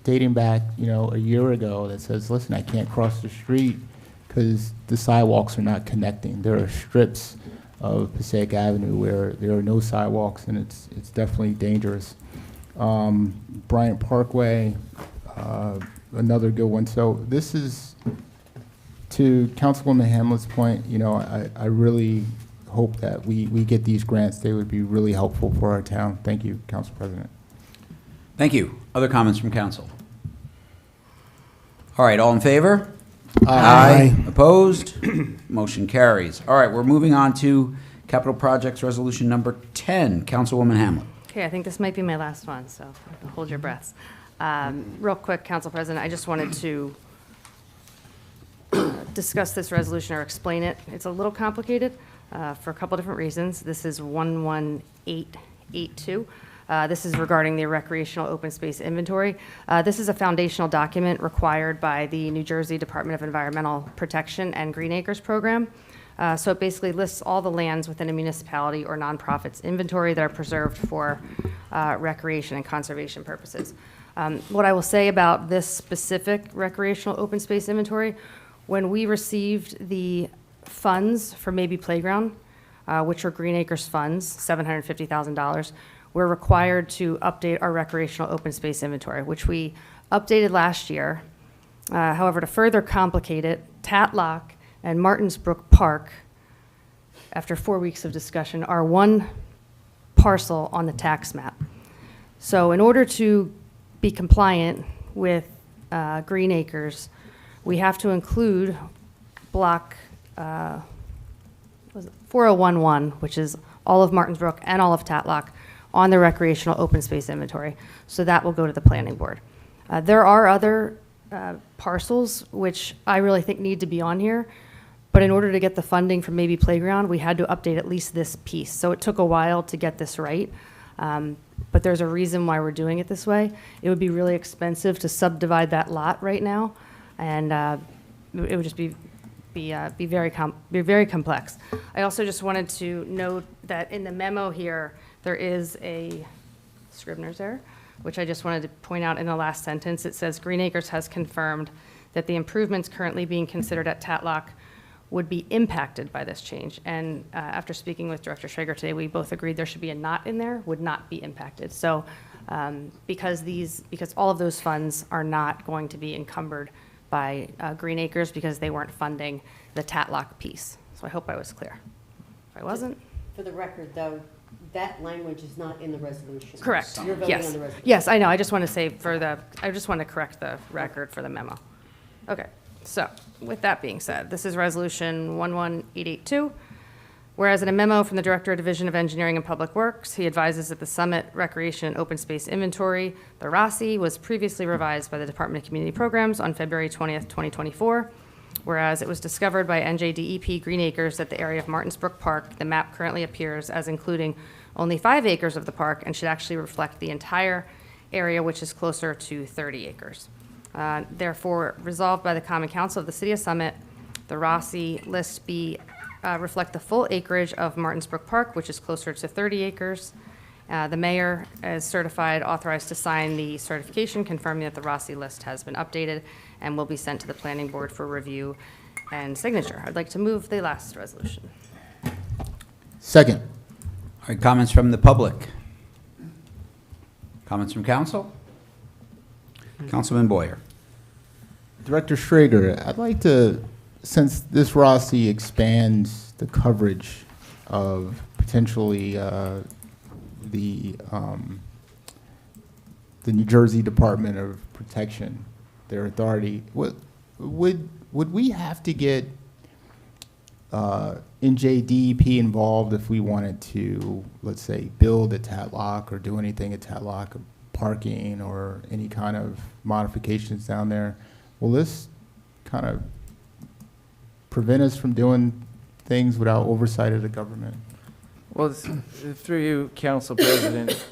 dating back, a year ago that says, listen, I can't cross the street because the sidewalks are not connecting. There are strips of Passaic Avenue where there are no sidewalks, and it's definitely dangerous. Bryant Parkway, another good one. So this is, to Councilwoman Hamlet's point, I really hope that we get these grants. They would be really helpful for our town. Thank you, Council President. Thank you. Other comments from council? All right, all in favor? Aye. Opposed? Motion carries. All right, we're moving on to capital projects resolution number 10. Councilwoman Hamlet. Okay, I think this might be my last one, so hold your breaths. Real quick, Council President, I just wanted to discuss this resolution or explain it. It's a little complicated for a couple different reasons. This is 11882. This is regarding the recreational open space inventory. This is a foundational document required by the New Jersey Department of Environmental Protection and Green Acres program. So it basically lists all the lands within a municipality or nonprofit's inventory that are preserved for recreation and conservation purposes. What I will say about this specific recreational open space inventory, when we received the funds for Maybe Playground, which are Green Acres funds, $750,000, we're required to update our recreational open space inventory, which we updated last year. However, to further complicate it, Tatlock and Martinsbrook Park, after 4 weeks of discussion, are one parcel on the tax map. So in order to be compliant with Green Acres, we have to include block 4011, which is all of Martinsbrook and all of Tatlock, on the recreational open space inventory. So that will go to the planning board. There are other parcels which I really think need to be on here, but in order to get the funding from Maybe Playground, we had to update at least this piece. So it took a while to get this right, but there's a reason why we're doing it this way. It would be really expensive to subdivide that lot right now, and it would just be very complex. I also just wanted to note that in the memo here, there is a Scribner's error, which I just wanted to point out in the last sentence. It says Green Acres has confirmed that the improvements currently being considered at Tatlock would be impacted by this change. And after speaking with Director Schrager today, we both agreed there should be a not in there, would not be impacted. So because all of those funds are not going to be encumbered by Green Acres because they weren't funding the Tatlock piece. So I hope I was clear. If I wasn't. For the record, though, that language is not in the resolution. Correct. You're voting Yes. on the resolution. Yes, I know. I just want to say I just want to correct the record for the memo. Okay. So with that being said, this is resolution 11882. Whereas in a memo from the Director of Division of Engineering and Public Works, he advises that the Summit Recreation and Open Space Inventory, the RASI, was previously revised by the Department of Community Programs on February 20th, 2024. Whereas it was discovered by NJDEP Green Acres that the area of Martinsbrook Park, the map currently appears as including only 5 acres of the park and should actually reflect the entire area, which is closer to 30 acres. Therefore, resolved by the Common Council of the City of Summit, the RASI list be reflect the full acreage of Martinsbrook Park, which is closer to 30 acres, The mayor is certified, authorized to sign the certification confirming that the Rossi list has been updated and will be sent to the planning board for review and signature. I'd like to move the last resolution. Second. All right, comments from the public? Comments from council? Councilman Boyer. Director Schrager, I'd like to, since this Rossi expands the coverage of potentially the New Jersey Department of Protection, their authority, would we have to get NJDEP involved if we wanted to, let's say, build a Tatlock or do anything at Tatlock, parking or any kind of modifications down there? Will this kind of prevent us from doing things without oversight of the government? Well, through you, Council President,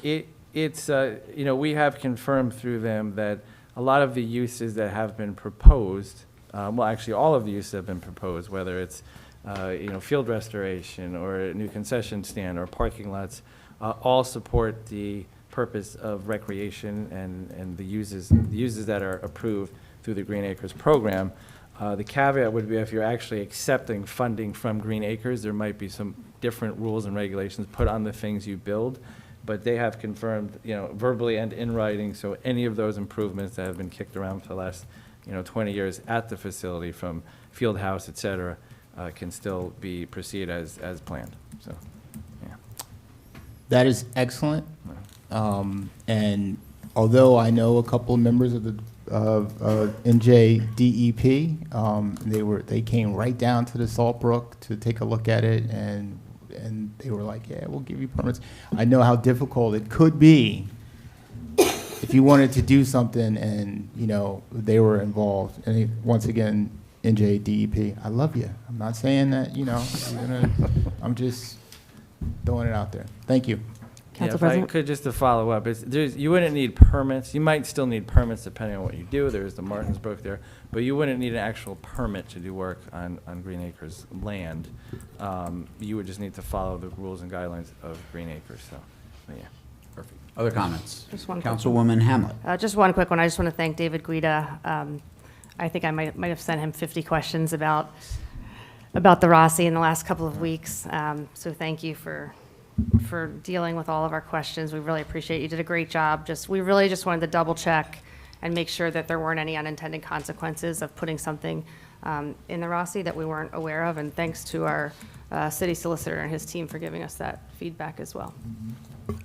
it's we have confirmed through them that a lot of the uses that have been proposed, well, actually all of the uses have been proposed, whether it's field restoration or a new concession stand or parking lots, all support the purpose of recreation and the uses that are approved through the Green Acres program. The caveat would be if you're actually accepting funding from Green Acres, there might be some different rules and regulations put on the things you build, but they have confirmed, verbally and in writing, so any of those improvements that have been kicked around for the last, 20 years at the facility, from field house, et cetera, can still be proceed as planned. So, yeah. That is excellent. And although I know a couple of members of the NJDEP, they came right down to the Salt Brook to take a look at it, and they were like, yeah, we'll give you permits. I know how difficult it could be if you wanted to do something and, they were involved. And once again, NJDEP, I love you. I'm not saying that, I'm just throwing it out there. Thank you. Yeah, if I could just to follow up, you wouldn't need permits. You might still need permits depending on what you do. There's the Martins Brook there, but you wouldn't need an actual permit to do work on Green Acres land. You would just need to follow the rules and guidelines of Green Acres. So, yeah. Perfect. Other comments? Just one. Councilwoman Hamlet. Just one quick one. I just want to thank David Guida. I think I might have sent him 50 questions about the Rossi in the last couple of weeks. So thank you for dealing with all of our questions. We really appreciate it. You did a great job. We really just wanted to double check and make sure that there weren't any unintended consequences of putting something in the Rossi that we weren't aware of. And thanks to our city solicitor and his team for giving us that feedback as well.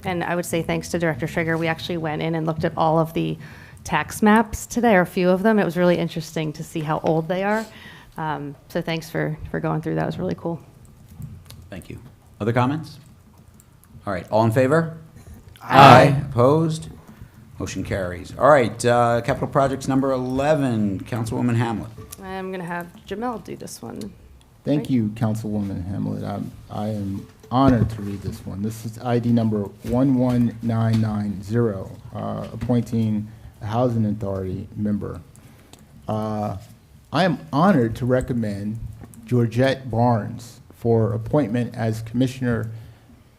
And I would say thanks to Director Schrager. We actually went in and looked at all of the tax maps today, or a few of them. It was really interesting to see how old they are. So thanks for going through that. It was really cool. Thank you. Other comments? All right, all in favor? Aye. Opposed? Motion carries. All right, capital projects number 11, Councilwoman Hamlet. I'm going to have Jamel do this one. Thank you, Councilwoman Hamlet. I am honored to read this one. This is ID number 11990, appointing a Housing Authority member. I am honored to recommend Georgette Barnes for appointment as Commissioner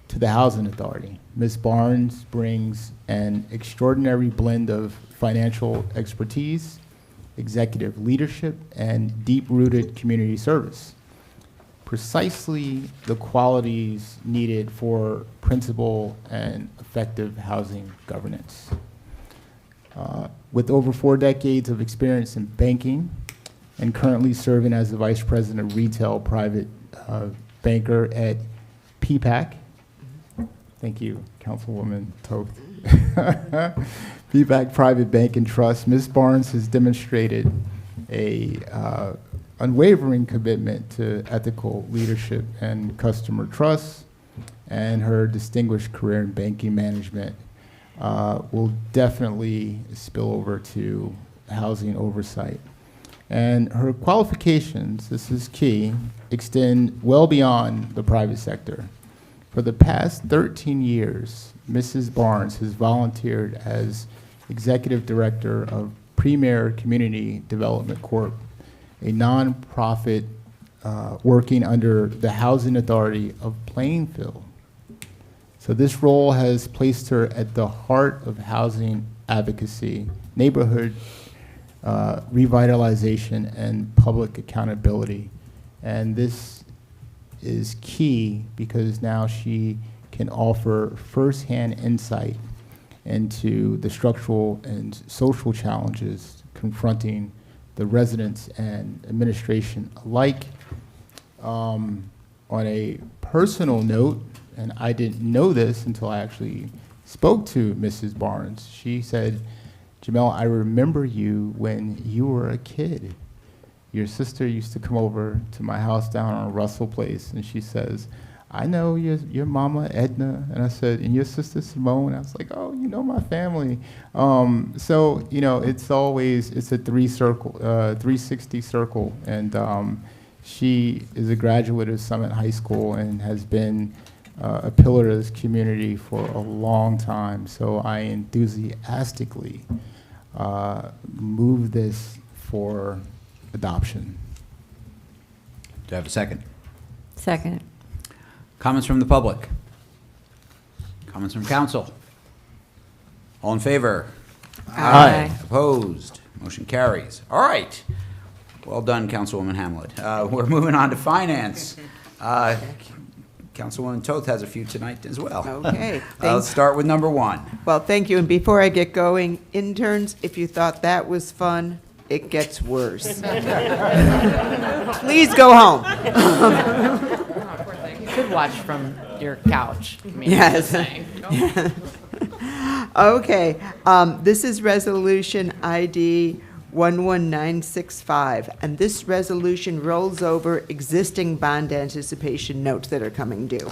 to the Housing Authority. Ms. Barnes brings an extraordinary blend of financial expertise, executive leadership, and deep-rooted community service. Precisely the qualities needed for principled and effective housing governance. With over 4 decades of experience in banking and currently serving as the Vice President of Retail Private Banker at PPAC. Thank you, Councilwoman Toth. PPAC Private Bank and Trust. Ms. Barnes has demonstrated a unwavering commitment to ethical leadership and customer trust, and her distinguished career in banking management will definitely spill over to housing oversight. And her qualifications, this is key, extend well beyond the private sector. For the past 13 years, Mrs. Barnes has volunteered as Executive Director of Premier Community Development Corp., a nonprofit working under the Housing Authority of Plainfield. So this role has placed her at the heart of housing advocacy, neighborhood revitalization, and public accountability. And this is key because now she can offer firsthand insight into the structural and social challenges confronting the residents and administration alike. On a personal note, and I didn't know this until I actually spoke to Mrs. Barnes, she said, "Jamel, I remember you when you were a kid. Your sister used to come over to my house down on Russell Place," and she says, "I know your mama Edna," and I said, "and your sister Simone." I was like, "Oh, you know my family." So it's a 360 circle, and she is a graduate of Summit High School and has been a pillar of this community for a long time. So I enthusiastically move this for adoption. Do I have a second? Second. Comments from the public? Comments from council? All in favor? Aye. Opposed? Motion carries. All right. Well done, Councilwoman Hamlet. We're moving on to finance. Councilwoman Toth has a few tonight as well. Okay, Let's thanks. start with number one. Well, thank you, and before I get going, interns, if you thought that was fun, it gets worse. Please go home. You could watch from your couch. I mean, Yes. just saying. Okay, this is Resolution ID 11965, and this resolution rolls over existing bond anticipation notes that are coming due.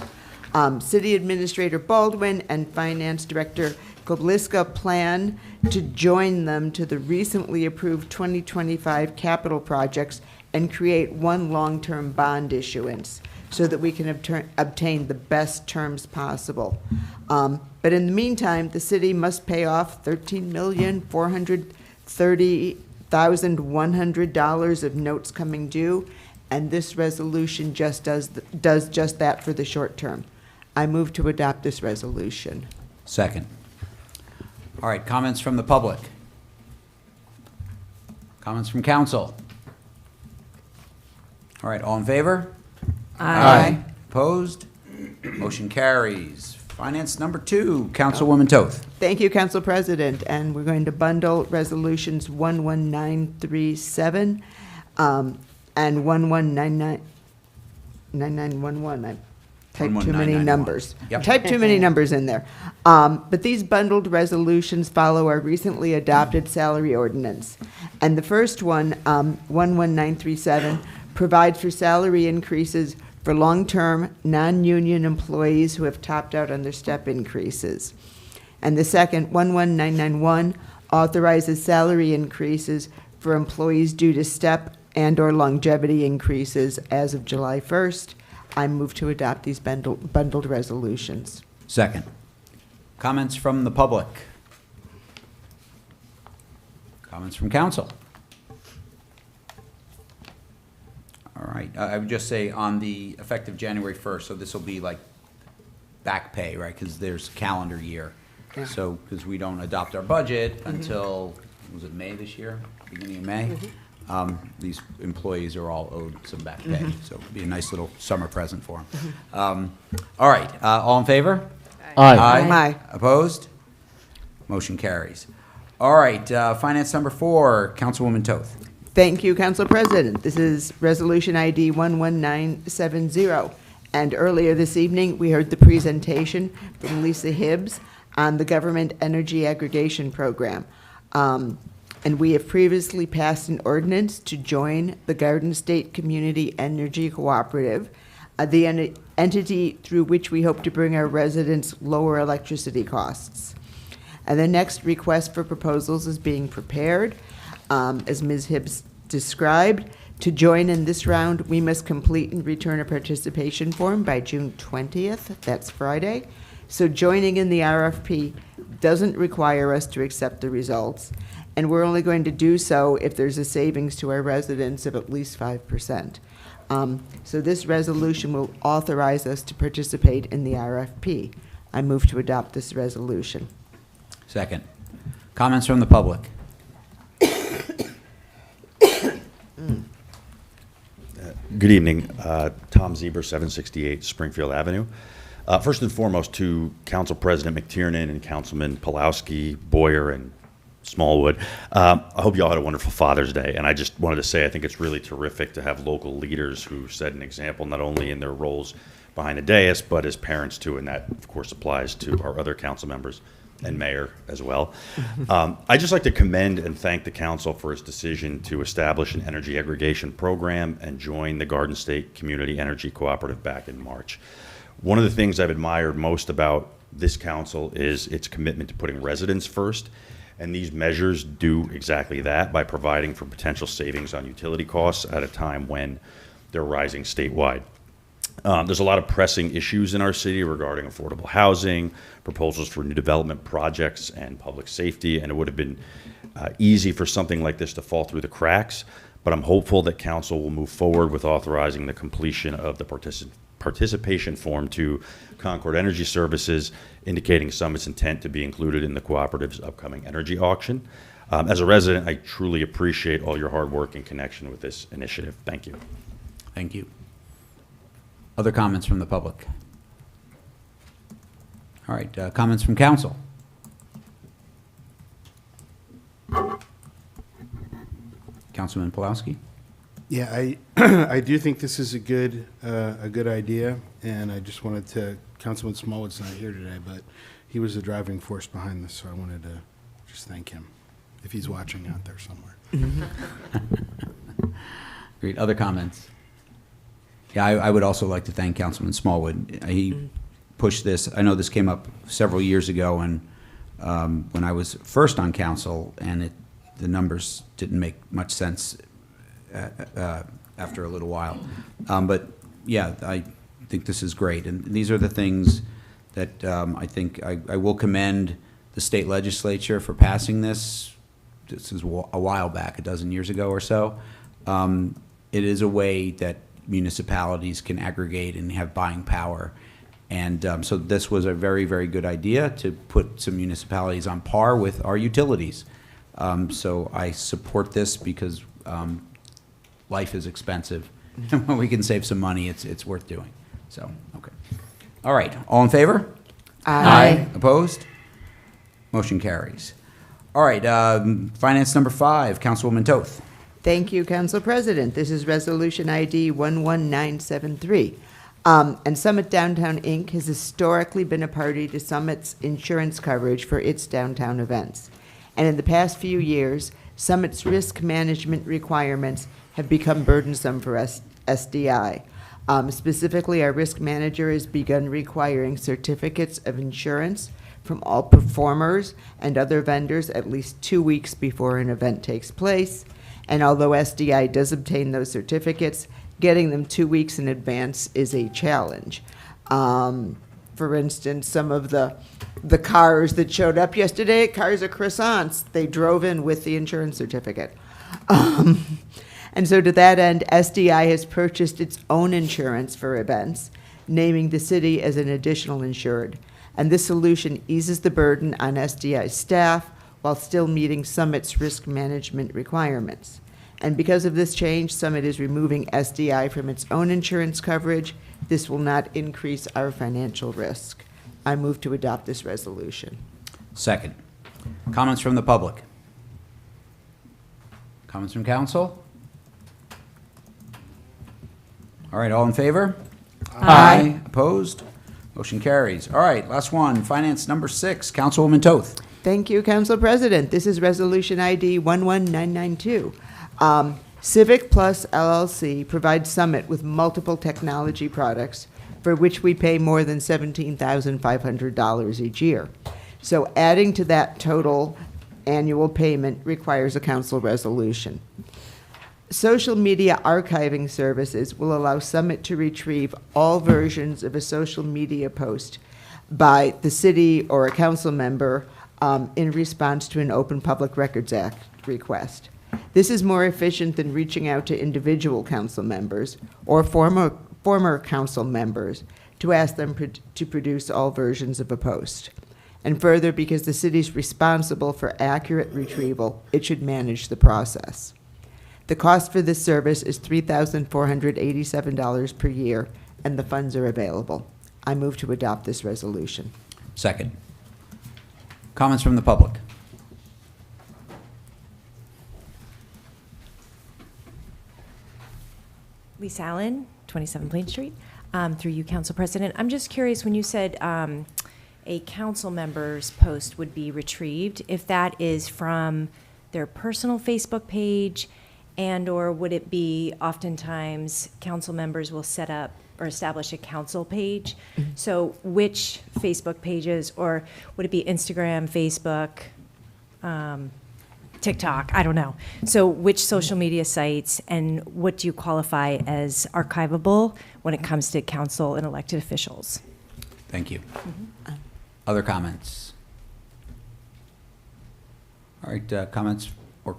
City Administrator Baldwin and Finance Director Kobliska plan to join them to the recently approved 2025 capital projects and create one long-term bond issuance so that we can obtain the best terms possible. But in the meantime, the city must pay off $13,430,100 of notes coming due, and this resolution just does just that for the short term. I move to adopt this resolution. Second. All right, comments from the public? Comments from council? All right, all in favor? Aye. Opposed? Motion carries. Finance number two, Councilwoman Toth. Thank you, Council President, and we're going to bundle resolutions 11937 and 9911. I typed too many 11991. numbers. Yep. Typed too many numbers in there. But these bundled resolutions follow our recently adopted salary ordinance. And the first one, 11937, provides for salary increases for long-term, non-union employees who have topped out on their step increases. And the second, 11991, authorizes salary increases for employees due to step and/or longevity increases as of July 1st. I move to adopt these bundled resolutions. Second. Comments from the public? Comments from council? All right, I would just say on the effective January 1st, so this will be like back pay, right? Because there's calendar year. Yeah. So, because we don't adopt our budget until, was it May this year? Beginning of May? These employees are all owed some back pay, so it'll be a nice little summer present for them. All right, all in favor? Aye. Aye. Opposed? Motion carries. All right, finance number four, Councilwoman Toth. Thank you, Council President. This is Resolution ID 11970. And earlier this evening, we heard the presentation from Lisa Hibbs on the Government Energy Aggregation Program. And we have previously passed an ordinance to join the Garden State Community Energy Cooperative, the entity through which we hope to bring our residents lower electricity costs. And the next request for proposals is being prepared. As Ms. Hibbs described, to join in this round, we must complete and return a participation form by June 20th. That's Friday. So joining in the RFP doesn't require us to accept the results, and we're only going to do so if there's a savings to our residents of at least 5%. So this resolution will authorize us to participate in the RFP. I move to adopt this resolution. Second. Comments from the public? Good evening. Tom Zieber, 768 Springfield Avenue. First and foremost, to Council President McTiernan and Councilman Pulowski, Boyer, and Smallwood, I hope you all had a wonderful Father's Day. And I just wanted to say I think it's really terrific to have local leaders who set an example not only in their roles behind the dais, but as parents too. And that, of course, applies to our other council members and mayor as well. I'd just like to commend and thank the council for its decision to establish an energy aggregation program and join the Garden State Community Energy Cooperative back in March. One of the things I've admired most about this council is its commitment to putting residents first, and these measures do exactly that by providing for potential savings on utility costs at a time when they're rising statewide. There's a lot of pressing issues in our city regarding affordable housing, proposals for new development projects, and public safety, and it would have been easy for something like this to fall through the cracks, but I'm hopeful that council will move forward with authorizing the completion of the participation form to Concord Energy Services, indicating Summit's intent to be included in the cooperative's upcoming energy auction. As a resident, I truly appreciate all your hard work in connection with this initiative. Thank you. Thank you. Other comments from the public? All right, comments from council? Councilman Pulowski? Yeah, I do think this is a good idea, and I just wanted to, Councilman Smallwood's not here today, but he was the driving force behind this, so I wanted to just thank him, if he's watching out there somewhere. Great. Other comments? Yeah, I would also like to thank Councilman Smallwood. He pushed this. I know this came up several years ago, and when I was first on council, and the numbers didn't make much sense after a little while. But yeah, I think this is great, and these are the things that I think I will commend the state legislature for passing this. This is a while back, a dozen years ago or so. It is a way that municipalities can aggregate and have buying power. And so this was a very, very good idea to put some municipalities on par with our utilities. So I support this because life is expensive. And when we can save some money, it's worth doing. So, okay. All right, all in favor? Aye. Opposed? Motion carries. All right, finance number 5, Councilwoman Toth. Thank you, Council President. This is Resolution ID 11973. And Summit Downtown, Inc. has historically been a party to Summit's insurance coverage for its downtown events. And in the past few years, Summit's risk management requirements have become burdensome for SDI. Specifically, our risk manager has begun requiring certificates of insurance from all performers and other vendors at least 2 weeks before an event takes place. And although SDI does obtain those certificates, getting them 2 weeks in advance is a challenge. For instance, some of the cars that showed up yesterday, cars of croissants, they drove in with the insurance certificate. And so to that end, SDI has purchased its own insurance for events, naming the city as an additional insured. And this solution eases the burden on SDI staff while still meeting Summit's risk management requirements. And because of this change, Summit is removing SDI from its own insurance coverage. This will not increase our financial risk. I move to adopt this resolution. Second. Comments from the public? Comments from council? All right, all in favor? Aye. Opposed? Motion carries. All right, last one, finance number 6, Councilwoman Toth. Thank you, Council President. This is Resolution ID 11992. Civic Plus LLC provides Summit with multiple technology products for which we pay more than $17,500 each year. So adding to that total annual payment requires a council resolution. Social media archiving services will allow Summit to retrieve all versions of a social media post by the city or a council member in response to an Open Public Records Act request. This is more efficient than reaching out to individual council members or former council members to ask them to produce all versions of a post. And further, because the city is responsible for accurate retrieval, it should manage the process. The cost for this service is $3,487 per year, and the funds are available. I move to adopt this resolution. Second. Comments from the public? Lisa Allen, 27 Plain Street. Through you, Council President. I'm just curious, when you said a council member's post would be retrieved, if that is from their personal Facebook page, and/or would it be oftentimes council members will set up or establish a council page? So which Facebook pages, or would it be Instagram, Facebook, TikTok? I don't know. So which social media sites, and what do you qualify as archivable when it comes to council and elected officials? Thank you. Other comments? All right, comments or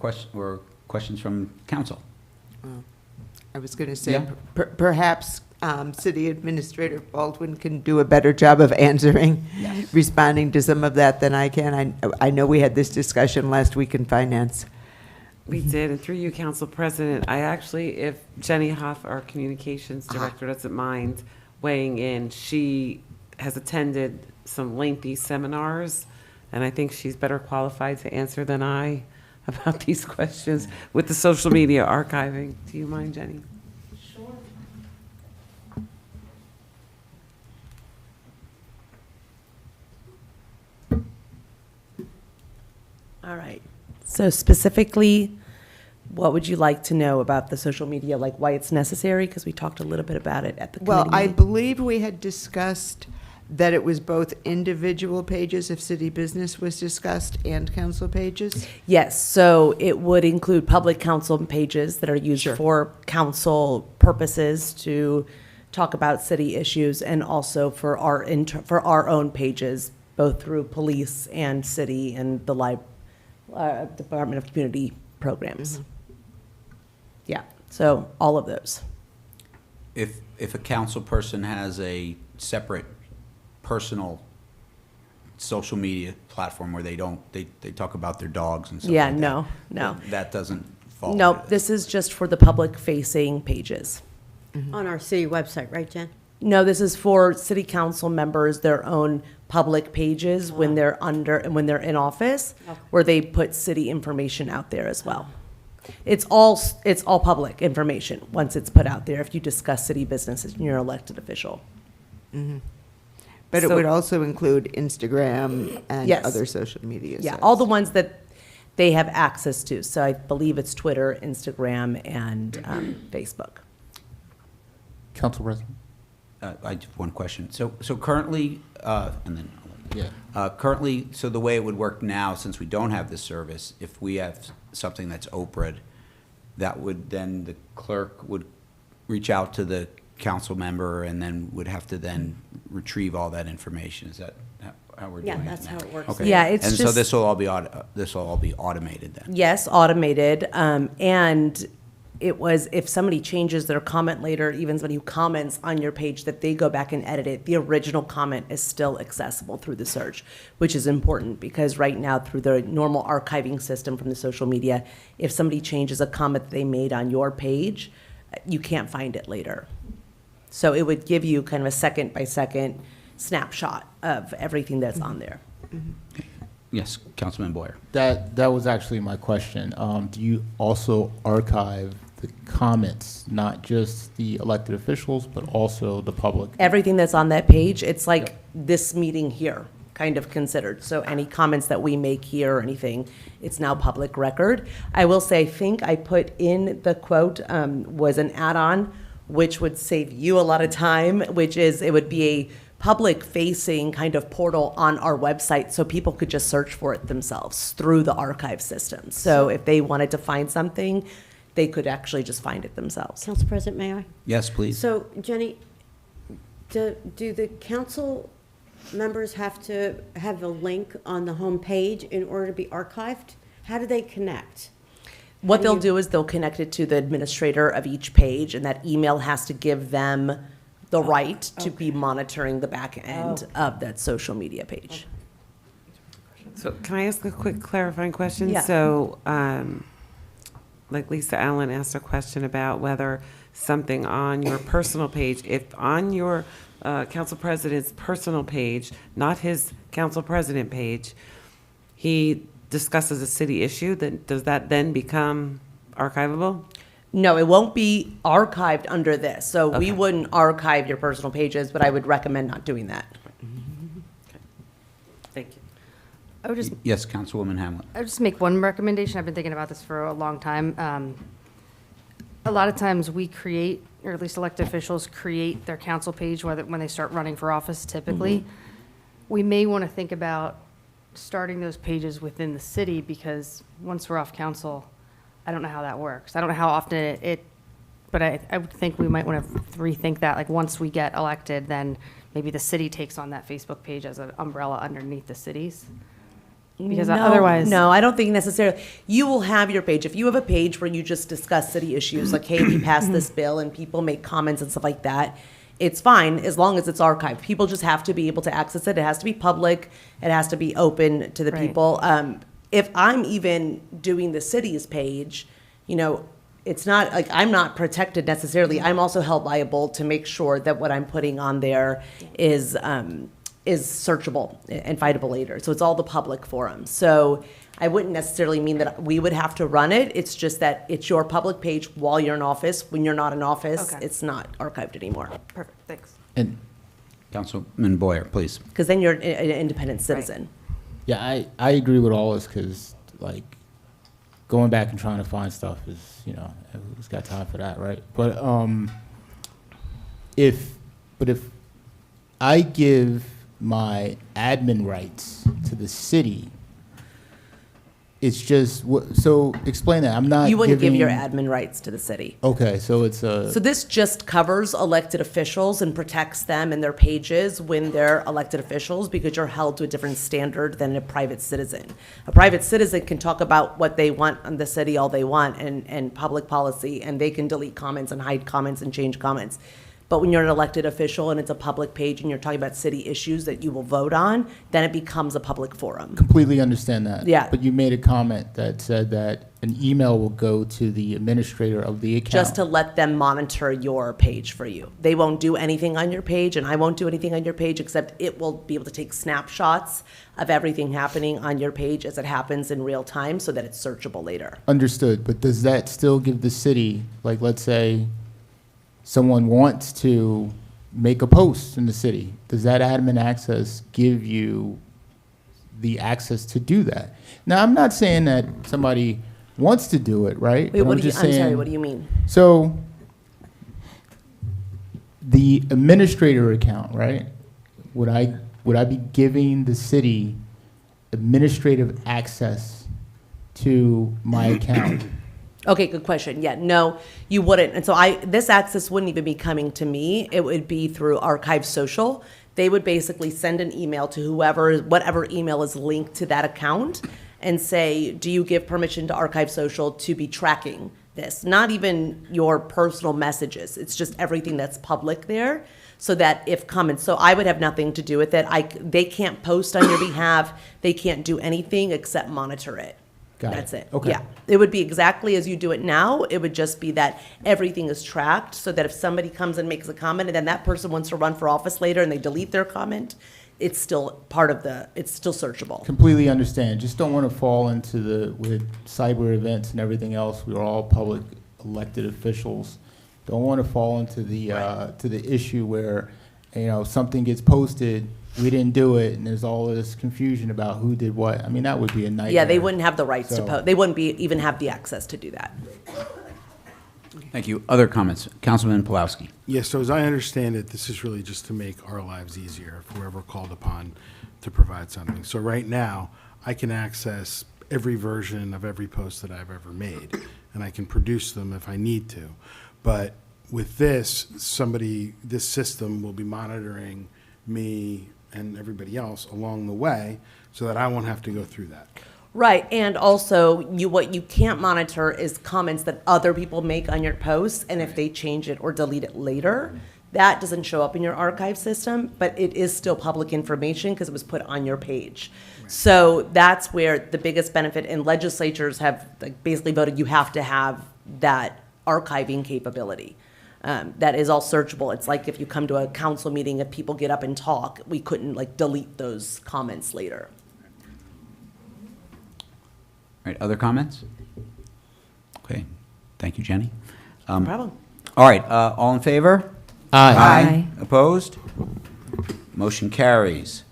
questions from council? I was going to say, Yeah. Perhaps City Administrator Baldwin can do a better job of answering, responding to some of that than I can. I know we had this discussion last week in Finance. We did, and through you, Council President, I actually, if Jenny Hoff, our Communications Director, doesn't mind weighing in, she has attended some lengthy seminars, and I think she's better qualified to answer than I about these questions with the social media archiving. Do you mind, Jenny? All right. So specifically, what would you like to know about the social media, like why it's necessary? Because we talked a little bit about it at the Well, committee I meeting. believe we had discussed that it was both individual pages if city business was discussed and council pages? Yes, so it would include public council pages that are used Sure. for council purposes to talk about city issues, and also for our own pages, both through police and city and the Department of Community Programs. Yeah, so all of those. If a council person has a separate personal social media platform where they talk about their dogs and stuff Yeah, like that, no. that doesn't fall No, under this is just for the public-facing pages. On our city website, right, Jen? No, this is for city council members, their own public pages when they're in office, Okay. where they put city information out there as well. It's all public information once it's put out there if you discuss city business and you're an elected official. But it So- would also include Instagram and Yes. other social media Yeah, sites. all the ones that they have access to. So I believe it's Twitter, Instagram, and Facebook. Council President? I have one question. So currently, and then, Yeah. currently, so the way it would work now, since we don't have this service, if we have something that's Oprah, that would then, the clerk would reach out to the council member and then would have to then retrieve all that information. Is that how we're doing it Yeah, now? that's how it works. Okay. Yeah, it's And so just- this will all be automated then? Yes, automated, and it was, if somebody changes their comment later, even somebody who comments on your page, that they go back and edit it, the original comment is still accessible through the search, which is important, because right now, through the normal archiving system from the social media, if somebody changes a comment that they made on your page, you can't find it later. So it would give you kind of a second-by-second snapshot of everything that's on there. Yes, Councilman Boyer. That was actually my question. Do you also archive the comments, not just the elected officials, but also the public? Everything that's on that page, it's like this meeting here, kind of considered. So any comments that we make here or anything, it's now public record. I will say, I think I put in the quote, was an add-on, which would save you a lot of time, which is, it would be a public-facing kind of portal on our website, so people could just search for it themselves through the archive system. So if they wanted to find something, they could actually just find it themselves. Council President, may I? Yes, please. So, Jenny, do the council members have to have a link on the home page in order to be archived? How do they connect? What How they'll you- do is they'll connect it to the administrator of each page, and that email has to give them the right to be monitoring the back end of that social media page. So can I ask a quick clarifying question? Yeah. So, like Lisa Allen asked a question about whether something on your personal page, if on your council president's personal page, not his council president page, he discusses a city issue, then does that then become archivable? No, it won't be archived under this. So we Okay. wouldn't archive your personal pages, but I would recommend not doing that. Thank you. I would just Yes, Councilwoman Hamlet. I'll just make one recommendation. I've been thinking about this for a long time. A lot of times we create, or at least elected officials create their council page when they start running for office typically. We may want to think about starting those pages within the city, because once we're off council, I don't know how that works. I don't know how often but I would think we might want to rethink that. Like, once we get elected, then maybe the city takes on that Facebook page as an umbrella underneath the cities. Because otherwise. No, I don't think necessarily. You will have your page. If you have a page where you just discuss city issues, like, hey, we passed this bill, and people make comments and stuff like that, it's fine as long as it's archived. People just have to be able to access it. It has to be public. It has to be open to the Right. people. If I'm even doing the city's page, it's not like I'm not protected necessarily. I'm also held liable to make sure that what I'm putting on there is searchable and fightable later. So it's all the public forums. So I wouldn't necessarily mean that we would have to run it. It's just that it's your public page while you're in office. When you're not in office, Okay. it's not archived anymore. Perfect, thanks. And Councilman Boyer, please. Because then you're an independent citizen. yeah, I agree with all this because, like, going back and trying to find stuff is, who's got time for that, right? But if I give my admin rights to the city, it's just so explain that. I'm not. You wouldn't give your giving- admin rights to the city. Okay, so it's a. So this just covers elected officials and protects them and their pages when they're elected officials, because you're held to a different standard than a private citizen. A private citizen can talk about what they want on the city all they want and public policy, and they can delete comments and hide comments and change comments. But when you're an elected official and it's a public page and you're talking about city issues that you will vote on, then it becomes a public forum. Completely understand that. Yeah. But you made a comment that said that an email will go to the administrator of the account. Just to let them monitor your page for you. They won't do anything on your page, and I won't do anything on your page, except it will be able to take snapshots of everything happening on your page as it happens in real time, so that it's searchable later. Understood, but does that still give the city, like, let's say someone wants to make a post in the city, does that admin access give you the access to do that? Now, I'm not saying that somebody wants to do it, right? Wait, But what do you, just I'm sorry, saying- what do you mean? So, the administrator account, right? Would I be giving the city administrative access to my account? Okay, good question. Yeah, no, you wouldn't. And so this access wouldn't even be coming to me. It would be through Archive Social. They would basically send an email to whatever email is linked to that account, and say, do you give permission to Archive Social to be tracking this? Not even your personal messages. It's just everything that's public there, so that if comments, so I would have nothing to do with it. They can't post on your behalf. They can't do anything except monitor it. Got it. That's it. Okay. Yeah. It would be exactly as you do it now. It would just be that everything is tracked, so that if somebody comes and makes a comment and then that person wants to run for office later and they delete their comment, it's still it's still searchable. Completely understand. Just don't want to fall into with cyber events and everything else. We're all public elected officials. Don't want to fall into the issue where, something gets posted, we didn't do it, and there's all this confusion about who did what. I mean, that would be a nightmare. Yeah, they wouldn't have the rights to So- post. They wouldn't even have the access to do that. Thank you. Other comments? Councilman Pulowski. Yes, so as I understand it, this is really just to make our lives easier if we're ever called upon to provide something. So right now, I can access every version of every post that I've ever made, and I can produce them if I need to. But with this system will be monitoring me and everybody else along the way, so that I won't have to go through that. Right, and also what you can't monitor is comments that other people make on your posts, and if they change it or delete it later, That doesn't show up in your archive system, but it is still public information because it was put on your page. So that's where the biggest benefit, and legislatures have like basically voted you have to have that archiving capability. That is all searchable. It's like if you come to a council meeting, if people get up and talk, we couldn't like delete those comments later. All right, other comments? Okay, thank you, Jenny. No problem. All right, all in favor? Aye. Opposed? Motion carries.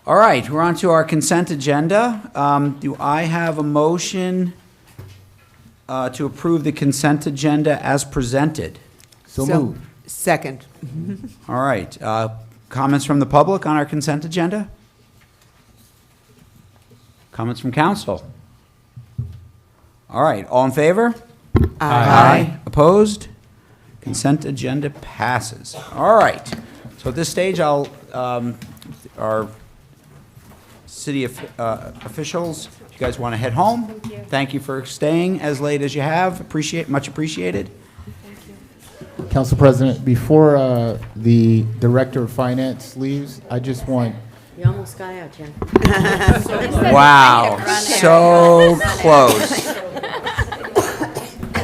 All right, we're on to our consent agenda. Do I have a motion to approve the consent agenda as presented? So moved. Second. All right, comments from the public on our consent agenda? Comments from council? All right, all in favor? Aye. Opposed? Consent agenda passes. All right, so at this stage, I'll, our city officials, if you guys want to head home. Thank you for staying as late as you have. Much appreciated. Council President, before the Director of Finance leaves, I just want, You almost got out, Jen. Wow, so close.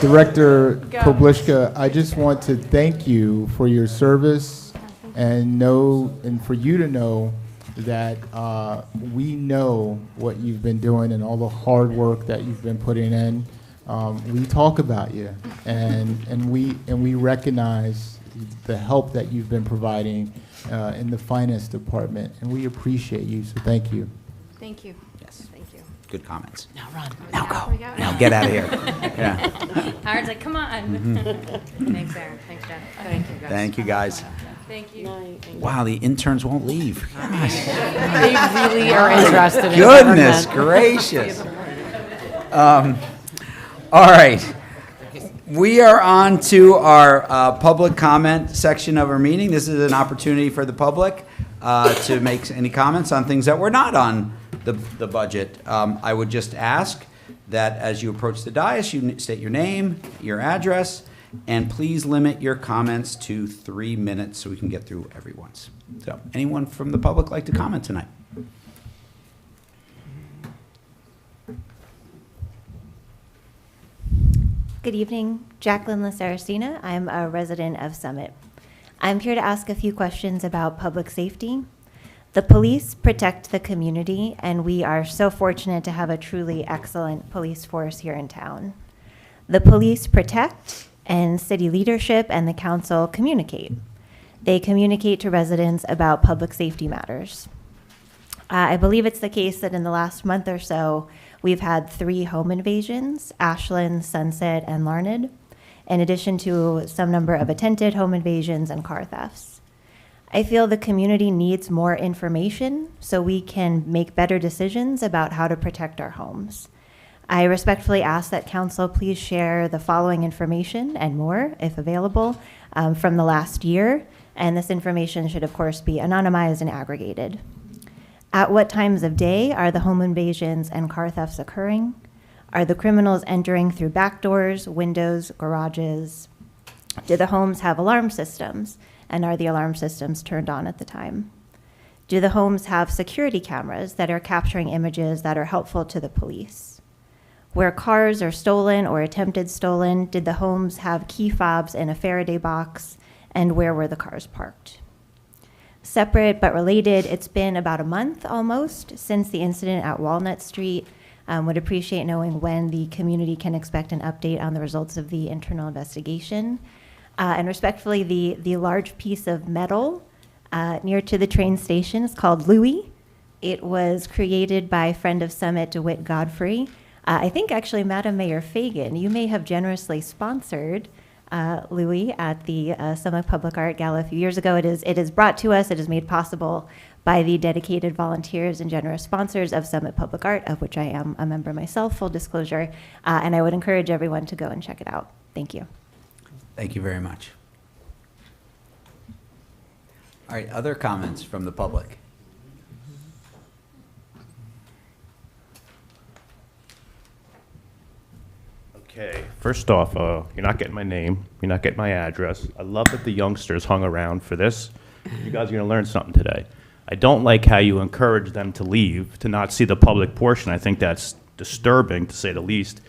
Director Kobliszka, I just want to thank you for your service and for you to know that we know what you've been doing and all the hard work that you've been putting in. We talk about you, and we recognize the help that you've been providing in the finance department, and we appreciate you. So thank you. Thank you. Yes, Thank you. good comments. Now run. Now go. We go. Now get out of here. Yeah. Howard's like, come on. Thanks, Aaron. Thanks, Jen. Thank you, guys. Thank you, guys. Thank you. Wow, the interns won't leave. Gosh. They really are interested in Goodness government. gracious. All right. We are on to our public comment section of our meeting. This is an opportunity for the public to make any comments on things that were not on the budget. I would just ask that as you approach the dais, you state your name, your address, and please limit your comments to 3 minutes so we can get through everyone's. So, anyone from the public like to comment tonight? Good evening, Jacqueline LaSaracina. I'm a resident of Summit. I'm here to ask a few questions about public safety. The police protect the community, and we are so fortunate to have a truly excellent police force here in town. The police protect, and city leadership and the council communicate. They communicate to residents about public safety matters. I believe it's the case that in the last month or so, we've had 3 home invasions, Ashland, Sunset, and Larned, in addition to some number of attempted home invasions and car thefts. I feel the community needs more information so we can make better decisions about how to protect our homes. I respectfully ask that council please share the following information and more, if available, from the last year, and this information should of course be anonymized and aggregated. At what times of day are the home invasions and car thefts occurring? Are the criminals entering through back doors, windows, garages? Do the homes have alarm systems? And are the alarm systems turned on at the time? Do the homes have security cameras that are capturing images that are helpful to the police? Where cars are stolen or attempted stolen, did the homes have key fobs in a Faraday box? And where were the cars parked? Separate but related, it's been about a month almost since the incident at Walnut Street. Would appreciate knowing when the community can expect an update on the results of the internal investigation. And respectfully, the large piece of metal near to the train station is called Louie. It was created by a friend of Summit, DeWitt Godfrey. I think actually Madam Mayor Fagan, you may have generously sponsored Louis at the Summit Public Art Gala a few years ago. It is brought to us, it is made possible by the dedicated volunteers and generous sponsors of Summit Public Art, of which I am a member myself, full disclosure, and I would encourage everyone to go and check it out. Thank you. Thank you very much. All right, other comments from the public? Okay, First off, you're not getting my name. You're not getting my address. I love that the youngsters hung around for this. You guys are going to learn something today. I don't like how you encourage them to leave, to not see the public portion. I think that's disturbing, to say the least.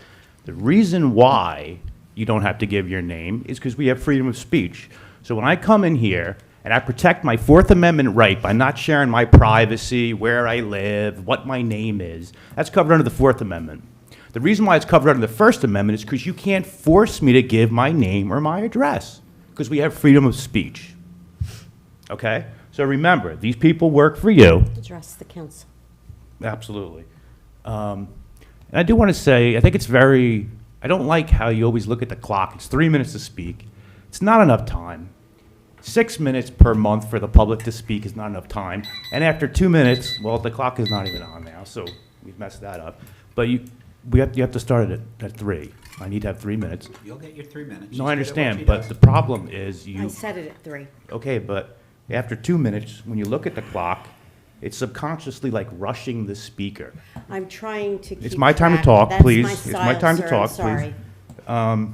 The reason why you don't have to give your name is because we have freedom of speech. So when I come in here and I protect my Fourth Amendment right by not sharing my privacy, where I live, what my name is, that's covered under the Fourth Amendment. The reason why it's covered under the First Amendment is because you can't force me to give my name or my address, because we have freedom of speech. Okay? So remember, these people work for you. Address the council. Absolutely. And I do want to say, I think it's very, I don't like how you always look at the clock. It's 3 minutes to speak. It's not enough time. 6 minutes per month for the public to speak is not enough time. And after 2 minutes, well, the clock is not even on now, so we've messed that up. But you have to start it at 3. I need to have 3 minutes. You'll get your 3 minutes. No, I Just get it when understand, she but does. the problem is I you, said it at 3. okay, but after 2 minutes, when you look at the clock, it's subconsciously like rushing the speaker. I'm trying to keep It's my time to track. talk, That's please. my It's my style, time to sir. talk, I'm please. sorry.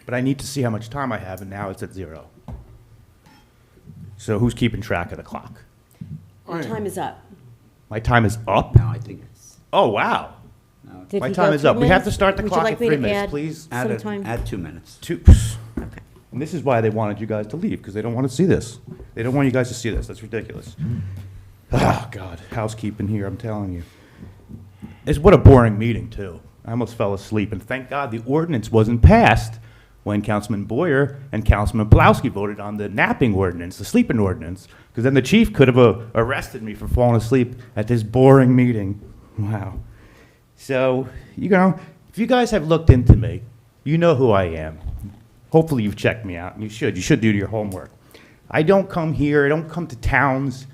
But I need to see how much time I have, and now it's at 0. So who's keeping track of the clock? Your time is up. My time is up? No, I think it's, Oh, wow. no, Did My he time go is 3 up. We have to minutes? start the Would you clock like at me 3 to minutes, add please. add, some time? add 2 minutes. Okay. And this is why they wanted you guys to leave, because they don't want to see this. They don't want you guys to see this. That's ridiculous. Oh, God. Housekeeping here, I'm telling you. It's what a boring meeting, too. I almost fell asleep, and thank God the ordinance wasn't passed when Councilman Boyer and Councilman Pulowski voted on the napping ordinance, the sleeping ordinance, because then the chief could have arrested me for falling asleep at this boring meeting. Wow. So, you know, if you guys have looked into me, you know who I am. Hopefully you've checked me out, and you should. You should do your homework. I don't come here, I don't come to towns,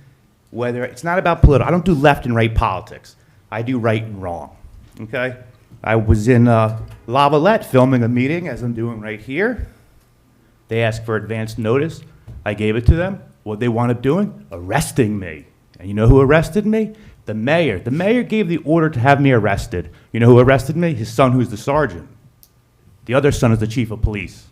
whether, it's not about political, I don't do left and right politics. I do right and wrong, okay? I was in Lavalette filming a meeting, as I'm doing right here. They asked for advance notice. I gave it to them. What they wound up doing? Arresting me. And you know who arrested me? The mayor. The mayor gave the order to have me arrested. You know who arrested me? His son, who's the sergeant. The other son is the chief of police.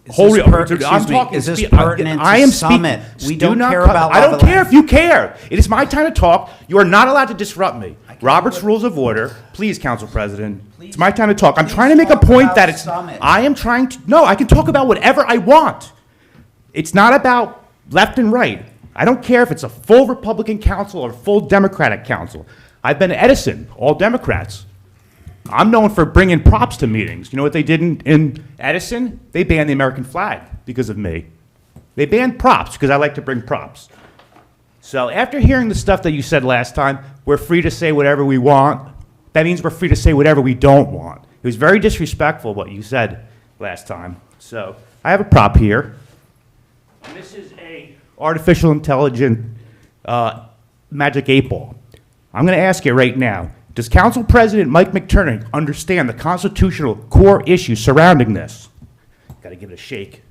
Is Holy- this per- dude, excuse me, talking is this spe- pertinent I to am Summit? We do don't not care cut- about I don't Lavalette. care if you care. It is my time to talk. You are not allowed to disrupt me. can't Robert's do it. Rules of Order. Please, Council President. Please- It's my time to talk. I'm please trying to make a talk point about that it's. Summit. I am trying to. No, I can talk about whatever I want. It's not about left and right. I don't care if it's a full Republican council or full Democratic council. I've been at Edison, all Democrats. I'm known for bringing props to meetings. You know what they did in Edison? They banned the American flag because of me. They banned props because I like to bring props. So after hearing the stuff that you said last time, we're free to say whatever we want. That means we're free to say whatever we don't want. It was very disrespectful what you said last time. So I have a prop here. And this is a artificial intelligent magic 8-ball. I'm going to ask you right now, does Council President Mike McTurnan understand the constitutional core issues surrounding this? Got to give it a shake.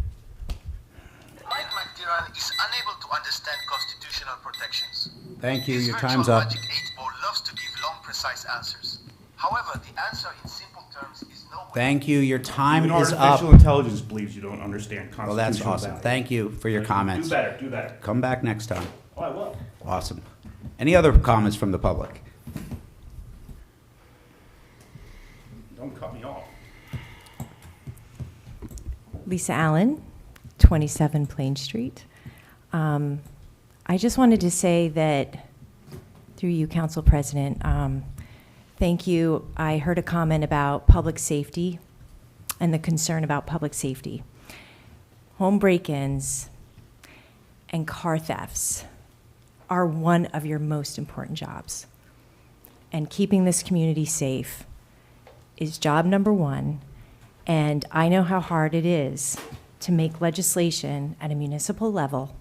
Mike McTurnan is unable to understand constitutional protections. Thank you, His your virtual time's up. Magic 8-ball loves to give long, precise answers. However, the answer in simple terms is no way. Thank you, your time Even is up. artificial intelligence believes you don't understand constitutional Well, that's awesome. values. Thank you for your comments. Do better, do better. Come back next time. Oh, I will. Awesome. Any other comments from the public? Don't cut me off. Lisa Allen, 27 Plain Street. I just wanted to say that, through you, Council President, thank you. I heard a comment about public safety and the concern about public safety. Home break-ins and car thefts are one of your most important jobs. And keeping this community safe is job number one. And I know how hard it is to make legislation at a municipal level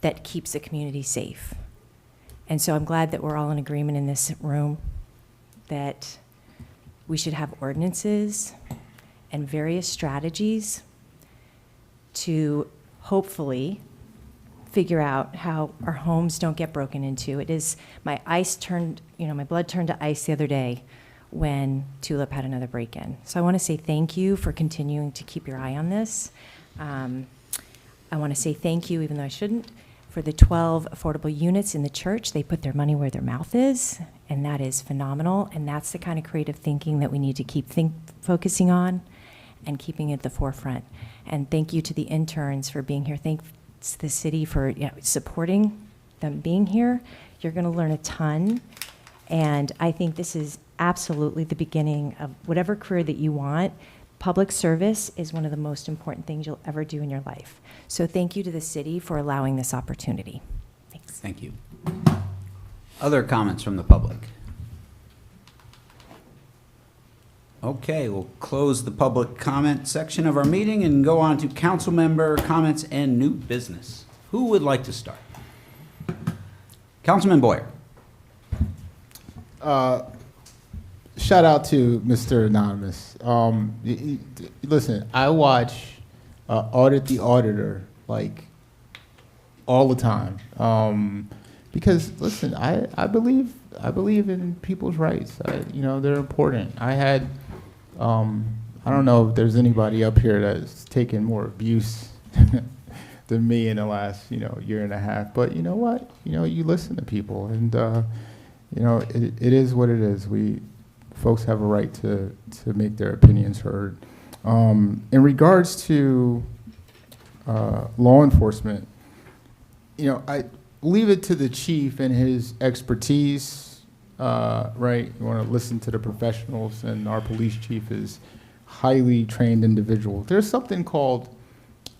that keeps the community safe. And so I'm glad that we're all in agreement in this room that we should have ordinances and various strategies to hopefully figure out how our homes don't get broken into. It is, my blood turned to ice the other day when Tulip had another break-in. So I want to say thank you for continuing to keep your eye on this. I want to say thank you, even though I shouldn't, for the 12 affordable units in the church. They put their money where their mouth is, and that is phenomenal. And that's the kind of creative thinking that we need to keep focusing on and keeping at the forefront. And thank you to the interns for being here. Thanks to the city for supporting them being here. You're going to learn a ton. And I think this is absolutely the beginning of whatever career that you want. Public service is one of the most important things you'll ever do in your life. So thank you to the city for allowing this opportunity. Thanks. Thank you. Other comments from the public? Okay, we'll close the public comment section of our meeting and go on to council member comments and new business. Who would like to start? Councilman Boyer. Shout out to Mr. Anonymous. Listen, I watch Audit the Auditor like all the time because listen, I believe in people's rights. They're important. I had I don't know if there's anybody up here that's taken more abuse than me in the last year and a half. But you know what? You listen to people, and it is what it is. Folks have a right to make their opinions heard. In regards to law enforcement, I leave it to the chief and his expertise, right? You want to listen to the professionals, and our police chief is highly trained individual. There's something called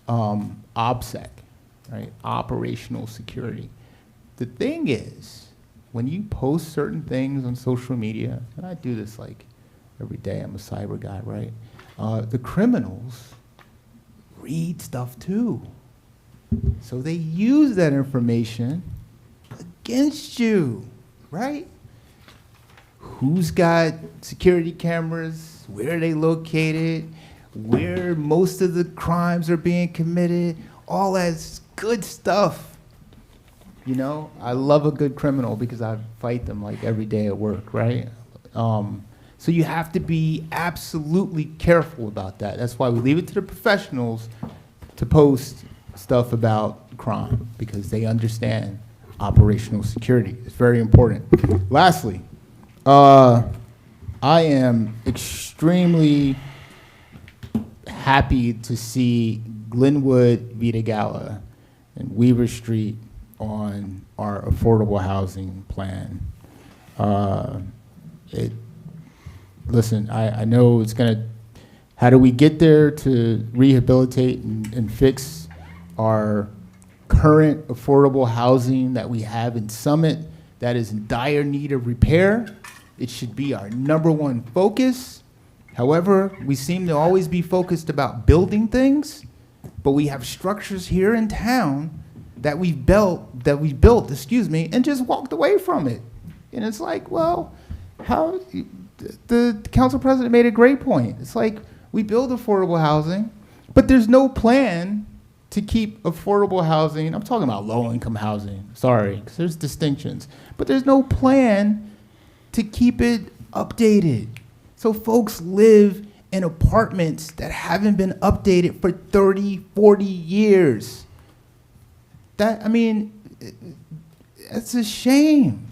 OPSEC, right? Operational security. The thing is, when you post certain things on social media, and I do this like every day, I'm a cyber guy, right? The criminals read stuff too. So they use that information against you, right? Who's got security cameras? Where are they located? Where most of the crimes are being committed? All that good stuff. I love a good criminal because I fight them like every day at work, right? So you have to be absolutely careful about that. That's why we leave it to the professionals to post stuff about crime because they understand operational security. It's very important. Lastly, I am extremely happy to see Glenwood Vita Gala and Weaver Street on our affordable housing plan. Listen, I know it's gonna, how do we get there to rehabilitate and fix our current affordable housing that we have in Summit that is in dire need of repair? It should be our #1 focus. However, we seem to always be focused about building things, but we have structures here in town that we built, and just walked away from it. And it's like, well, how, the council president made a great point. It's like, we build affordable housing, but there's no plan to keep affordable housing. I'm talking about low-income housing, sorry, because there's distinctions. But there's no plan to keep it updated. So folks live in apartments that haven't been updated for 30, 40 years. It's a shame.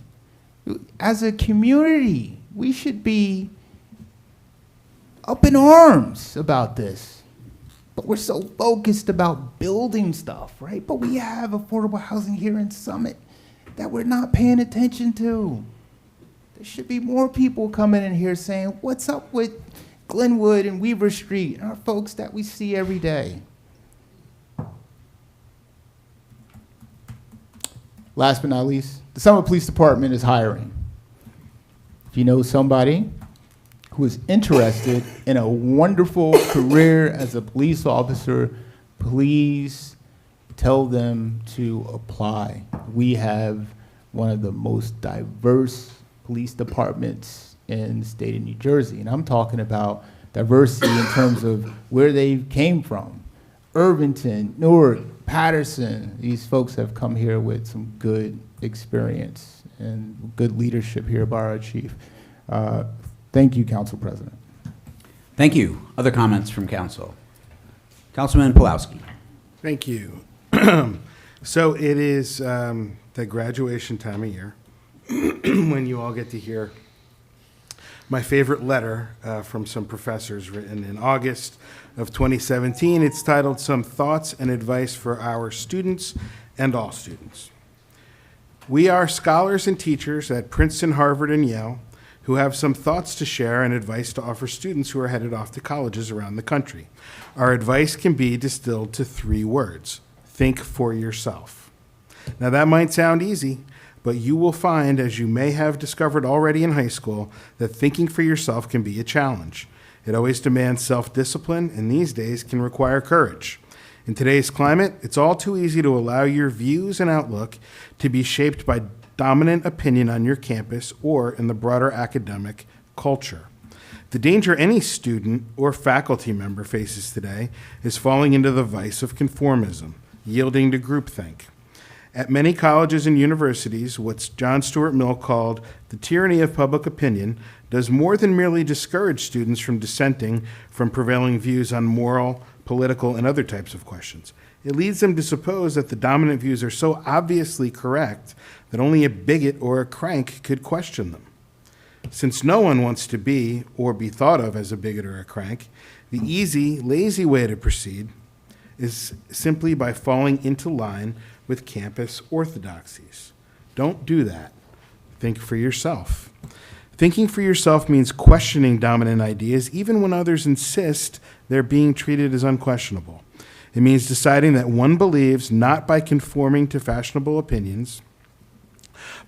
As a community, we should be up in arms about this. But we're so focused about building stuff, right? But we have affordable housing here in Summit that we're not paying attention to. There should be more people coming in here saying, what's up with Glenwood and Weaver Street and our folks that we see every day? Last but not least, the Summit Police Department is hiring. If you know somebody who is interested in a wonderful career as a police officer, please tell them to apply. We have one of the most diverse police departments in the state of New Jersey. And I'm talking about diversity in terms of where they came from. Irvington, Newark, Patterson, these folks have come here with some good experience and good leadership here by our chief. Thank you, Council President. Thank you. Other comments from council? Councilman Pulowski. Thank you. So it is the graduation time of year when you all get to hear my favorite letter from some professors written in August of 2017. It's titled Some Thoughts and Advice for Our Students and All Students. We are scholars and teachers at Princeton, Harvard, and Yale who have some thoughts to share and advice to offer students who are headed off to colleges around the country. Our advice can be distilled to 3 words: think for yourself. Now that might sound easy, but you will find, as you may have discovered already in high school, that thinking for yourself can be a challenge. It always demands self-discipline, and these days can require courage. In today's climate, it's all too easy to allow your views and outlook to be shaped by dominant opinion on your campus or in the broader academic culture. The danger any student or faculty member faces today is falling into the vice of conformism, yielding to groupthink. At many colleges and universities, what John Stuart Mill called the tyranny of public opinion does more than merely discourage students from dissenting from prevailing views on moral, political, and other types of questions. It leads them to suppose that the dominant views are so obviously correct that only a bigot or a crank could question them. Since no one wants to be or be thought of as a bigot or a crank, the easy, lazy way to proceed is simply by falling into line with campus orthodoxies. Don't do that. Think for yourself. Thinking for yourself means questioning dominant ideas even when others insist they're being treated as unquestionable. It means deciding that one believes not by conforming to fashionable opinions,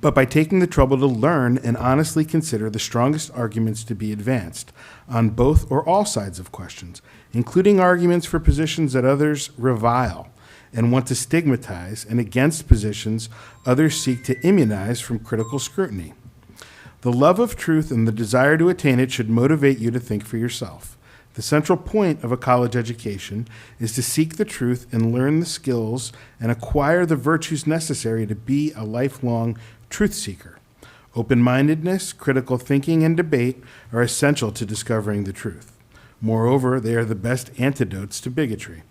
but by taking the trouble to learn and honestly consider the strongest arguments to be advanced on both or all sides of questions, including arguments for positions that others revile and want to stigmatize, and against positions others seek to immunize from critical scrutiny. The love of truth and the desire to attain it should motivate you to think for yourself. The central point of a college education is to seek the truth and learn the skills and acquire the virtues necessary to be a lifelong truth seeker. Open-mindedness, critical thinking, and debate are essential to discovering the truth. Moreover, they are the best antidotes to bigotry.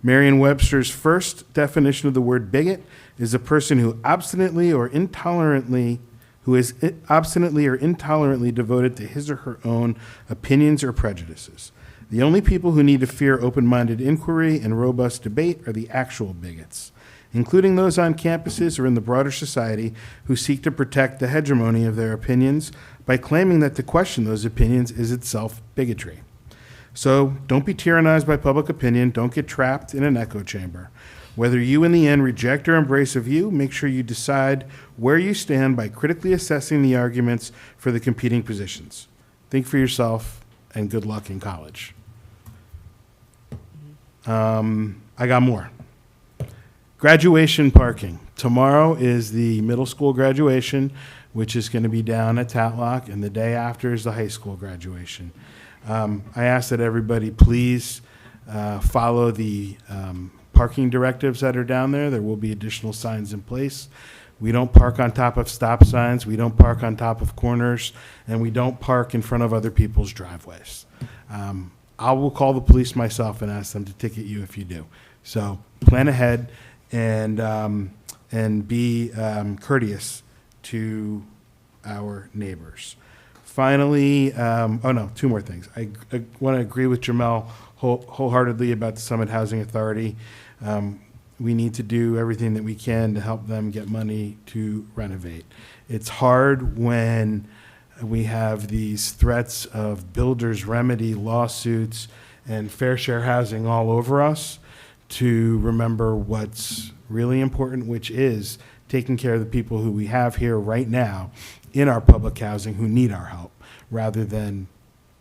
Merriam-Webster's first definition of the word bigot is a person who is obstinately or intolerantly devoted to his or her own opinions or prejudices. The only people who need to fear open-minded inquiry and robust debate are the actual bigots, including those on campuses or in the broader society who seek to protect the hegemony of their opinions by claiming that to question those opinions is itself bigotry. So don't be tyrannized by public opinion. Don't get trapped in an echo chamber. Whether you in the end reject or embrace a view, make sure you decide where you stand by critically assessing the arguments for the competing positions. Think for yourself, and good luck in college. I got more. Graduation parking. Tomorrow is the middle school graduation, which is going to be down at Tatlock, and the day after is the high school graduation. I ask that everybody please follow the parking directives that are down there. There will be additional signs in place. We don't park on top of stop signs, we don't park on top of corners, and we don't park in front of other people's driveways. I will call the police myself and ask them to ticket you if you do. So plan ahead and be courteous to our neighbors. Finally, two more things. I want to agree with Jamel wholeheartedly about the Summit Housing Authority. We need to do everything that we can to help them get money to renovate. It's hard when we have these threats of builders' remedy lawsuits and fair share housing all over us to remember what's really important, which is taking care of the people who we have here right now in our public housing who need our help, rather than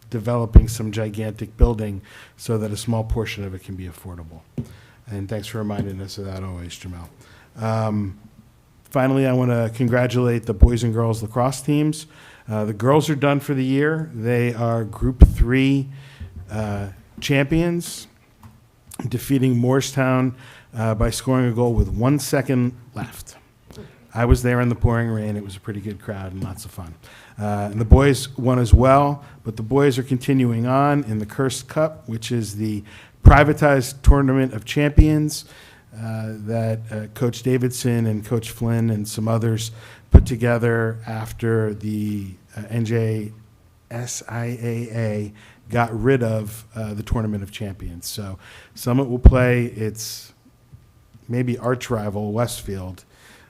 developing some gigantic building so that a small portion of it can be affordable. And thanks for reminding us of that always, Jamel. Finally, I want to congratulate the boys and girls lacrosse teams. The girls are done for the year. They are Group 3 champions, defeating Morristown by scoring a goal with 1 second left. I was there in the pouring rain. It was a pretty good crowd and lots of fun. And the boys won as well, but the boys are continuing on in the Cursed Cup, which is the privatized tournament of champions that Coach Davidson and Coach Flynn and some others put together after the NJSIAA got rid of the Tournament of Champions. So Summit will play its maybe arch rival, Westfield,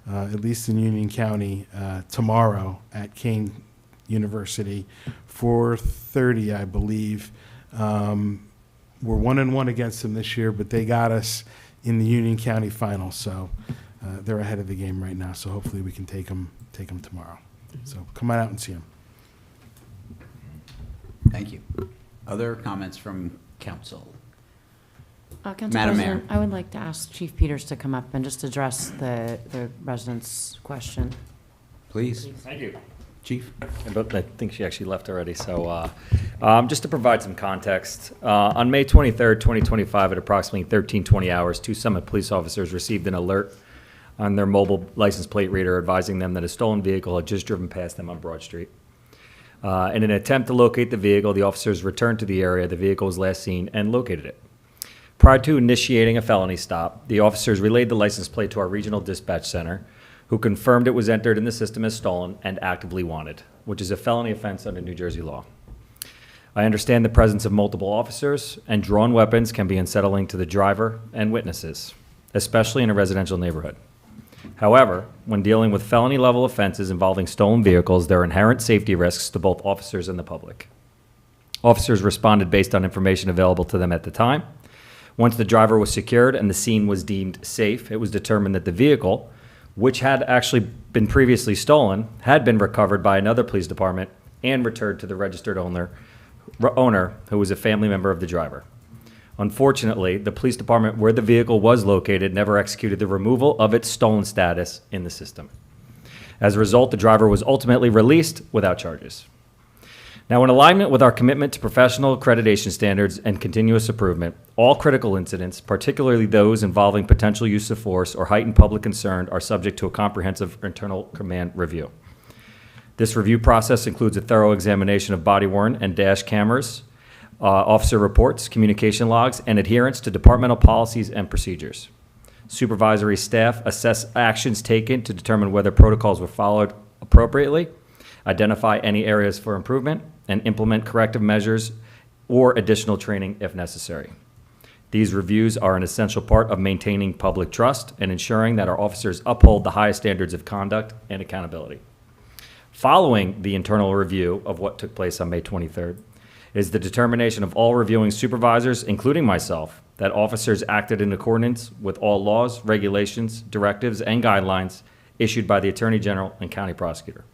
at least in Union County, tomorrow at Kane University, 4:30, I believe. We're 1-1 against them this year, but they got us in the Union County final, so they're ahead of the game right now. So hopefully we can take them tomorrow. So come on out and see them. Thank you. Other comments from council? Council Madam Mayor. President, I would like to ask Chief Peters to come up and just address the residents' question. Please, Thank you. Chief. But I think she actually left already. So just to provide some context, on May 23rd, 2025, at approximately 13:20 hours, 2 Summit police officers received an alert on their mobile license plate reader advising them that a stolen vehicle had just driven past them on Broad Street. In an attempt to locate the vehicle, the officers returned to the area the vehicle was last seen and located it. Prior to initiating a felony stop, the officers relayed the license plate to our regional dispatch center, who confirmed it was entered in the system as stolen and actively wanted, which is a felony offense under New Jersey law. I understand the presence of multiple officers and drawn weapons can be unsettling to the driver and witnesses, especially in a residential neighborhood. However, when dealing with felony level offenses involving stolen vehicles, there are inherent safety risks to both officers and the public. Officers responded based on information available to them at the time. Once the driver was secured and the scene was deemed safe, it was determined that the vehicle, which had actually been previously stolen, had been recovered by another police department and returned to the registered owner, who was a family member of the driver. Unfortunately, the police department where the vehicle was located never executed the removal of its stolen status in the system. As a result, the driver was ultimately released without charges. Now, in alignment with our commitment to professional accreditation standards and continuous improvement, all critical incidents, particularly those involving potential use of force or heightened public concern, are subject to a comprehensive internal command review. This review process includes a thorough examination of body-worn and dash cameras, officer reports, communication logs, and adherence to departmental policies and procedures. Supervisory staff assess actions taken to determine whether protocols were followed appropriately, identify any areas for improvement, and implement corrective measures or additional training if necessary. These reviews are an essential part of maintaining public trust and ensuring that our officers uphold the highest standards of conduct and accountability. Following the internal review of what took place on May 23rd is the determination of all reviewing supervisors, including myself, that officers acted in accordance with all laws, regulations, directives, and guidelines issued by the Attorney General and County Prosecutor,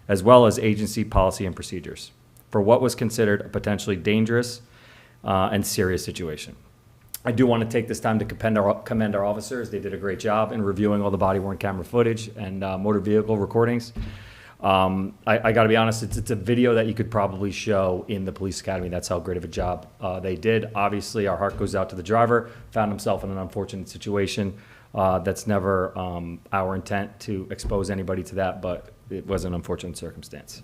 as well as agency policy and procedures, for what was considered a potentially dangerous and serious situation. I do want to take this time to commend our officers. They did a great job in reviewing all the body-worn camera footage and motor vehicle recordings. I got to be honest, it's a video that you could probably show in the police academy. That's how great of a job they did. Obviously, our heart goes out to the driver, found himself in an unfortunate situation. That's never our intent to expose anybody to that, but it was an unfortunate circumstance.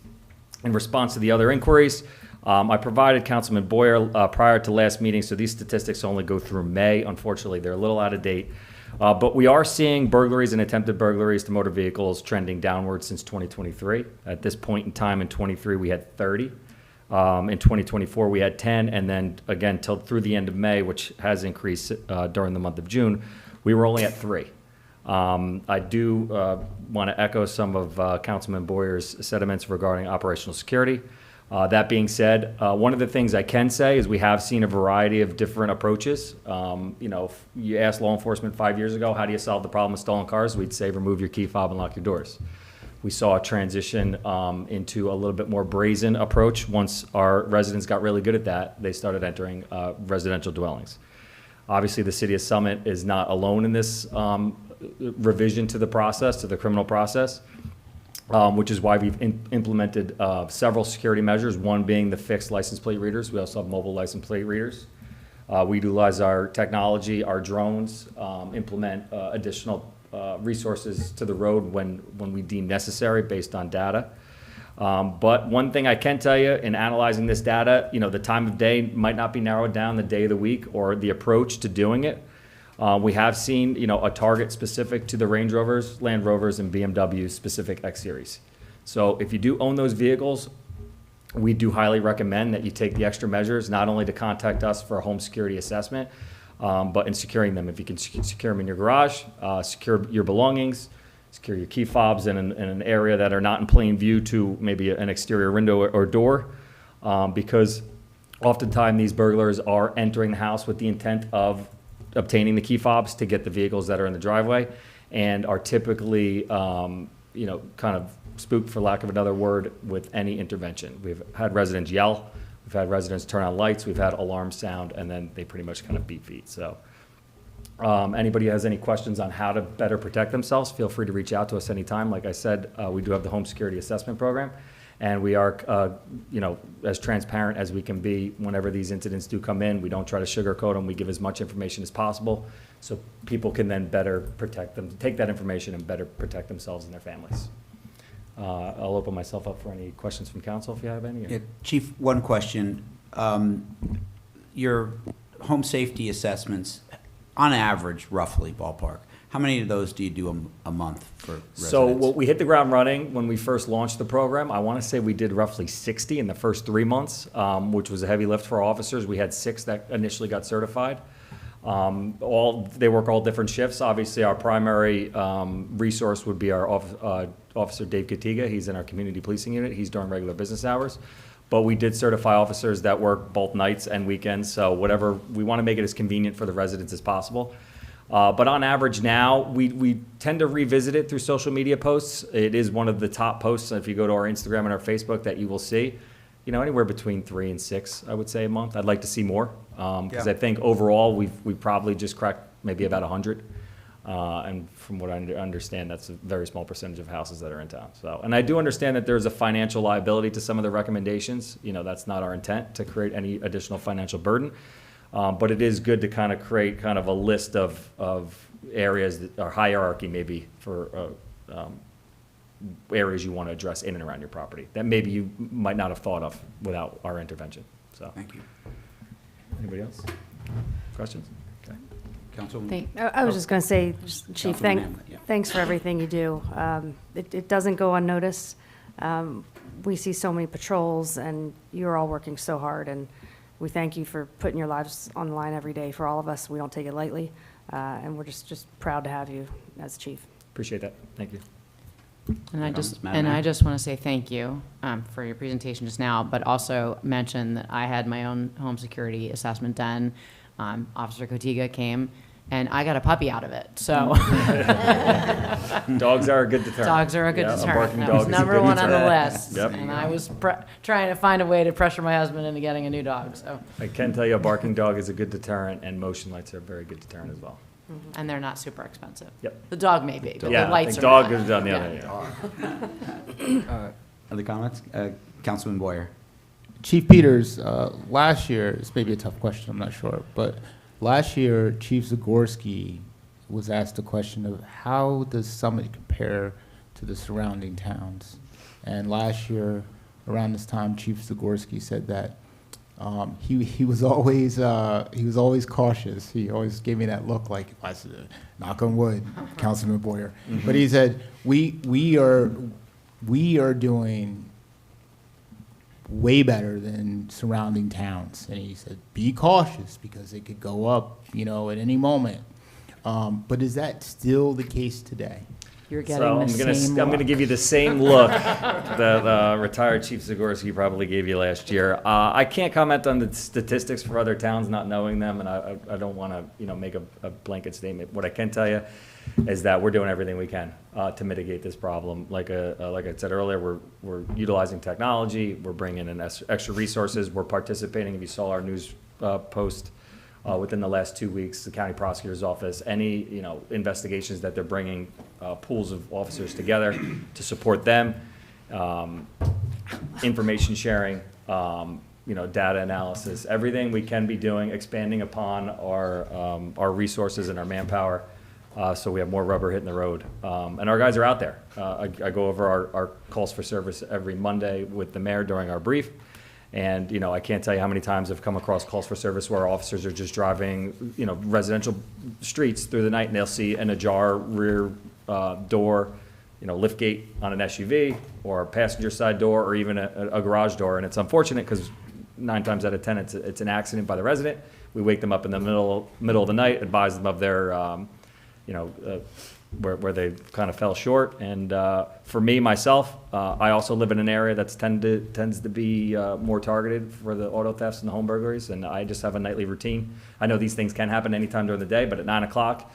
In response to the other inquiries, I provided Councilman Boyer prior to last meeting, so these statistics only go through May. Unfortunately, they're a little out of date. But we are seeing burglaries and attempted burglaries to motor vehicles trending downward since 2023. At this point in time in 23, we had 30. In 2024, we had 10. And then again, till through the end of May, which has increased during the month of June, we were only at 3. I do want to echo some of Councilman Boyer's sentiments regarding operational security. That being said, one of the things I can say is we have seen a variety of different approaches. You know, if you asked law enforcement 5 years ago, how do you solve the problem of stolen cars? We'd say remove your key fob and lock your doors. We saw a transition into a little bit more brazen approach. Once our residents got really good at that, they started entering residential dwellings. Obviously, the city of Summit is not alone in this revision to the process, to the criminal process. Which is why we've implemented several security measures, one being the fixed license plate readers. We also have mobile license plate readers. We utilize our technology, our drones, implement additional resources to the road when we deem necessary based on data. But one thing I can tell you in analyzing this data, the time of day might not be narrowed down, the day of the week or the approach to doing it. We have seen, a target specific to the Range Rovers, Land Rovers, and BMW specific X Series. So if you do own those vehicles, we do highly recommend that you take the extra measures, not only to contact us for a home security assessment, but in securing them. If you can secure them in your garage, secure your belongings, secure your key fobs in an area that are not in plain view to maybe an exterior window or door, because oftentimes these burglars are entering the house with the intent of obtaining the key fobs to get the vehicles that are in the driveway, and are typically, kind of spooked, for lack of another word, with any intervention. We've had residents yell, we've had residents turn on lights, we've had alarms sound, and then they pretty much kind of beat feet. So anybody has any questions on how to better protect themselves, feel free to reach out to us anytime. Like I said, we do have the home security assessment program, and we are, as transparent as we can be whenever these incidents do come in. We don't try to sugarcoat them. We give as much information as possible so people can then better protect them, take that information and better protect themselves and their families. I'll open myself up for any questions from council if you have any. Yeah, Chief, one question. Your home safety assessments, on average, roughly, ballpark, how many of those do you do a month for residents? So we hit the ground running when we first launched the program. I want to say we did roughly 60 in the first 3 months, which was a heavy lift for our officers. We had 6 that initially got certified. They work all different shifts. Obviously, our primary resource would be our Officer Dave Katiga. He's in our community policing unit. He's during regular business hours. But we did certify officers that work both nights and weekends. So whatever, we want to make it as convenient for the residents as possible. But on average now, we tend to revisit it through social media posts. It is one of the top posts, if you go to our Instagram and our Facebook, that you will see. Anywhere between 3 and 6, I would say, a month. I'd like to see more, because I think overall we've probably just cracked maybe about 100. And from what I understand, that's a very small percentage of houses that are in town. So, and I do understand that there's a financial liability to some of the recommendations. That's not our intent to create any additional financial burden. But it is good to kind of create kind of a list of areas that are hierarchy maybe for areas you want to address in and around your property that maybe you might not have thought of without our intervention. So, thank you. Anybody else? Questions? Okay. Councilwoman? I was just going to say, Chief, Councilwoman Hamlet, yeah. thanks for everything you do. It doesn't go unnoticed. We see so many patrols, and you're all working so hard, and we thank you for putting your lives on the line every day for all of us. We don't take it lightly, and we're just proud to have you as chief. Appreciate that. Thank you. And I just want to say thank you for your presentation just now, but also mention that I had my own home security assessment done. Officer Kotiga came, and I got a puppy out of it. So dogs are a good deterrent. Dogs are a good deterrent. barking That dog was is a number good one on the deterrent. list. Yep. And I was trying to find a way to pressure my husband into getting a new dog. So, I can tell you a barking dog is a good deterrent, and motion lights are a very good deterrent as well. and they're not super expensive. Yep. The dog may be, but Yeah, the I lights think are dog not. is on the Yeah. other. Other comments? Councilman Boyer. Chief Peters, last year, this may be a tough question, I'm not sure, but last year, Chief Zagorski was asked the question of how does Summit compare to the surrounding towns? And last year, around this time, Chief Zagorski said that he was always cautious. He always gave me that look like, if I said, knock on wood, Councilman Boyer. Mm-hmm. But he said, we are doing way better than surrounding towns. And he said, be cautious because it could go up, at any moment. But is that still the case today? You're getting the same I'm going to give you the same look that retired Chief Zagorski probably gave you last year. I can't comment on the statistics for other towns, not knowing them, and I don't want to make a blanket statement. What I can tell you is that we're doing everything we can to mitigate this problem. Like I said earlier, we're utilizing technology. We're bringing in extra resources. We're participating. If you saw our news post within the last 2 weeks, the county prosecutor's office, any investigations that they're bringing pools of officers together to support them, information sharing, data analysis, everything we can be doing, expanding upon our resources and our manpower So we have more rubber hitting the road. And our guys are out there. I go over our calls for service every Monday with the mayor during our brief. And, you know, I can't tell you how many times I've come across calls for service where officers are just driving, you know, residential streets through the night and they'll see an ajar rear door, you know, lift gate on an SUV or a passenger side door or even a garage door. And it's unfortunate because 9 times out of 10 it's an accident by the resident. We wake them up in the middle of the night, advise them of their, where they kind of fell short. And for me, myself, I also live in an area that tends to be more targeted for the auto thefts and the home burglaries, and I just have a nightly routine. I know these things can happen anytime during the day, but at 9 o'clock,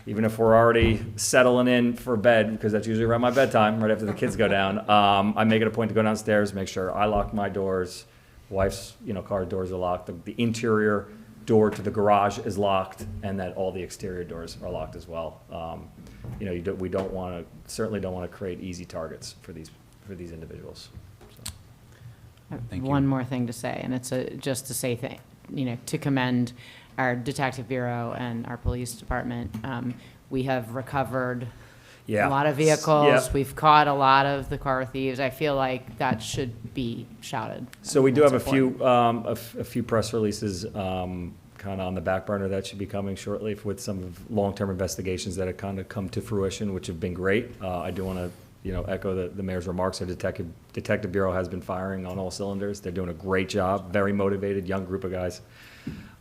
even if we're already settling in for bed, because that's usually around my bedtime, right after the kids go down, I make it a point to go downstairs, make sure I lock my doors, wife's car doors are locked, the interior door to the garage is locked, and that all the exterior doors are locked as well. We certainly don't want to create easy targets for these individuals. Thank you. One more thing to say, and it's just to say to commend our detective bureau and our police department. We have recovered a lot of vehicles. Yeah. We've caught a lot of the car thieves. I feel like that should be shouted. So we do That's have important. a few press releases kind of on the back burner that should be coming shortly with some of long-term investigations that have kind of come to fruition, which have been great. I do want to echo the mayor's remarks. Our detective bureau has been firing on all cylinders. They're doing a great job. Very motivated, young group of guys.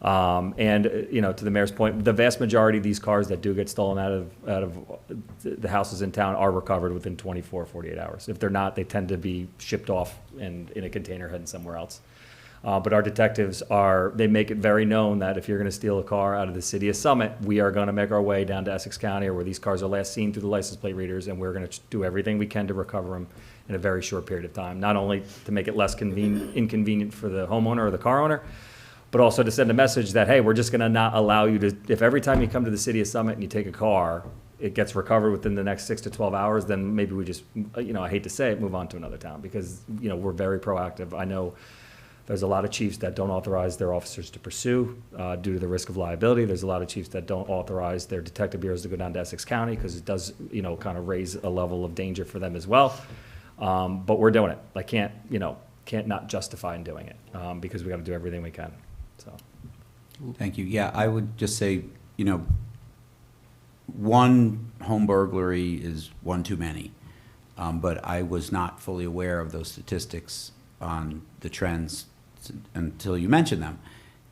To the mayor's point, the vast majority of these cars that do get stolen out of the houses in town are recovered within 24, 48 hours. If they're not, they tend to be shipped off and in a container heading somewhere else. But our detectives they make it very known that if you're going to steal a car out of the city of Summit, we are going to make our way down to Essex County or where these cars are last seen through the license plate readers, and we're going to do everything we can to recover them in a very short period of time. Not only to make it less inconvenient for the homeowner or the car owner, but also to send a message that, hey, we're just going to not allow you to, if every time you come to the city of Summit and you take a car, it gets recovered within the next 6 to 12 hours, then maybe we just, I hate to say it, move on to another town because, we're very proactive. I know there's a lot of chiefs that don't authorize their officers to pursue due to the risk of liability. There's a lot of chiefs that don't authorize their detective bureaus to go down to Essex County because it does, kind of raise a level of danger for them as well. But we're doing it. I can't not justify in doing it because we got to do everything we can. So. Thank you. Yeah, I would just say, one home burglary is one too many. But I was not fully aware of those statistics on the trends until you mentioned them.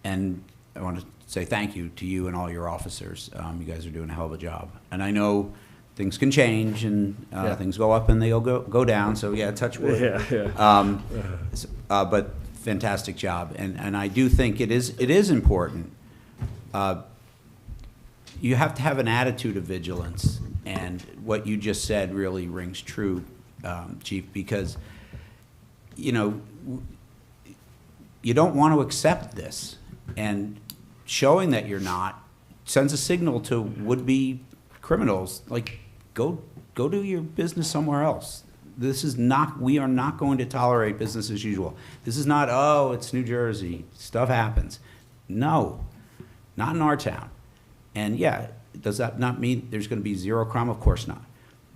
And I want to say thank you to you and all your officers. You guys are doing a hell of a job. And I know things can change and things go up and they'll go down. So yeah, touch wood. But fantastic job. And I do think it is important. You have to have an attitude of vigilance. And what you just said really rings true, Chief, because you don't want to accept this, and showing that you're not sends a signal to would-be criminals, like, go do your business somewhere else. We are not going to tolerate business as usual. This is not, it's New Jersey, stuff happens. No, not in our town. And yeah, does that not mean there's going to be zero crime? Of course not.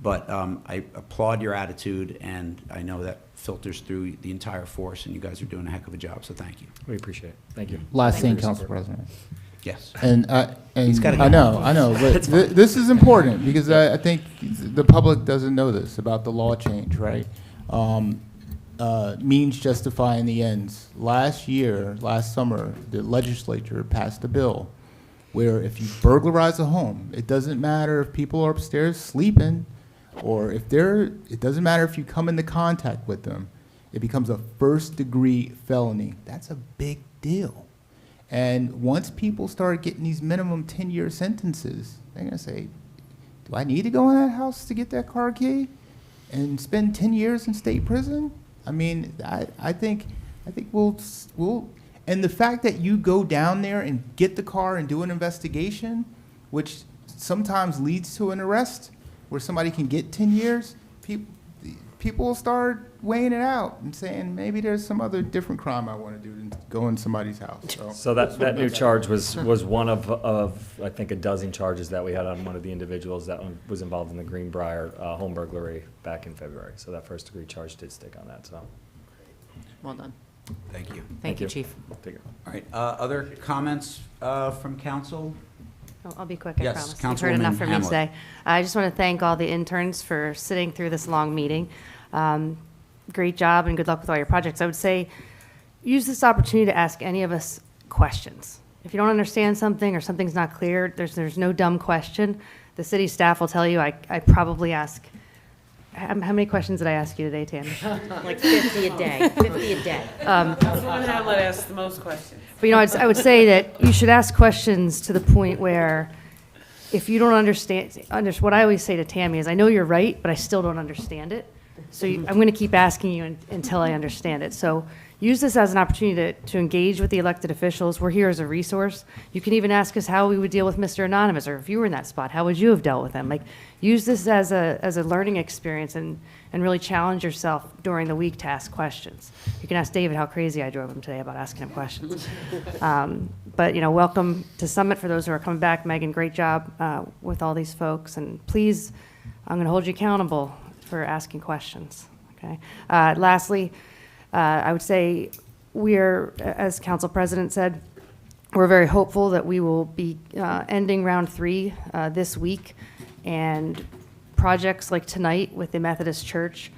But I applaud your attitude, and I know that filters through the entire force, and you guys are doing a heck of a job, so thank you. We appreciate it. Thank you. Last thing, Council President. Yes. And He's gotta go. I know, but this is important because I think the public doesn't know this about the law change, right? Means justifying the ends. Last summer, the legislature passed a bill where if you burglarize a home, it doesn't matter if people are upstairs sleeping, or it doesn't matter if you come into contact with them. It becomes a first-degree felony. That's a big deal. And once people start getting these minimum 10-year sentences, they're going to say, do I need to go in that house to get that car key and spend 10 years in state prison? I mean, I think we'll, and the fact that you go down there and get the car and do an investigation, people sometimes leads to an arrest where somebody can get 10 years, people will start weighing it out and saying, maybe there's some other different crime I want to do than go in somebody's house. So that new charge was one of I think a dozen charges that we had on one of the individuals that was involved in the Greenbrier home burglary back in February. So that first degree charge did stick on that, so. Well done. Thank you. Thank you, Chief. Take it. All right, other comments from council? I'll be quick, I Yes, promise. You've heard enough Councilwoman from me Hamlet. today. I just want to thank all the interns for sitting through this long meeting. Great job and good luck with all your projects. I would say, use this opportunity to ask any of us questions. If you don't understand something or something's not clear, there's no dumb question. The city staff will tell you, I probably ask, how many questions did I ask you today, Tammy? Like 50 a day, 50 a day. Councilwoman Hamlet asked the most questions. But, I would say that you should ask questions to the point where if you don't understand, what I always say to Tammy is, I know you're right, but I still don't understand it. So I'm going to keep asking you until I understand it. So use this as an opportunity to engage with the elected officials. We're here as a resource. You can even ask us how we would deal with Mr. Anonymous, or if you were in that spot, how would you have dealt with him? Like, use this as a learning experience and really challenge yourself during the week to ask questions. You can ask David how crazy I drove him today about asking him questions. But, welcome to Summit for those who are coming back. Megan, great job with all these folks. And please, I'm going to hold you accountable for asking questions, okay? Lastly, I would say we're, as Council President said, we're very hopeful that we will be ending round 3 this week, and projects like tonight with the Methodist Church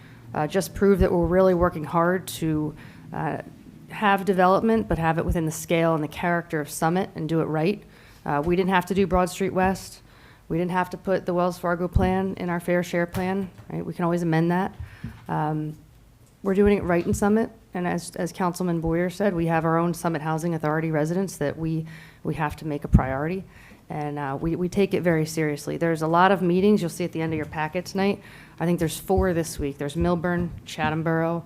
just prove that we're really working hard to have development, but have it within the scale and the character of Summit and do it right. We didn't have to do Broad Street West. We didn't have to put the Wells Fargo plan in our fair share plan, right? We can always amend that. We're doing it right in Summit, and as Councilman Boyer said, we have our own Summit Housing Authority residents that we have to make a priority, and we take it very seriously. There's a lot of meetings you'll see at the end of your packet tonight. I think there's 4 this week. There's Milburn, Chatham Borough.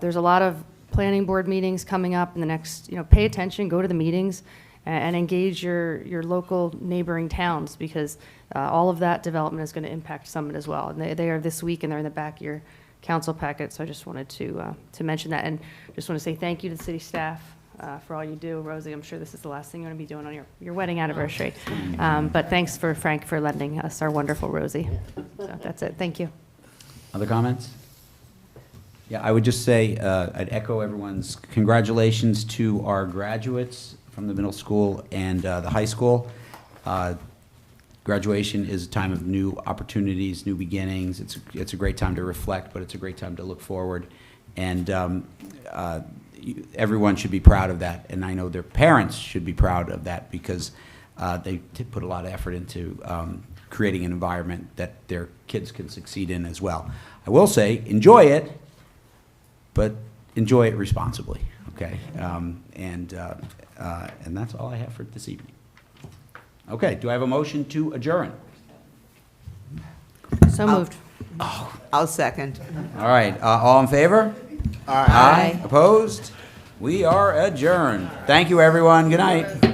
There's a lot of planning board meetings coming up in the next, pay attention, go to the meetings, and engage your local neighboring towns, because all of that development is going to impact Summit as well. And they are this week, and they're in the back of your council packet, so I just wanted to mention that. And just want to say thank you to the city staff for all you do. Rosie, I'm sure this is the last thing you're going to be doing on your wedding anniversary. But thanks for Frank for lending us our wonderful Rosie. So that's it. Thank you. Other comments? Yeah, I would just say, I'd echo everyone's congratulations to our graduates from the middle school and the high school. Graduation is a time of new opportunities, new beginnings. It's a great time to reflect, but it's a great time to look forward. And everyone should be proud of that. And I know their parents should be proud of that, because they put a lot of effort into creating an environment that their kids can succeed in as well. I will say, enjoy it, but enjoy it responsibly, okay? And that's all I have for this evening. Okay, do I have a motion to adjourn? So moved. I'll second. All right, all in favor? Aye. Opposed? We are adjourned. Thank you, everyone. Good night.